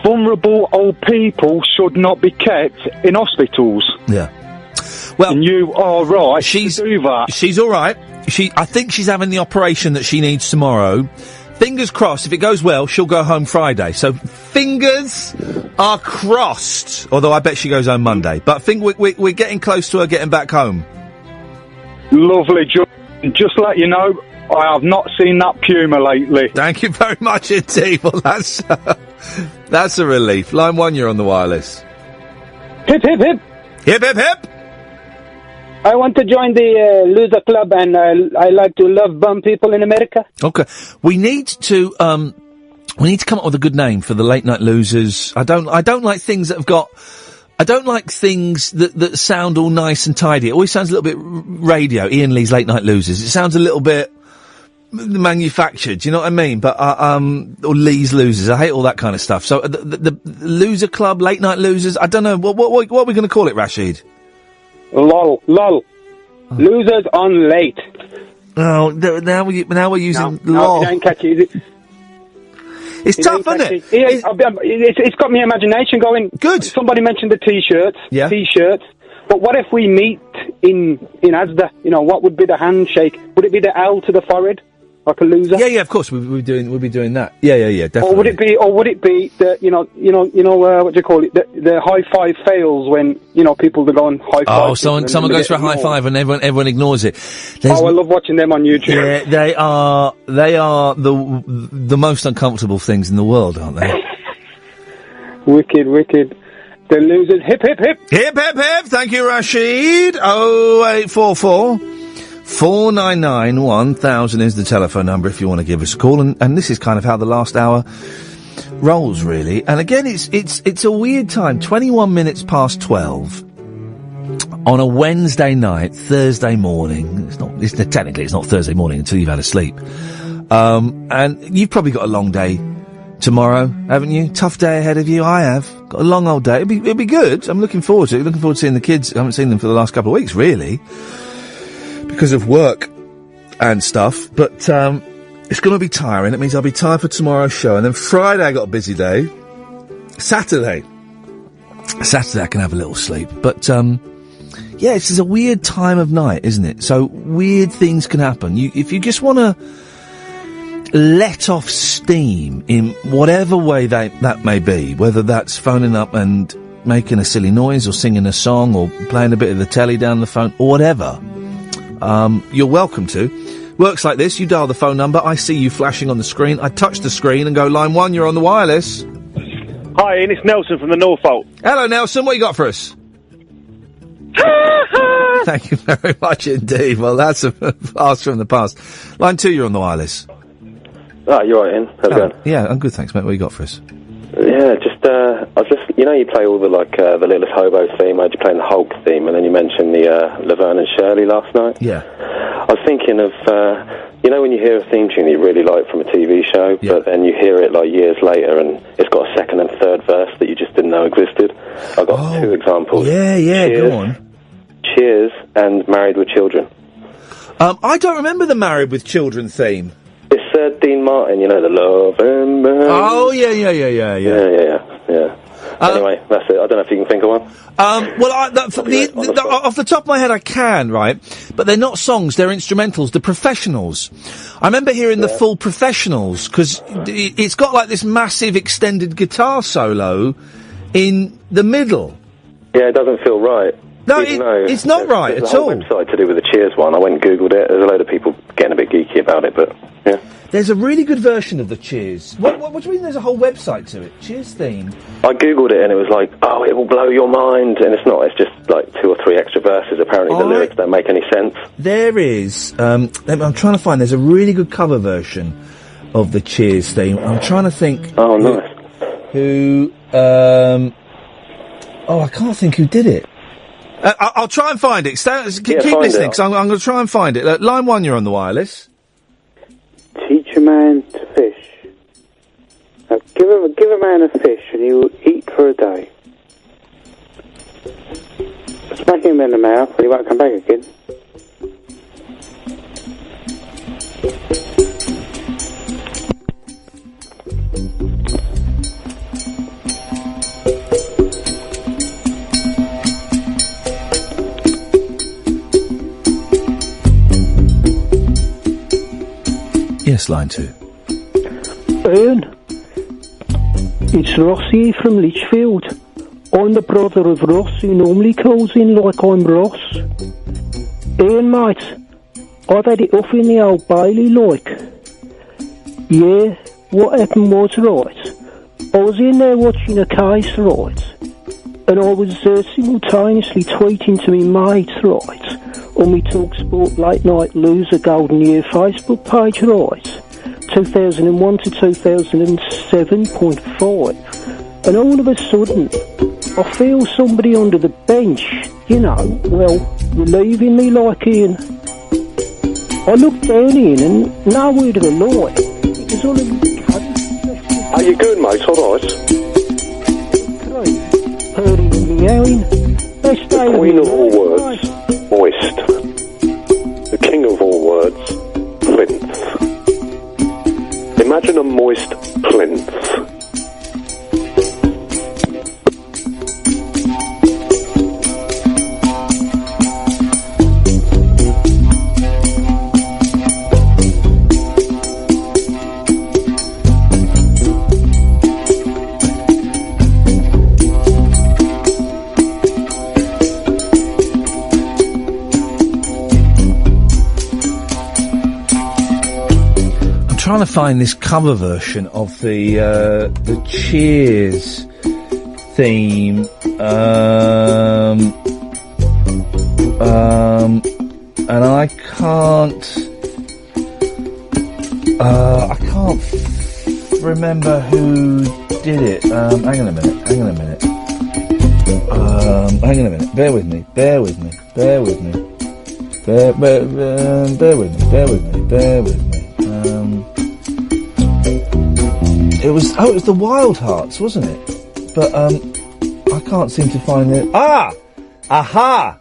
vulnerable old people should not be kept in hospitals. Yeah. Well, and you are right to do that. She's all right. I think she's having the operation that she needs tomorrow. Fingers crossed, if it goes well, she'll go home Friday. So fingers are crossed. Although I bet she goes home Monday. But I think we're getting close to her getting back home. Lovely, just let you know, I have not seen that Puma lately. Thank you very much indeed. Well, that's a relief. Line 1, you're on the wireless. Hip, hip, hip. Hip, hip, hip. I want to join the loser club, and I like to love bum people in America. Okay. We need to come up with a good name for the late night losers. I don't like things that have got... I don't like things that sound all nice and tidy. It always sounds a little bit radio. Iain Lee's Late Night Losers. It sounds a little bit manufactured. Do you know what I mean? But or Lee's Losers. I hate all that kind of stuff. So the loser club, Late Night Losers. I don't know. What are we going to call it, Rashid? Lol. Losers on late. Oh, now we're using lol. No, it ain't catchy, is it? It's tough, isn't it? It's got my imagination going. Good. Somebody mentioned the T-shirts. Yeah. T-shirts. But what if we meet in Asda? You know, what would be the handshake? Would it be the L to the forehead, like a loser? Yeah. Of course, we'll be doing that. Yeah. Definitely. Or would it be the what do you call it? The high five fails when people are going high five. Oh, someone goes for a high five and everyone ignores it. I love watching them on YouTube. Yeah, they are the most uncomfortable things in the world, aren't they? Wicked. The losers, hip, hip, hip. Hip, hip, hip. Thank you, Rashid. 0844 499 1000 is the telephone number if you want to give us a call, and this is kind of how the last hour rolls, really. And again, it's a weird time. 21 minutes past 12 on a Wednesday night, Thursday morning. Technically it's not Thursday morning until you've had a sleep. And you've probably got a long day tomorrow, haven't you? Tough day ahead of you. I have got a long old day. It'll be good. I'm looking forward to it. Looking forward to seeing the kids. I haven't seen them for the last couple of weeks, really, because of work and stuff. But it's going to be tiring. It means I'll be tired for tomorrow's show. And then Friday I got a busy day. Saturday I can have a little sleep. But yeah, this is a weird time of night, isn't it? So weird things can happen. If you just want to let off steam in whatever way that may be, whether that's phoning up and making a silly noise or singing a song or playing a bit of the telly down the phone or whatever, you're welcome to. Works like this. You dial the phone number. I see you flashing on the screen. I touch the screen and go, line 1, you're on the wireless. Hi, Ian, it's Nelson from the Norfolk. Hello, Nelson. What you got for us? Thank you very much indeed. Well, that's a blast from the past. Line 2, you're on the wireless. Oh, you're right, Ian. How's it going? Yeah, I'm good, thanks, mate. What you got for us? Yeah, you know, you play all the, the Littlest Hobo theme, I had you playing the Hulk theme, and then you mentioned the Laverne and Shirley last night. Yeah. I was thinking of, you know when you hear a theme tune that you really like from a TV show, but then you hear it, years later, and it's got a second and third verse that you just didn't know existed? I've got 2 examples. Yeah, Cheers, go on. Cheers and Married with Children. I don't remember the Married with Children theme. It's Dean Martin, you know, the Love and Marriage. Oh, yeah. Yeah. Anyway, that's it. I don't know if you can think of one. Off the top of my head, I can, right? But they're not songs; they're instrumentals. The Professionals. I remember hearing the full Professionals because it's got this massive extended guitar solo in the middle. Yeah, it doesn't feel right. No, it's not right at all. There's a whole website to do with the Cheers one. I went and Googled it. There's a load of people getting a bit geeky about it, but yeah. There's a really good version of the Cheers. What do you mean there's a whole website to it? Cheers theme? I Googled it and it was like, oh, it will blow your mind. And it's not. It's just 2 or 3 extra verses. Apparently the lyrics don't make any sense. There is. I'm trying to find. There's a really good cover version of the Cheers theme. I'm trying to think. Oh, nice. I can't think who did it. I'll try and find it. Keep listening, because I'm going to try and find it. Line 1, you're on the wireless. Teach a man to fish. Now, give a man a fish and he will eat for a day. Smack him in the mouth and he won't come back again. Yes, line 2. Ian, it's Russ here from Lichfield. I'm the brother of Russ who normally calls in like I'm Ross. Ian, mate, I've had it off in the Old Bailey, Yeah, what happened was, right, I was in there watching a case, right, and I was simultaneously tweeting to me mate, right, on me TalkSport Late Night Loser Golden Year Facebook page, right, 2001 to 2007.5, and all of a sudden, I feel somebody under the bench, relieving me like Ian. I looked down in and no word of a lie, it was all of the Are you good, mate? All right. Hurting and meowing. The queen of all words, moist. The king of all words, plinth. Imagine a moist plinth. Trying to find this cover version of the Cheers theme. and I can't remember who did it. Hang on a minute. Hang on a minute. Bear with me. Bear with me. Bear with me. Bear with me. It was the Wild Hearts, wasn't it? But I can't seem to find it. Aha!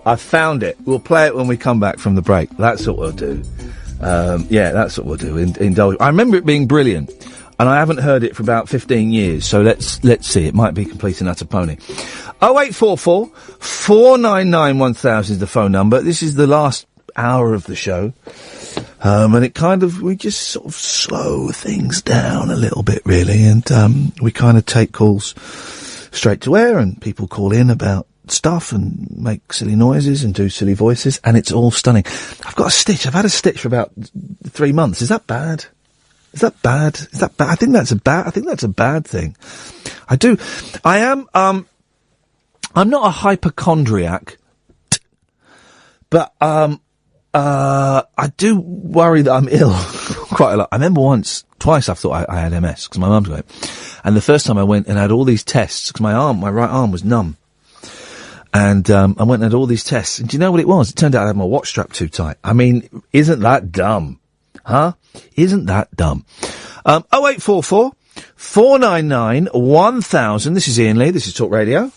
I found it. We'll play it when we come back from the break. That's what we'll do. That's what we'll do. Indulge. I remember it being brilliant, and I haven't heard it for about 15 years. So let's see. It might be complete and utter pony. 0844 499 1000 is the phone number. This is the last hour of the show. And we just sort of slow things down a little bit, really, and we kind of take calls straight to air, and people call in about stuff and make silly noises and do silly voices, and it's all stunning. I've got a stitch. I've had a stitch for about 3 months. Is that bad? I think that's a bad thing. I'm not a hypochondriac, but I do worry that I'm ill quite a lot. I remember twice I thought I had MS, because my mum's got it. And the first time I went and had all these tests, because my right arm was numb. And I went and had all these tests. And do you know what it was? It turned out I had my watch strapped too tight. I mean, isn't that dumb? Huh? Isn't that dumb? 0844 499 1000. This is Iain Lee. This is Talk Radio.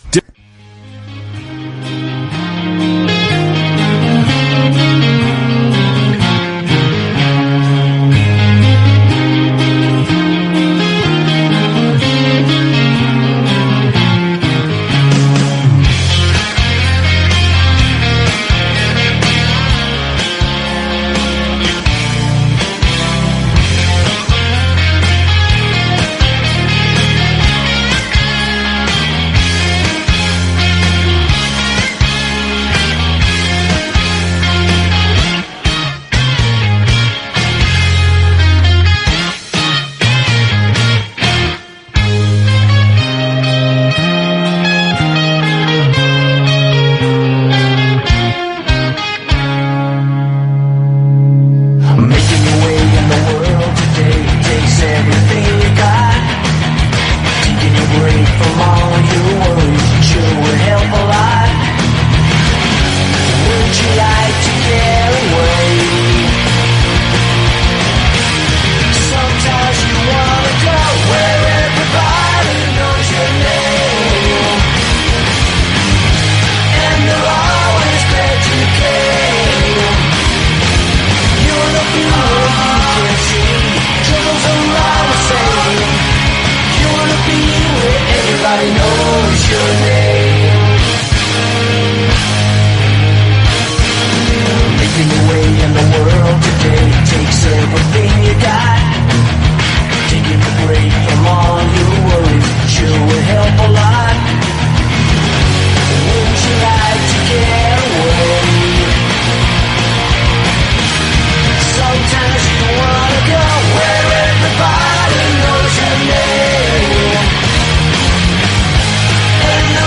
And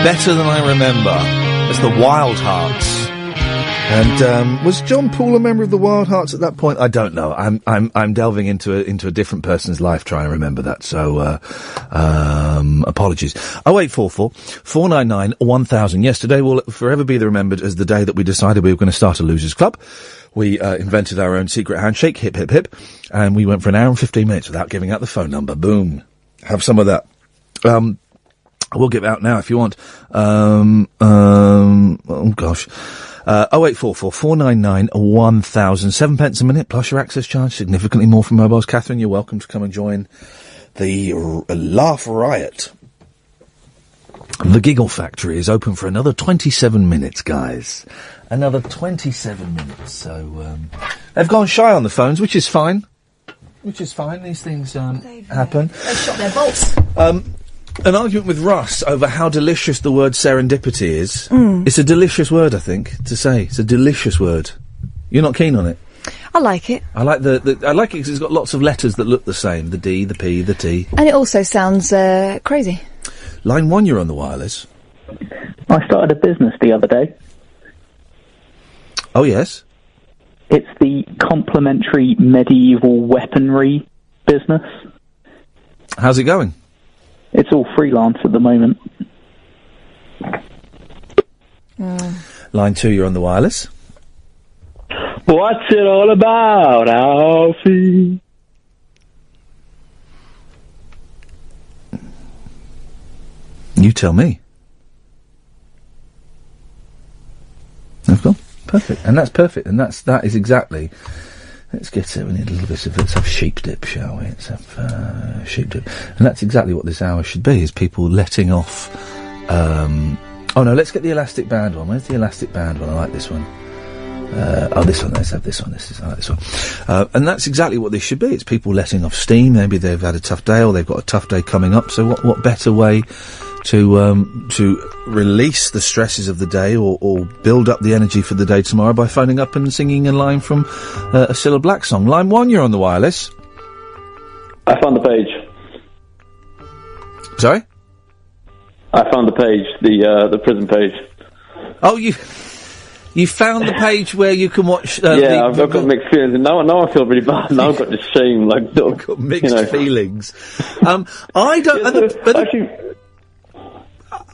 Better Than I Remember. It's the Wild Hearts. And was John Paul a member of the Wild Hearts at that point? I don't know. I'm delving into a different person's life trying to remember that. So apologies. 0844 499 1000. Yes, today will forever be remembered as the day that we decided we were going to start a losers club. We invented our own secret handshake, hip hip hip, and we went for an hour and 15 minutes without giving out the phone number. Boom. Have some of that. We'll give it out now if you want. Oh gosh. 0844 499 1000. 7 pence a minute plus your access charge. Significantly more from mobiles. Catherine, you're welcome to come and join the Laugh Riot. The Giggle Factory is open for another 27 minutes, guys. Another 27 minutes. So, they've gone shy on the phones, which is fine. These things happen. They shot their bolts. An argument with Russ over how delicious the word serendipity is. It's a delicious word, I think, to say. It's a delicious word. You're not keen on it? I like it. I like I like it because it's got lots of letters that look the same. The D, the P, the T. And it also sounds crazy. Line 1, you're on the wireless. I started a business the other day. Oh, yes? It's the complementary medieval weaponry business. How's it going? It's all freelance at the moment. Line 2, you're on the wireless. What's it all about, Alfie? You tell me. I've gone. Perfect. And that's perfect. And that is exactly... Let's get it. We need a little bit of... Let's have sheep dip, shall we? Let's have sheep dip. And that's exactly what this hour should be, is people letting off... oh, no, let's get the elastic band one. Where's the elastic band one? I like this one. This one. Let's have this one. I like this one. And that's exactly what this should be. It's people letting off steam. Maybe they've had a tough day or they've got a tough day coming up. So what better way to release the stresses of the day or build up the energy for the day tomorrow by phoning up and singing a line from a Cilla Black song. Line 1, you're on the wireless. I found the page. Sorry? I found the page, the prison page. Oh, you found the page where you can watch... I've got mixed feelings. And now I feel really bad. Now I've got this shame, like... I've got mixed feelings. I don't... Actually...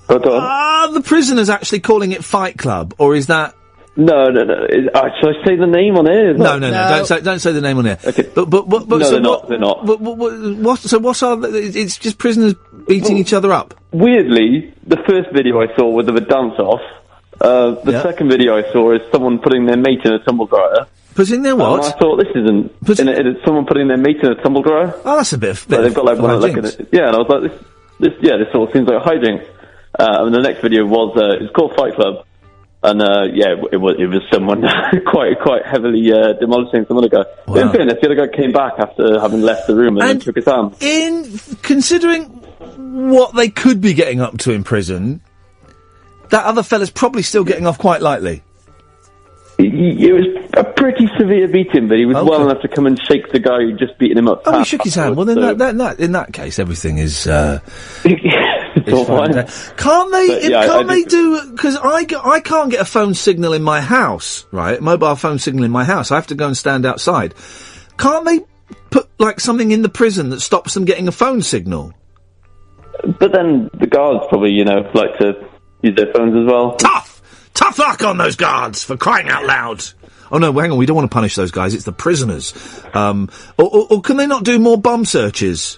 Are the prisoners actually calling it Fight Club, or is that... No. Should I say the name on air? No. Don't say the name on air. Okay. But no, so they're not. What are... It's just prisoners beating each other up? Weirdly, the first video I saw was of a dance-off. The second video I saw is someone putting their mate in a tumble dryer. Putting their what? And I thought, this isn't... It's someone putting their mate in a tumble dryer. Oh, that's a bit of... they've got like one like and I was like, this sort of seems like hijinks. And the next video was it's called Fight Club, and it was someone quite heavily demolishing some other guy. Wow. In fairness, the other guy came back after having left the room and then took his arm. In considering what they could be getting up to in prison, that other fella's probably still getting off quite lightly. It was a pretty severe beating, but he was well enough to come and shake the guy who just beaten him up. Oh, he shook his hand. Well, then in that case, everything is... It's all fine. Can't they do... Because I can't get a phone signal in my house, right? Mobile phone signal in my house. I have to go and stand outside. Can't they put, like, something in the prison that stops them getting a phone signal? But then the guards probably, like to use their phones as well. Tough luck on those guards, for crying out loud. Oh, no, hang on, we don't want to punish those guys, it's the prisoners. Or can they not do more bum searches?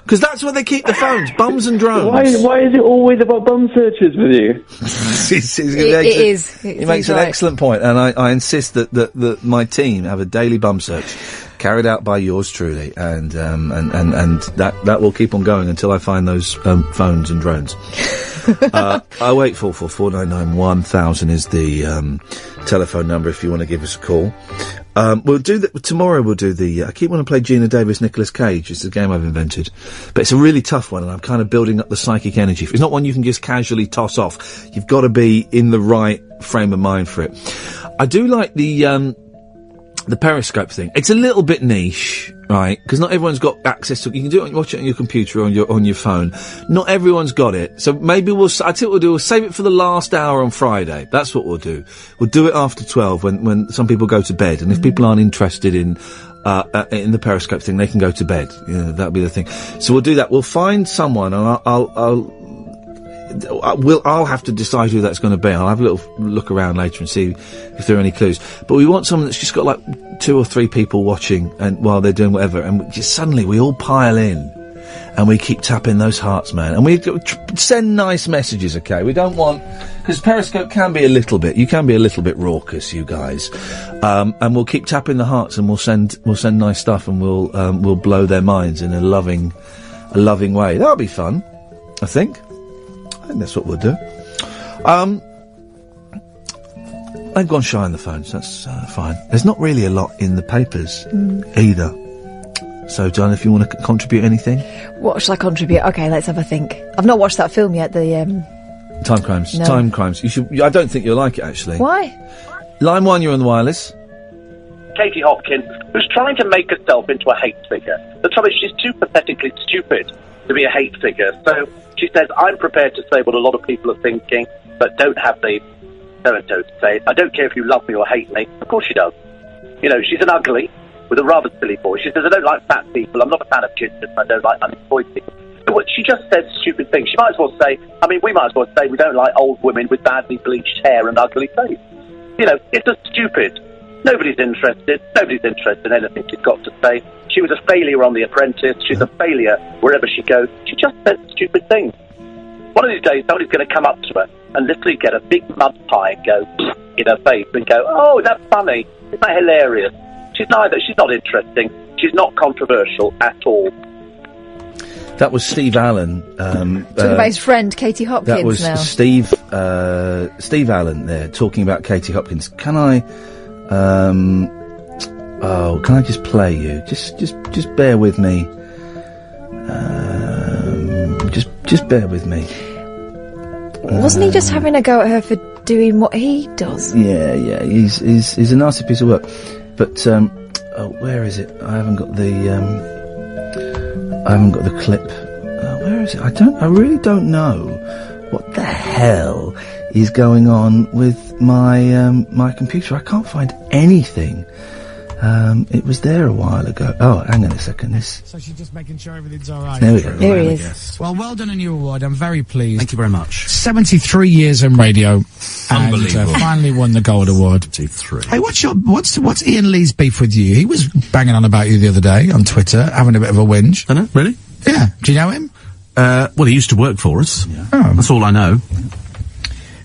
Because that's where they keep the phones, bums and drones. Why is it always about bum searches with you? It is. He makes an excellent point, and I insist that my team have a daily bum search carried out by yours truly, and that will keep on going until I find those phones and drones. 0844 499 1000 is the telephone number if you want to give us a call. We'll do that tomorrow. We'll do the. I keep wanting to play Gina Davis, Nicolas Cage. It's a game I've invented, but it's a really tough one, and I'm kind of building up the psychic energy. It's not one you can just casually toss off. You've got to be in the right frame of mind for it. I do like the the Periscope thing. It's a little bit niche, right? Because not everyone's got access to. You can do it, watch it on your computer or on your phone. Not everyone's got it. So maybe I think what we'll do. We'll save it for the last hour on Friday. That's what we'll do. We'll do it after 12 when some people go to bed. And if people aren't interested in the Periscope thing, they can go to bed. Yeah, that'll be the thing. So we'll do that. We'll find someone, and I'll have to decide who that's going to be. I'll have a little look around later and see if there are any clues. But we want someone that's just got like 2 or 3 people watching and while they're doing whatever, and just suddenly we all pile in and we keep tapping those hearts, man. And we send nice messages, okay? We don't want, because Periscope can be a little bit. You can be a little bit raucous, you guys. And we'll keep tapping the hearts, and we'll send nice stuff, and we'll blow their minds in a loving way. That'll be fun, I think. I think that's what we'll do. They've gone shy on the phones, that's fine. There's not really a lot in the papers either. So, John, if you want to contribute anything? What shall I contribute? Okay, let's have a think. I've not watched that film yet, Time Crimes. No. Time Crimes. You should. I don't think you'll like it, actually. Why? Line 1, you're on the wireless. Katie Hopkins, who's trying to make herself into a hate figure. The trouble is she's too pathetically stupid to be a hate figure. So she says, I'm prepared to say what a lot of people are thinking, but don't have the so-and-so to say it. I don't care if you love me or hate me. Of course she does. You know, she's an ugly with a rather silly voice. She says, I don't like fat people. I'm not a fan of gingers. I don't like unemployed people. She just says stupid things. She might as well say, we might as well say we don't like old women with badly bleached hair and ugly face. You know, it's just stupid. Nobody's interested. Nobody's interested in anything she's got to say. She was a failure on The Apprentice. She's a failure wherever she goes. She just says stupid things. One of these days, somebody's going to come up to her and literally get a big mud pie and go in her face and go, oh, that's funny. Isn't that hilarious? She's not interesting. She's not controversial at all. That was Steve Allen. Talking about his friend, Katie Hopkins. That was now. Steve Allen there, talking about Katie Hopkins. Can I just play you? Just bear with me. Just bear with me. Wasn't he just having a go at her for doing what he does? Yeah. He's a nasty piece of work. But where is it? I haven't got the clip. Where is it? I really don't know what the hell is going on with my computer. I can't find anything. It was there a while ago. Oh, hang on a second. So she's just making sure everything's all right. There we go. Here he is. Well done on your award. I'm very pleased. Thank you very much. 73 years in radio. Unbelievable. And finally won the Gold Award. 73. Hey, what's Iain Lee's beef with you? He was banging on about you the other day on Twitter, having a bit of a whinge. I know, really? Yeah. Do you know him? Well, he used to work for us. Yeah. Oh. That's all I know.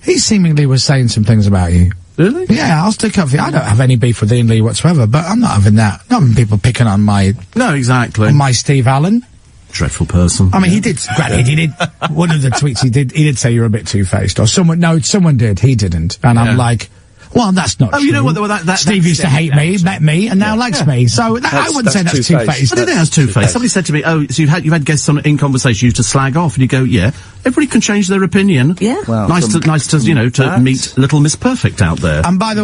He seemingly was saying some things about you. Really? Yeah, I'll stick up for you. I don't have any beef with Iain Lee whatsoever, but I'm not having that. Not having people picking on my... No, exactly. On my Steve Allen. Dreadful person. I mean, he did... Granted, he did... One of the tweets he did say you're a bit two-faced, or someone did, he didn't. And I'm like... Well, that's not true. You know what? Steve used to hate me, met me, and now likes me. So I wouldn't say that's two-faced. I don't think that's two-faced. Somebody said to me, oh, so you've had guests in conversation, you used to slag off, and you go, yeah, everybody can change their opinion. Yeah. Well, nice to meet Little Miss Perfect out there. And by the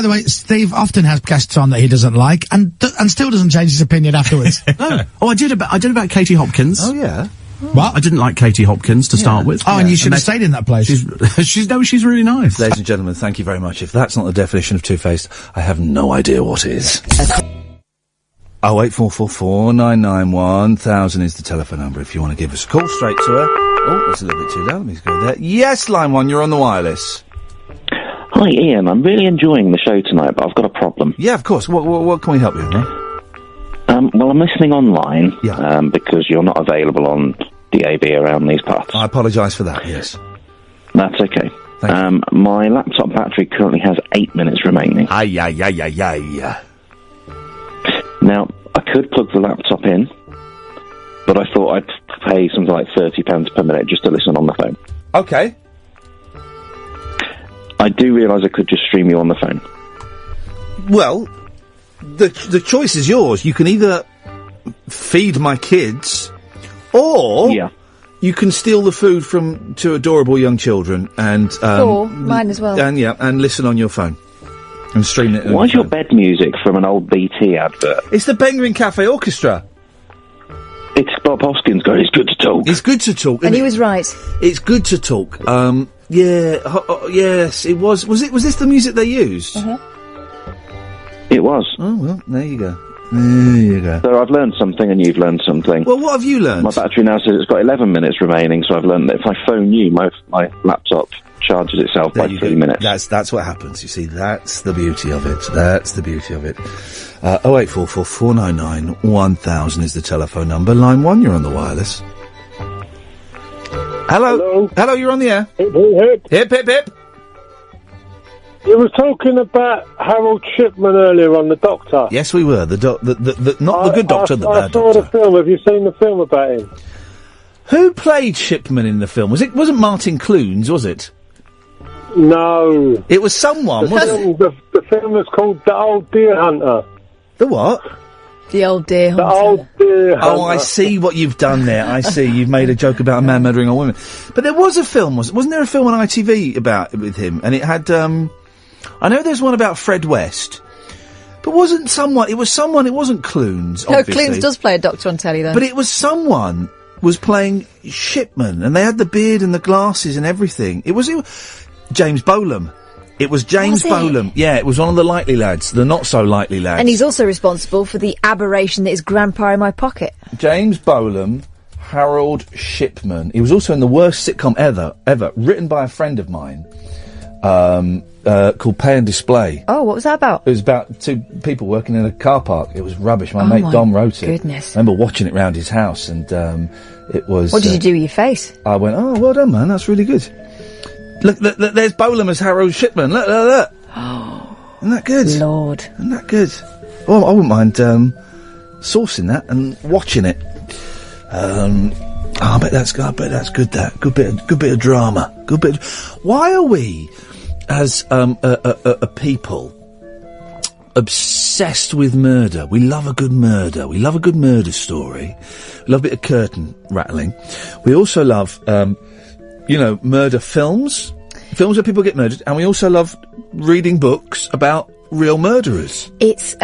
way, Steve often has guests on that he doesn't like, and still doesn't change his opinion afterwards. No. Oh, I did about Katie Hopkins. Oh, yeah. What? I didn't like Katie Hopkins to start with. Oh, and you should have stayed in that place. She's really nice. Ladies and gentlemen, thank you very much. If that's not the definition of two-faced, I have no idea what is. 08444 991 1000 is the telephone number if you want to give us a call straight to her. Oh, that's a little bit too loud. Let me go there. Yes, line 1, you're on the wireless. Hi, Ian. I'm really enjoying the show tonight, but I've got a problem. Yeah, of course. What can we help you with, mate? Well, I'm listening online, because you're not available on DAB around these parts. I apologise for that, yes. That's okay. My laptop battery currently has 8 minutes remaining. Now, I could plug the laptop in, but I thought I'd pay something like £30 per minute just to listen on the phone. Okay. I do realise I could just stream you on the phone. Well... The choice is yours. You can either feed my kids, or you can steal the food from 2 adorable young children and or mine as well. And listen on your phone. and stream it. Why's your bed music from an old BT advert? It's the Bangering Cafe Orchestra. It's Bob Hoskins going, it's good to talk. It's good to talk. And he was right. It's good to talk. Yes, it was. Was this the music they used? It was. Oh, well, there you go. There you go. So I've learned something and you've learned something. Well, what have you learned? My battery now says it's got 11 minutes remaining, so I've learned that if I phone you, my laptop charges itself by 3 minutes. That's what happens, you see. That's the beauty of it. That's the beauty of it. 0844 499 1000 is the telephone number. Line 1, you're on the wireless. Hello. Hello, you're on the air. Hip, hip. Hip, hip, hip. You were talking about Harold Shipman earlier on, the Doctor. Yes, we were. Not the good doctor, the bad doctor. I saw the film. Have you seen the film about him? Who played Shipman in the film? Wasn't Martin Clunes, was it? No. It was someone, wasn't it? The film was called The Old Deer Hunter. The what? The Old Deer Hunter. The Old Deer Hunter. Oh, I see what you've done there. I see. You've made a joke about a man murdering all women. But there was a film, wasn't there a film on ITV with him? And it had, I know there's one about Fred West. But it wasn't Clunes, obviously. No, Clunes does play a doctor on telly, though. But it was someone was playing Shipman, and they had the beard and the glasses and everything. It was James Bolam. It was James Bolam. Yeah, it was one of the likely lads, the not so likely lads. And he's also responsible for the aberration that is Grandpa in My Pocket. James Bolam, Harold Shipman. He was also in the worst sitcom ever, written by a friend of mine, called Pay and Display. Oh, what was that about? It was about two people working in a car park. It was rubbish. My mate Dom wrote it. Goodness. I remember watching it round his house, and it was... What did you do with your face? I went, oh, well done, man, that's really good. Look, there's Bolam as Harold Shipman. Look. Isn't that good? Lord. Isn't that good? Well, I wouldn't mind sourcing that and watching it. I bet that's good. That good bit of drama. Why are we, as a people, obsessed with murder? We love a good murder. We love a good murder story. We love a bit of curtain rattling. We also love, murder films where people get murdered, and we also love reading books about real murderers. It's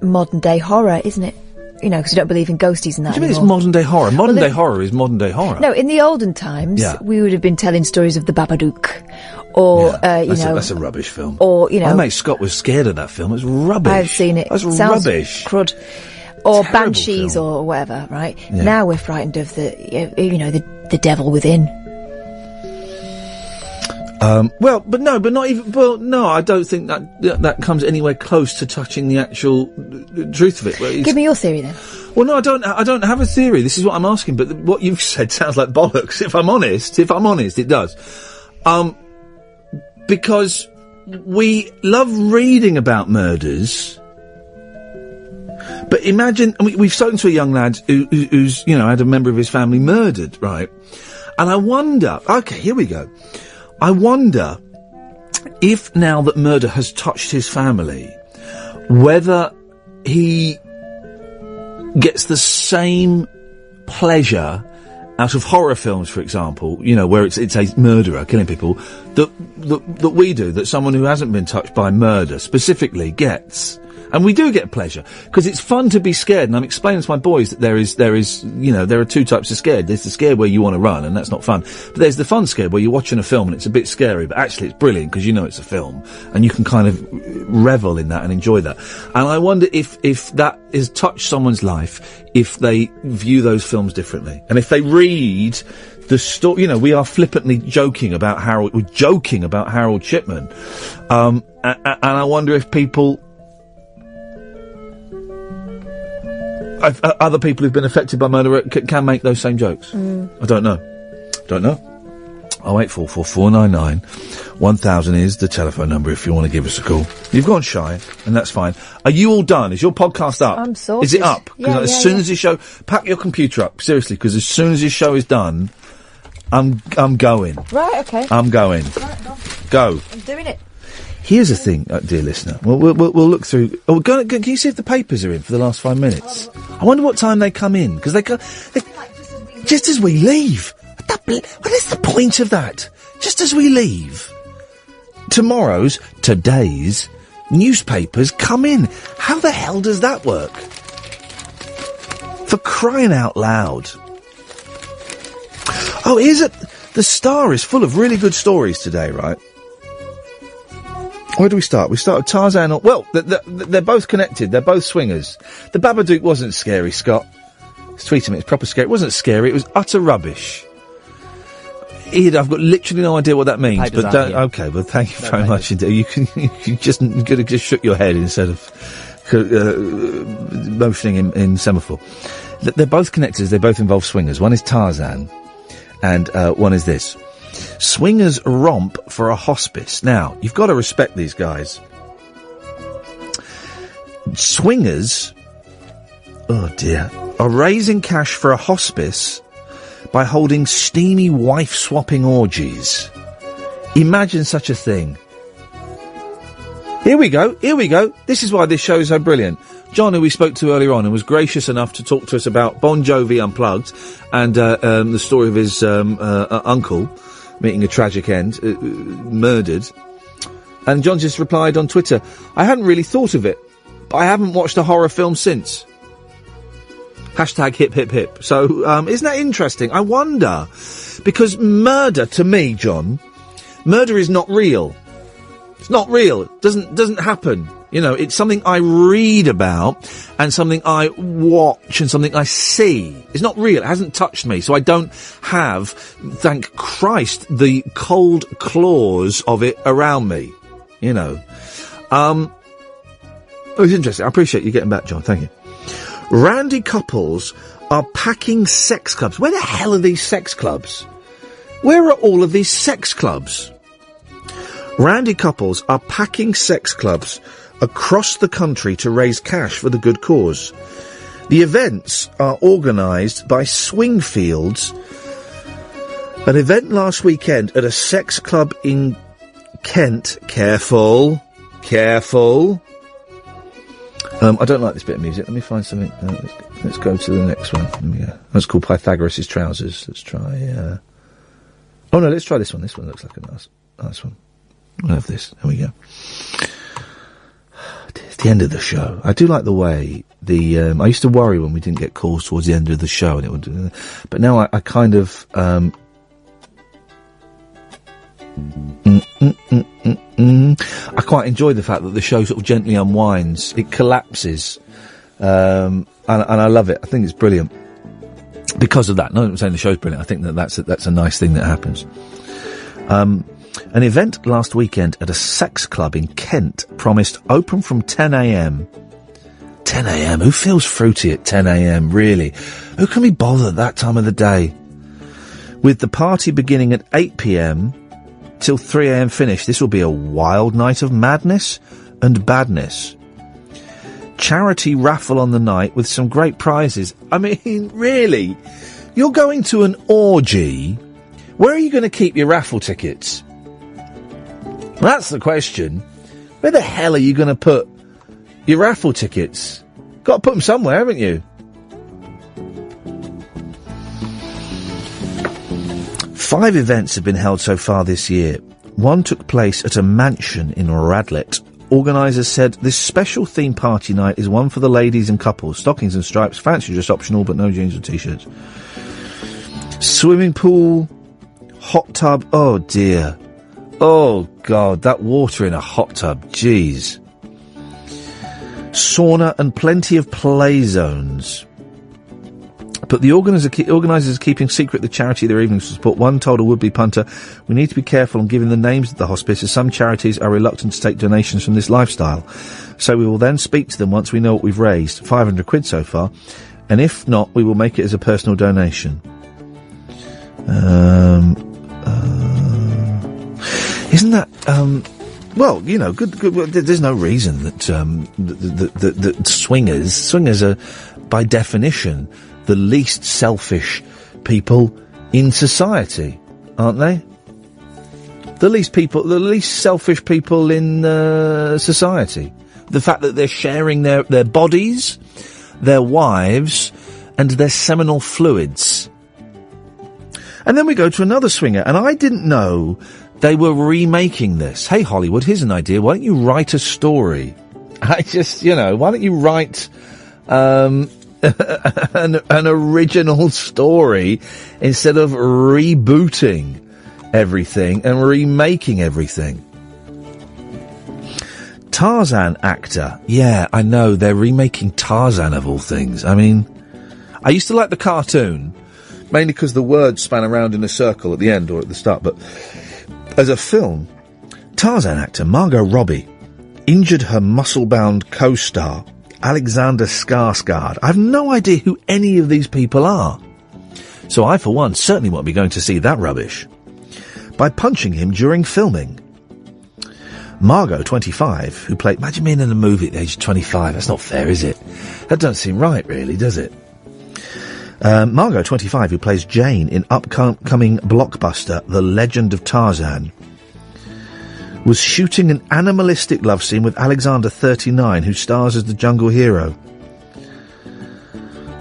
modern day horror, isn't it? Because you don't believe in ghosties and that. What do you mean anymore. it's modern day horror? Modern day horror is modern day horror. No, in the olden times, we would have been telling stories of the Babadook, or that's a rubbish film. Or my mate Scott was scared of that film. It's rubbish. I've seen it. That's Sounds rubbish. Crud. Or Terrible Banshees, film. or whatever. Right Yeah. now, we're frightened of the devil within. But not even. Well, no, I don't think that comes anywhere close to touching the actual truth of it. Give me your theory then. Well, no, I don't have a theory. This is what I'm asking. But what you've said sounds like bollocks. If I'm honest, it does. Because we love reading about murders. But imagine, we've spoken to a young lad who's had a member of his family murdered, right? And I wonder. Okay, here we go. I wonder if now that murder has touched his family, whether he gets the same pleasure out of horror films, for example, where it's a murderer killing people, that we do, that someone who hasn't been touched by murder specifically gets. And we do get pleasure, because it's fun to be scared, and I'm explaining to my boys that there are two types of scared. There's the scared where you want to run, and that's not fun. But there's the fun scared where you're watching a film and it's a bit scary, but actually it's brilliant because it's a film, and you can kind of revel in that and enjoy that. And I wonder if that has touched someone's life, if they view those films differently. And if they read the story, we are flippantly joking about Harold Shipman. And I wonder if people... other people who've been affected by murder can make those same jokes. I don't know. 0844 499 1000 is the telephone number if you want to give us a call. You've gone shy, and that's fine. Are you all done? Is your podcast up? I'm sorted. Is it up? Because as soon as this show... Pack your computer up, seriously, because as soon as this show is done, I'm going. Right, okay. I'm going. Right, go. I'm doing it. Here's a thing, dear listener. We'll look through... Oh, can you see if the papers are in for the last 5 minutes? I wonder what time they come in, because they just as we leave. What is the point of that? Just as we leave. Today's newspapers come in. How the hell does that work? For crying out loud. Oh, the Star is full of really good stories today, right? Where do we start? We start with Tarzan. Well, they're both connected. They're both swingers. The Babadook wasn't scary, Scott. He's tweeting me. It's proper scary. It wasn't scary. It was utter rubbish. Ian, I've got literally no idea what that means. But don't. Okay, well, thank you very much indeed. You could just shook your head instead of motioning in semaphore. They're both connected. They both involve swingers. One is Tarzan, and one is this. Swingers romp for a hospice. Now, you've got to respect these guys. Swingers, oh dear, are raising cash for a hospice by holding steamy wife-swapping orgies. Imagine such a thing. Here we go. This is why this show is so brilliant. John, who we spoke to earlier on and was gracious enough to talk to us about Bon Jovi Unplugged and the story of his uncle meeting a tragic end, murdered. And John just replied on Twitter, I hadn't really thought of it, but I haven't watched a horror film since. Hashtag hip hip hip. So, isn't that interesting? I wonder, because murder, to me, John, murder is not real. It's not real. It doesn't happen. You know, it's something I read about and something I watch and something I see. It's not real. It hasn't touched me. So I don't have, thank Christ, the cold claws of it around me. You know. It's interesting. I appreciate you getting back, John. Thank you. Randy couples are packing sex clubs. Where the hell are these sex clubs? Where are all of these sex clubs? Randy couples are packing sex clubs across the country to raise cash for the good cause. The events are organised by Swingfields. An event last weekend at a sex club in Kent. Careful. I don't like this bit of music. Let me find something. Let's go to the next one. There we go. That's called Pythagoras' Trousers. Let's try... Oh, no, let's try this one. This one looks like a nice one. We'll have this. There we go. It's the end of the show. I do like the way I used to worry when we didn't get calls towards the end of the show, and it would. But now I kind of. I quite enjoy the fact that the show sort of gently unwinds. It collapses, and I love it. I think it's brilliant because of that. No, I'm saying the show's brilliant. I think that's a nice thing that happens. An event last weekend at a sex club in Kent promised open from 10 a.m. 10 a.m. Who feels fruity at 10 a.m., really? Who can be bothered at that time of the day? With the party beginning at 8 p.m. till 3 a.m. finish, this will be a wild night of madness and badness. Charity raffle on the night with some great prizes. I mean, really? You're going to an orgy? Where are you going to keep your raffle tickets? That's the question. Where the hell are you going to put your raffle tickets? Got to put them somewhere, haven't you? Five events have been held so far this year. One took place at a mansion in Radlett. Organisers said this special theme party night is one for the ladies and couples. Stockings and stripes, fancy dress optional, but no jeans or t-shirts. Swimming pool, hot tub, oh dear. Oh God, that water in a hot tub, jeez. Sauna and plenty of play zones. But the organisers are keeping secret the charity their evenings to support. One told a would-be punter, we need to be careful on giving the names of the hospice, as some charities are reluctant to take donations from this lifestyle. So we will then speak to them once we know what we've raised. 500 quid so far. And if not, we will make it as a personal donation. Isn't that, well, you know, good, there's no reason that, that swingers are, by definition, the least selfish people in society, aren't they? The least selfish people in, society. The fact that they're sharing their bodies, their wives, and their seminal fluids. And then we go to another swinger, and I didn't know They were remaking this. Hey, Hollywood, here's an idea. Why don't you write a story? Why don't you write an original story instead of rebooting everything and remaking everything? Tarzan actor. Yeah, I know, they're remaking Tarzan of all things. I mean, I used to like the cartoon, mainly because the words span around in a circle at the end or at the start, but as a film, Tarzan actor Margot Robbie injured her muscle-bound co-star, Alexander Skarsgård. I have no idea who any of these people are. So I, for one, certainly won't be going to see that rubbish. By punching him during filming. Margot, 25, who played... Imagine being in a movie at the age of 25. That's not fair, is it? That doesn't seem right, really, does it? Margot, 25, who plays Jane in upcoming blockbuster The Legend of Tarzan, was shooting an animalistic love scene with Alexander, 39, who stars as the jungle hero.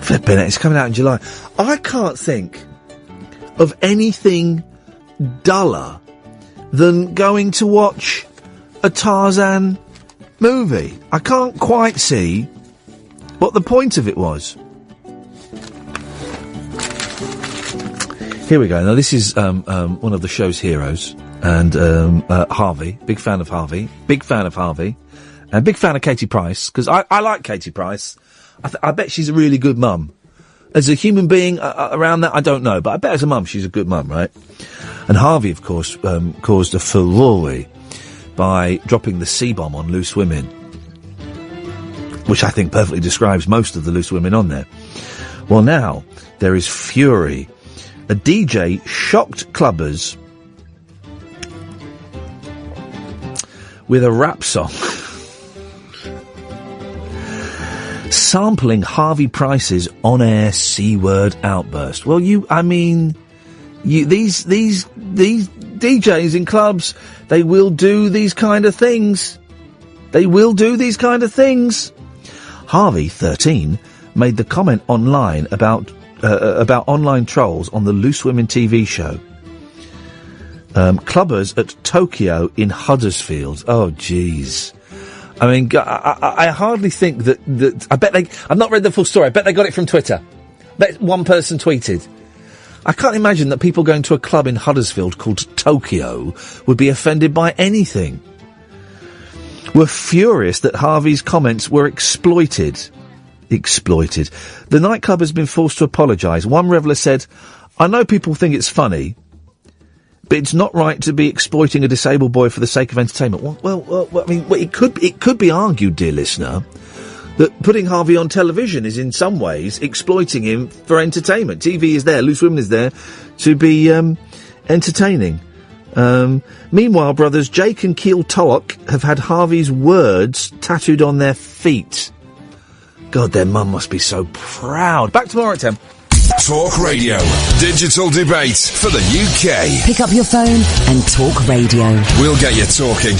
Flipping it, it's coming out in July. I can't think of anything duller than going to watch a Tarzan movie. I can't quite see what the point of it was. Here we go. Now, this is one of the show's heroes, and Harvey. Big fan of Harvey. Big fan of Harvey. And big fan of Katie Price, because I like Katie Price. I bet she's a really good mum. As a human being around that, I don't know, but I bet as a mum she's a good mum, right? And Harvey, of course, caused a furore by dropping the C-bomb on Loose Women, which I think perfectly describes most of the Loose Women on there. Well, now, there is fury. A DJ shocked clubbers with a rap song sampling Harvey Price's on-air C-word outburst. Well, these DJs in clubs, they will do these kind of things. They will do these kind of things. Harvey, 13, made the comment online about online trolls on the Loose Women TV show. Clubbers at Tokyo in Huddersfield. Oh, jeez. I mean, I hardly think that I bet I've not read the full story. I bet they got it from Twitter. I bet one person tweeted. I can't imagine that people going to a club in Huddersfield called Tokyo would be offended by anything. We're furious that Harvey's comments were exploited. The nightclub has been forced to apologise. One reveller said, "I know people think it's funny, but it's not right to be exploiting a disabled boy for the sake of entertainment." It could be argued, dear listener, that putting Harvey on television is in some ways exploiting him for entertainment. TV is there, Loose Women is there to be entertaining. Meanwhile, brothers Jake and Keel Toak have had Harvey's words tattooed on their feet. God, their mum must be so proud. Back tomorrow at 10. Talk Radio. Digital debate for the UK. Pick up your phone and talk radio. We'll get you talking.